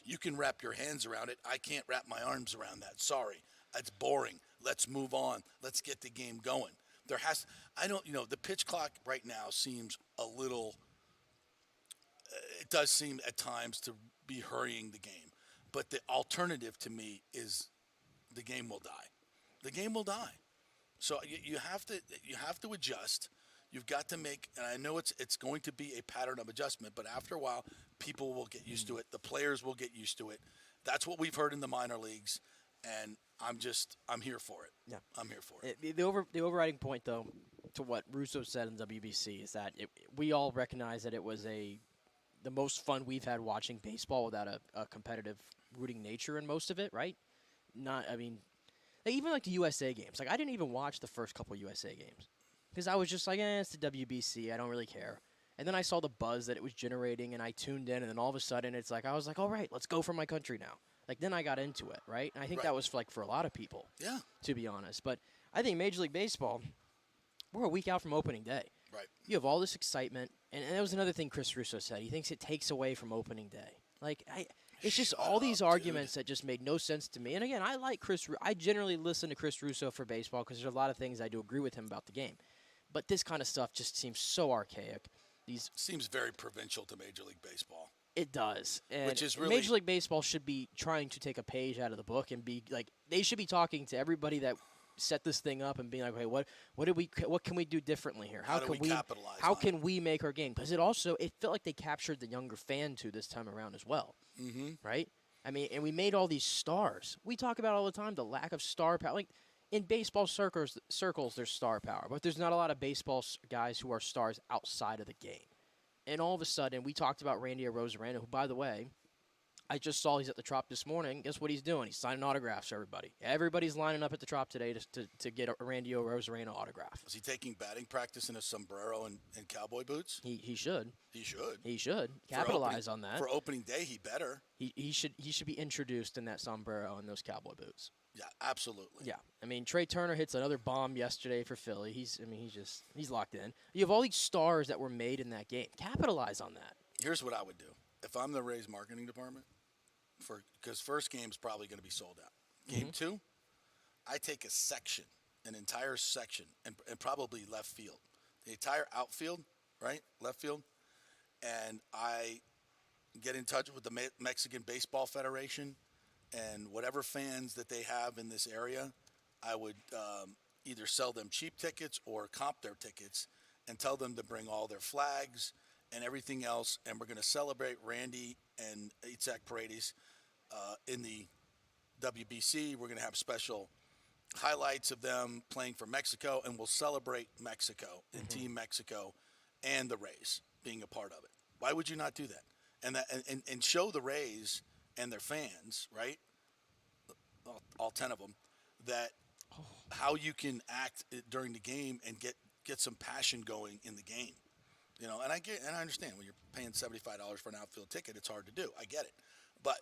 You can wrap your hands around it. I can't wrap my arms around that. Sorry. That's boring. Let's move on. Let's get the game going. The pitch clock right now seems a little, it does seem at times to be hurrying the game. But the alternative to me is the game will die. The game will die. So you have to adjust. You've got to make, and I know it's going to be a pattern of adjustment, but after a while, people will get used to it. The players will get used to it. That's what we've heard in the minor leagues, and I'm here for it. Yeah, I'm here for it. The overriding point, though, to what Russo said in WBC is that we all recognize that it was the most fun we've had watching baseball without a competitive rooting nature in most of it, right? Even like the USA games. Like I didn't even watch the first couple USA games because I was just like, it's the WBC. I don't really care. And then I saw the buzz that it was generating, and I tuned in, and then all of a sudden, it's like I was like, all right, let's go for my country now. Like then I got into it, right? And I think that was for a lot of people. Yeah. To be honest, but I think Major League Baseball, we're a week out from opening day. Right. You have all this excitement, and that was another thing Chris Russo said. He thinks it takes away from opening day. Like it's just all these arguments that just made no sense to me. And again, I like I generally listen to Chris Russo for baseball because there's a lot of things I do agree with him about the game. But this kind of stuff just seems so archaic. Seems very provincial to Major League Baseball. It does. And which is really, Major League Baseball should be trying to take a page out of the book and be like, they should be talking to everybody that set this thing up and being like, hey, what can we do differently here? How can we capitalize? How can we make our game? Because it felt like they captured the younger fan too this time around as well. Mm-hmm. Right? I mean, and we made all these stars. We talk about all the time the lack of star power. Like in baseball circles, there's star power, but there's not a lot of baseball guys who are stars outside of the game. And all of a sudden, we talked about Randy Arozarena, who, by the way, I just saw he's at the Trop this morning. Guess what he's doing? He's signing autographs for everybody. Everybody's lining up at the Trop today to get a Randy Arozarena autograph. Is he taking batting practice in a sombrero and cowboy boots? He should. He should. He should. Capitalize on that. For opening day, he better. He should be introduced in that sombrero and those cowboy boots. Yeah, absolutely. Yeah. I mean, Trey Turner hits another bomb yesterday for Philly. He's locked in. You have all these stars that were made in that game. Capitalize on that. Here's what I would do. If I'm the Rays marketing department, because first game's probably going to be sold out. Game 2, I take an entire section, and probably left field. The entire outfield, right? Left field. And I get in touch with the Mexican Baseball Federation and whatever fans that they have in this area, I would either sell them cheap tickets or comp their tickets and tell them to bring all their flags and everything else. And we're going to celebrate Randy and Itzhak Paredes in the WBC. We're going to have special highlights of them playing for Mexico, and we'll celebrate Mexico and Team Mexico and the Rays being a part of it. Why would you not do that? And show the Rays and their fans, right, all 10 of them, that how you can act during the game and get some passion going in the game. And I understand when you're paying $75 for an outfield ticket, it's hard to do. I get it. But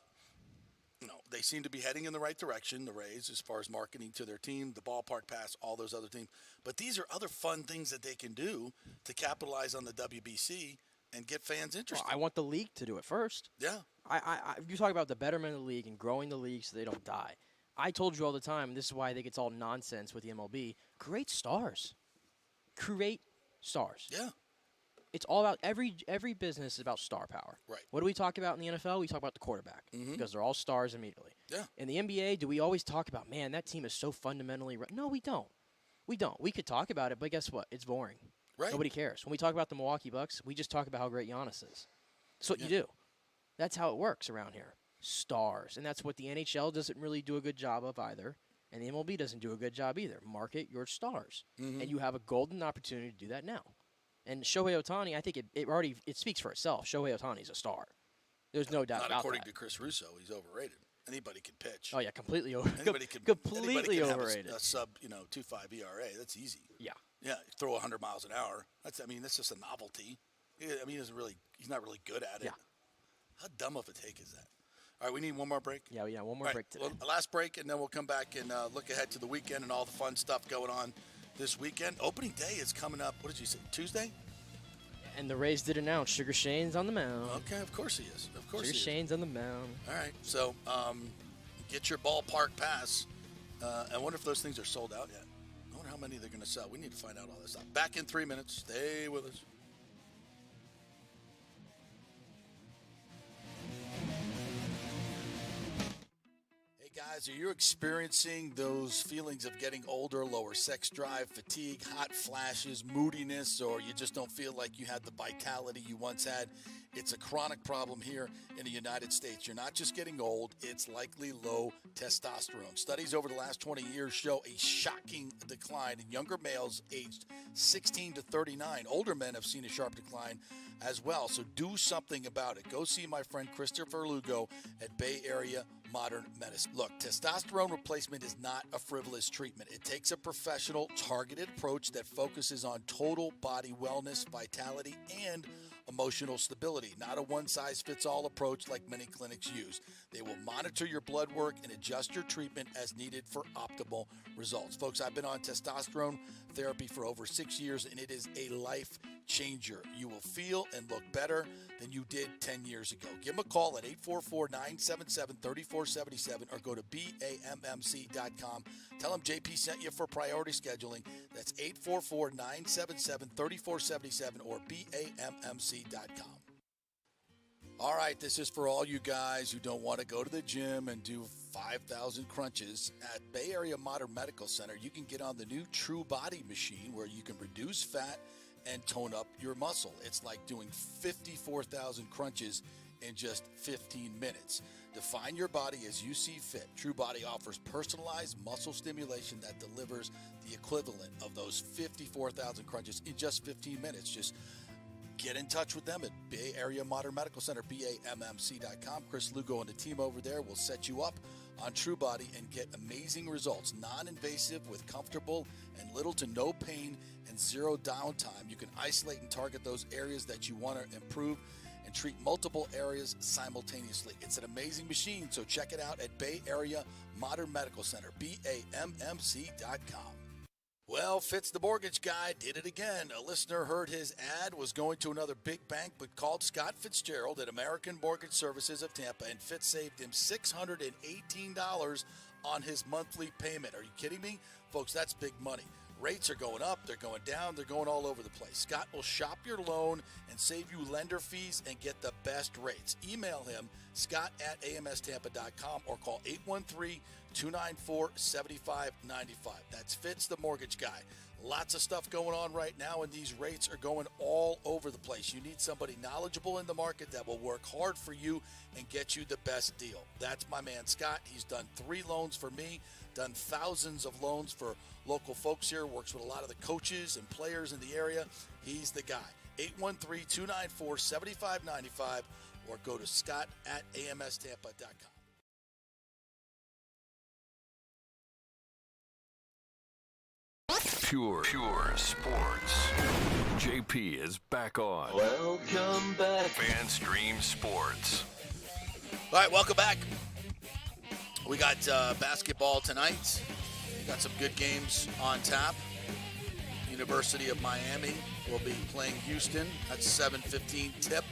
they seem to be heading in the right direction, the Rays, as far as marketing to their team, the ballpark pass, all those other things. But these are other fun things that they can do to capitalize on the WBC and get fans interested. Well, I want the league to do it first. Yeah. You talk about the betterment of the league and growing the league so they don't die. I told you all the time, and this is why I think it's all nonsense with the MLB, create stars. Create stars. Yeah. It's all about every business is about star power. Right. What do we talk about in the NFL? We talk about the quarterback because they're all stars immediately. Yeah. In the NBA, do we always talk about, man, that team is so fundamentally No, we don't. We don't. We could talk about it, but guess what? It's boring. Right. Nobody cares. When we talk about the Milwaukee Bucks, we just talk about how great Giannis is. That's what you do. That's how it works around here. Stars. And that's what the NHL doesn't really do a good job of either. And the MLB doesn't do a good job either. Market your stars. And you have a golden opportunity to do that now. And Shohei Ohtani, I think it speaks for itself. Shohei Ohtani is a star. There's no doubt about that. Not according to Chris Russo. He's overrated. Anybody can pitch. Oh, yeah, completely overrated. Anybody can overrated. Have a sub, 2.5 ERA. That's easy. Yeah. Yeah, throw 100 miles an hour. That's just a novelty. He's not really good at it. Yeah. How dumb of a take is that? All right, we need one more break. Yeah, one more break today. Well, last break, and then we'll come back and look ahead to the weekend and all the fun stuff going on this weekend. Opening day is coming up. What did you say? Tuesday? And the Rays did announce Sugar Shane's on the mound. Okay, of course he is. Sugar Shane's on the mound. All right, so get your ballpark pass. I wonder if those things are sold out yet. I wonder how many they're going to sell. We need to find out all this stuff. Back in 3 minutes. Stay with us. Guys, are you experiencing those feelings of getting older, lower sex drive, fatigue, hot flashes, moodiness, or you just don't feel like you had the vitality you once had? It's a chronic problem here in the United States. You're not just getting old, it's likely low testosterone. Studies over the last 20 years show a shocking decline in younger males aged 16 to 39. Older men have seen a sharp decline as well, so do something about it. Go see my friend Christopher Lugo at Bay Area Modern Medicine. Look, testosterone replacement is not a frivolous treatment. It takes a professional, targeted approach that focuses on total body wellness, vitality, and emotional stability, not a one-size-fits-all approach like many clinics use. They will monitor your blood work and adjust your treatment as needed for optimal results. Folks, I've been on testosterone therapy for over 6 years, and it is a life changer. You will feel and look better than you did 10 years ago. Give them a call at 844-977-3477 or go to BAMMC.com. Tell them JP sent you for priority scheduling. That's 844-977-3477 or BAMMC.com. All right, this is for all you guys who don't want to go to the gym and do 5,000 crunches. At Bay Area Modern Medical Center, you can get on the new True Body machine where you can reduce fat and tone up your muscle. It's like doing 54,000 crunches in just 15 minutes. Define your body as you see fit. True Body offers personalized muscle stimulation that delivers the equivalent of those 54,000 crunches in just 15 minutes. Just get in touch with them at Bay Area Modern Medical Center, BAMMC.com. Chris Lugo and the team over there will set you up on True Body and get amazing results. Non-invasive with comfortable and little to no pain and zero downtime. You can isolate and target those areas that you want to improve and treat multiple areas simultaneously. It's an amazing machine, so check it out at Bay Area Modern Medical Center, BAMMC.com. Well, Fitz the mortgage guy did it again. A listener heard his ad, was going to another big bank, but called Scott Fitzgerald at American Mortgage Services of Tampa, and Fitz saved him $618 on his monthly payment. Are you kidding me? Folks, that's big money. Rates are going up, they're going down, they're going all over the place. Scott will shop your loan and save you lender fees and get the best rates. Email him, scott@amstampa.com, or call 813-294-7595. That's Fitz the mortgage guy. Lots of stuff going on right now, and these rates are going all over the place. You need somebody knowledgeable in the market that will work hard for you and get you the best deal. That's my man, Scott. He's done 3 loans for me, done thousands of loans for local folks here, works with a lot of the coaches and players in the area. He's the guy. 813-294-7595 or go to scott@amstampa.com. Pure sports. JP is back on. Welcome back. FanStream Sports. All right, welcome back. We got basketball tonight. We got some good games on tap. University of Miami will be playing Houston. That's 7:15 tip.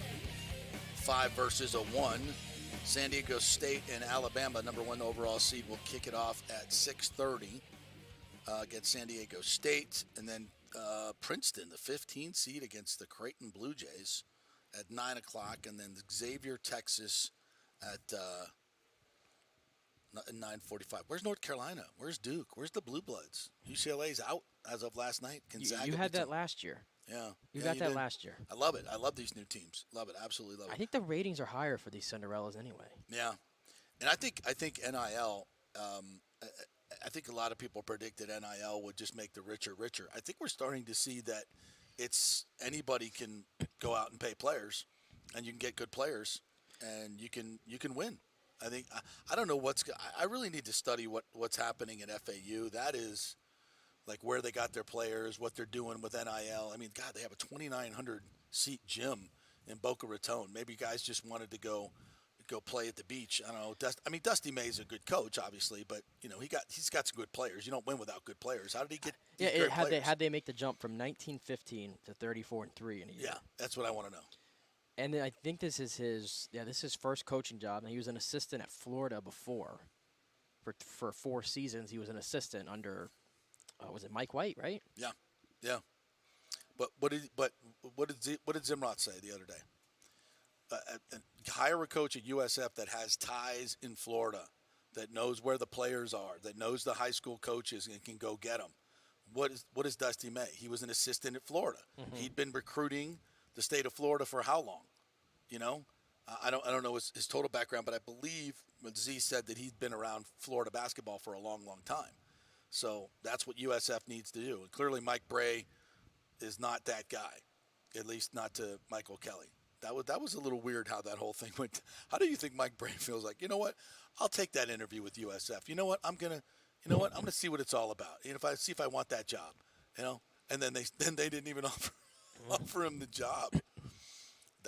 5 versus a 1. San Diego State and Alabama, number 1 overall seed, will kick it off at 6:30 against San Diego State. And then Princeton, the 15 seed against the Creighton Blue Jays at 9 o'clock, and then Xavier, Texas at 9:45. Where's North Carolina? Where's Duke? Where's the Blue Bloods? UCLA's out as of last night. Gonzaga. You had that last year. Yeah. You got that last year. I love it. I love these new teams. Love it. Absolutely love it. I think the ratings are higher for these Cinderellas anyway. Yeah. And I think NIL, I think a lot of people predicted NIL would just make the richer richer. I think we're starting to see that it's anybody can go out and pay players, and you can get good players, and you can win. I think I don't know I really need to study what's happening at FAU. That is like where they got their players, what they're doing with NIL. I mean, God, they have a 2,900 seat gym in Boca Raton. Maybe guys just wanted to go play at the beach. I don't know. Dusty May's a good coach, obviously, but he's got some good players. You don't win without good players. How did he get? Had they make the jump from 1915 to 34-3 in a year? Yeah, that's what I want to know. And then I think this is his first coaching job. And he was an assistant at Florida before. For 4 seasons, he was an assistant under, was it Mike White, right? Yeah, yeah. But what did Zimrot say the other day? Hire a coach at USF that has ties in Florida, that knows where the players are, that knows the high school coaches and can go get them. What is Dusty May? He was an assistant at Florida. Mm-hmm. He'd been recruiting the state of Florida for how long? I don't know his total background, but I believe Z said that he'd been around Florida basketball for a long, long time. So that's what USF needs to do. And clearly Mike Bray is not that guy, at least not to Michael Kelly. That was a little weird how that whole thing went. How do you think Mike Bray feels like? You know what? I'll take that interview with USF. You know what? I'm gonna see what it's all about. If I want that job, And then they didn't even offer him the job.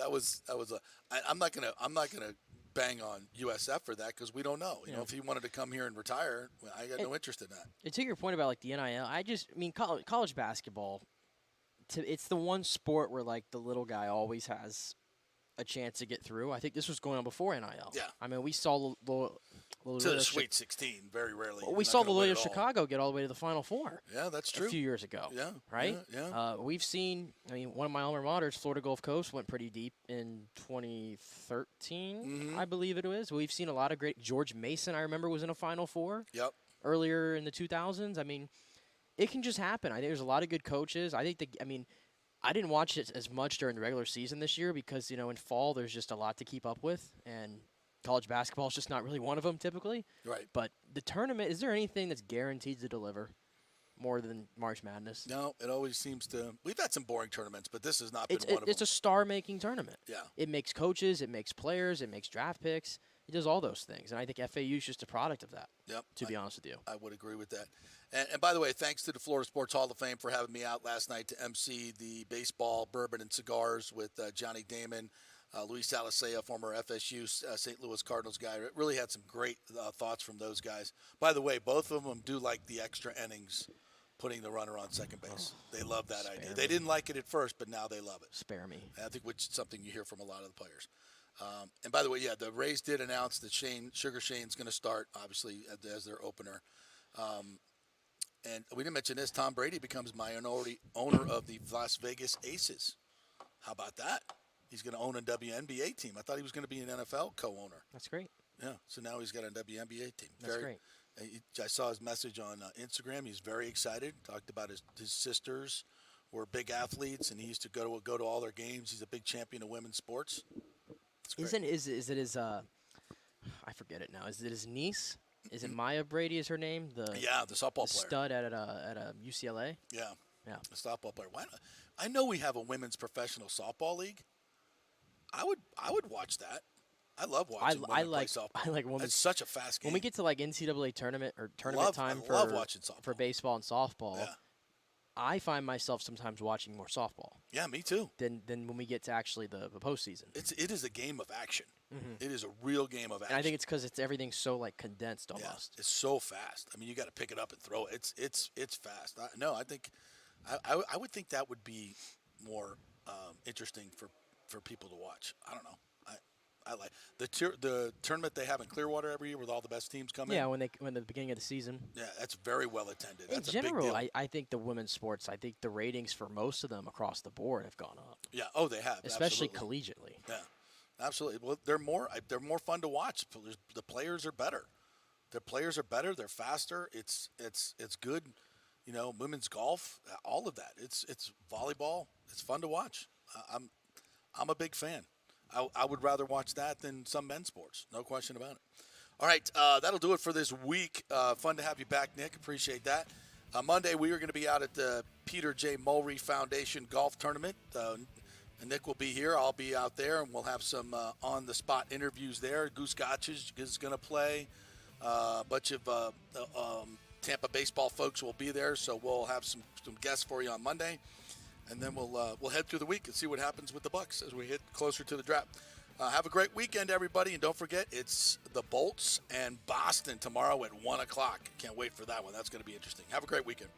I'm not gonna bang on USF for that because we don't know. If he wanted to come here and retire, I got no interest in that. And to your point about the NIL, college basketball. It's the one sport where the little guy always has a chance to get through. I think this was going on before NIL. Yeah. We saw to the Sweet 16 very rarely. We saw the Loyola Chicago get all the way to the Final Four. Yeah, that's true. A few years ago. Yeah. Right? Yeah. We've seen, one of my alma maters, Florida Gulf Coast, went pretty deep in 2013, I believe it was. We've seen a lot of great. George Mason, I remember, was in a Final Four. Yep. Earlier in the 2000s. It can just happen. I think there's a lot of good coaches. I didn't watch it as much during the regular season this year because, in fall there's just a lot to keep up with, and college basketball is just not really one of them typically. Right. But the tournament, is there anything that's guaranteed to deliver more than March Madness? No, it always seems to. We've had some boring tournaments, but this has not been one of them. It's a star-making tournament. Yeah. It makes coaches, it makes players, it makes draft picks. It does all those things, and I think FAU is just a product of that. Yep. To be honest with you, I would agree with that. And by the way, thanks to the Florida Sports Hall of Fame for having me out last night to MC the baseball, bourbon, and cigars with Johnny Damon, Luis Alicea, former FSU St. Louis Cardinals guy. Really had some great thoughts from those guys. By the way, both of them do like the extra innings, putting the runner on second base. They love that idea. They didn't like it at first, but now they love it. Spare me. I think which is something you hear from a lot of the players. And by the way, the Rays did announce that Sugar Shane's going to start, obviously, as their opener. And we didn't mention this. Tom Brady becomes minority owner of the Las Vegas Aces. How about that? He's going to own a WNBA team. I thought he was going to be an NFL co-owner. That's great. Yeah, so now he's got a WNBA team. That's great. I saw his message on Instagram. He's very excited. Talked about his sisters were big athletes, and he used to go to all their games. He's a big champion of women's sports. Is it his I forget it now. Is it his niece? Is it Maya Brady? Is her name? The softball player. Stud at a UCLA. Yeah. Yeah. The softball player. Why not? I know we have a women's professional softball league. I would watch that. I love watching women play softball. I like women's. It's such a fast game. When we get to NCAA tournament time love watching softball. For baseball and softball. Yeah. I find myself sometimes watching more softball. Yeah, me too. Than when we get to actually the postseason. It is a game of action. Mm-hmm. It is a real game of action. And I think it's because everything's so condensed almost. Yeah, it's so fast. You got to pick it up and throw it. It's fast. I think I would think that would be more interesting for people to watch. I don't know. I like the tournament they have in Clearwater every year with all the best teams come in. Yeah, when at the beginning of the season. Yeah, that's very well attended. That's in general, a big deal. I think the women's sports, I think the ratings for most of them across the board have gone up. Yeah. Oh, they have. Especially absolutely. collegiately. Yeah, absolutely. Well, they're more fun to watch. The players are better. Their players are better. They're faster. It's good. You know, women's golf, all of that. It's volleyball. It's fun to watch. I'm a big fan. I would rather watch that than some men's sports. No question about it. All right, that'll do it for this week. Fun to have you back, Nick. Appreciate that. Monday, we are going to be out at the Peter J. Mulry Foundation Golf Tournament. Nick will be here. I'll be out there, and we'll have some on-the-spot interviews there. Goose Gotch is going to play. A bunch of Tampa baseball folks will be there, so we'll have some guests for you on Monday. And then we'll head through the week and see what happens with the Bucks as we hit closer to the draft. Have a great weekend, everybody. And don't forget, it's the Bolts and Boston tomorrow at 1 o'clock. Can't wait for that one. That's going to be interesting. Have a great weekend.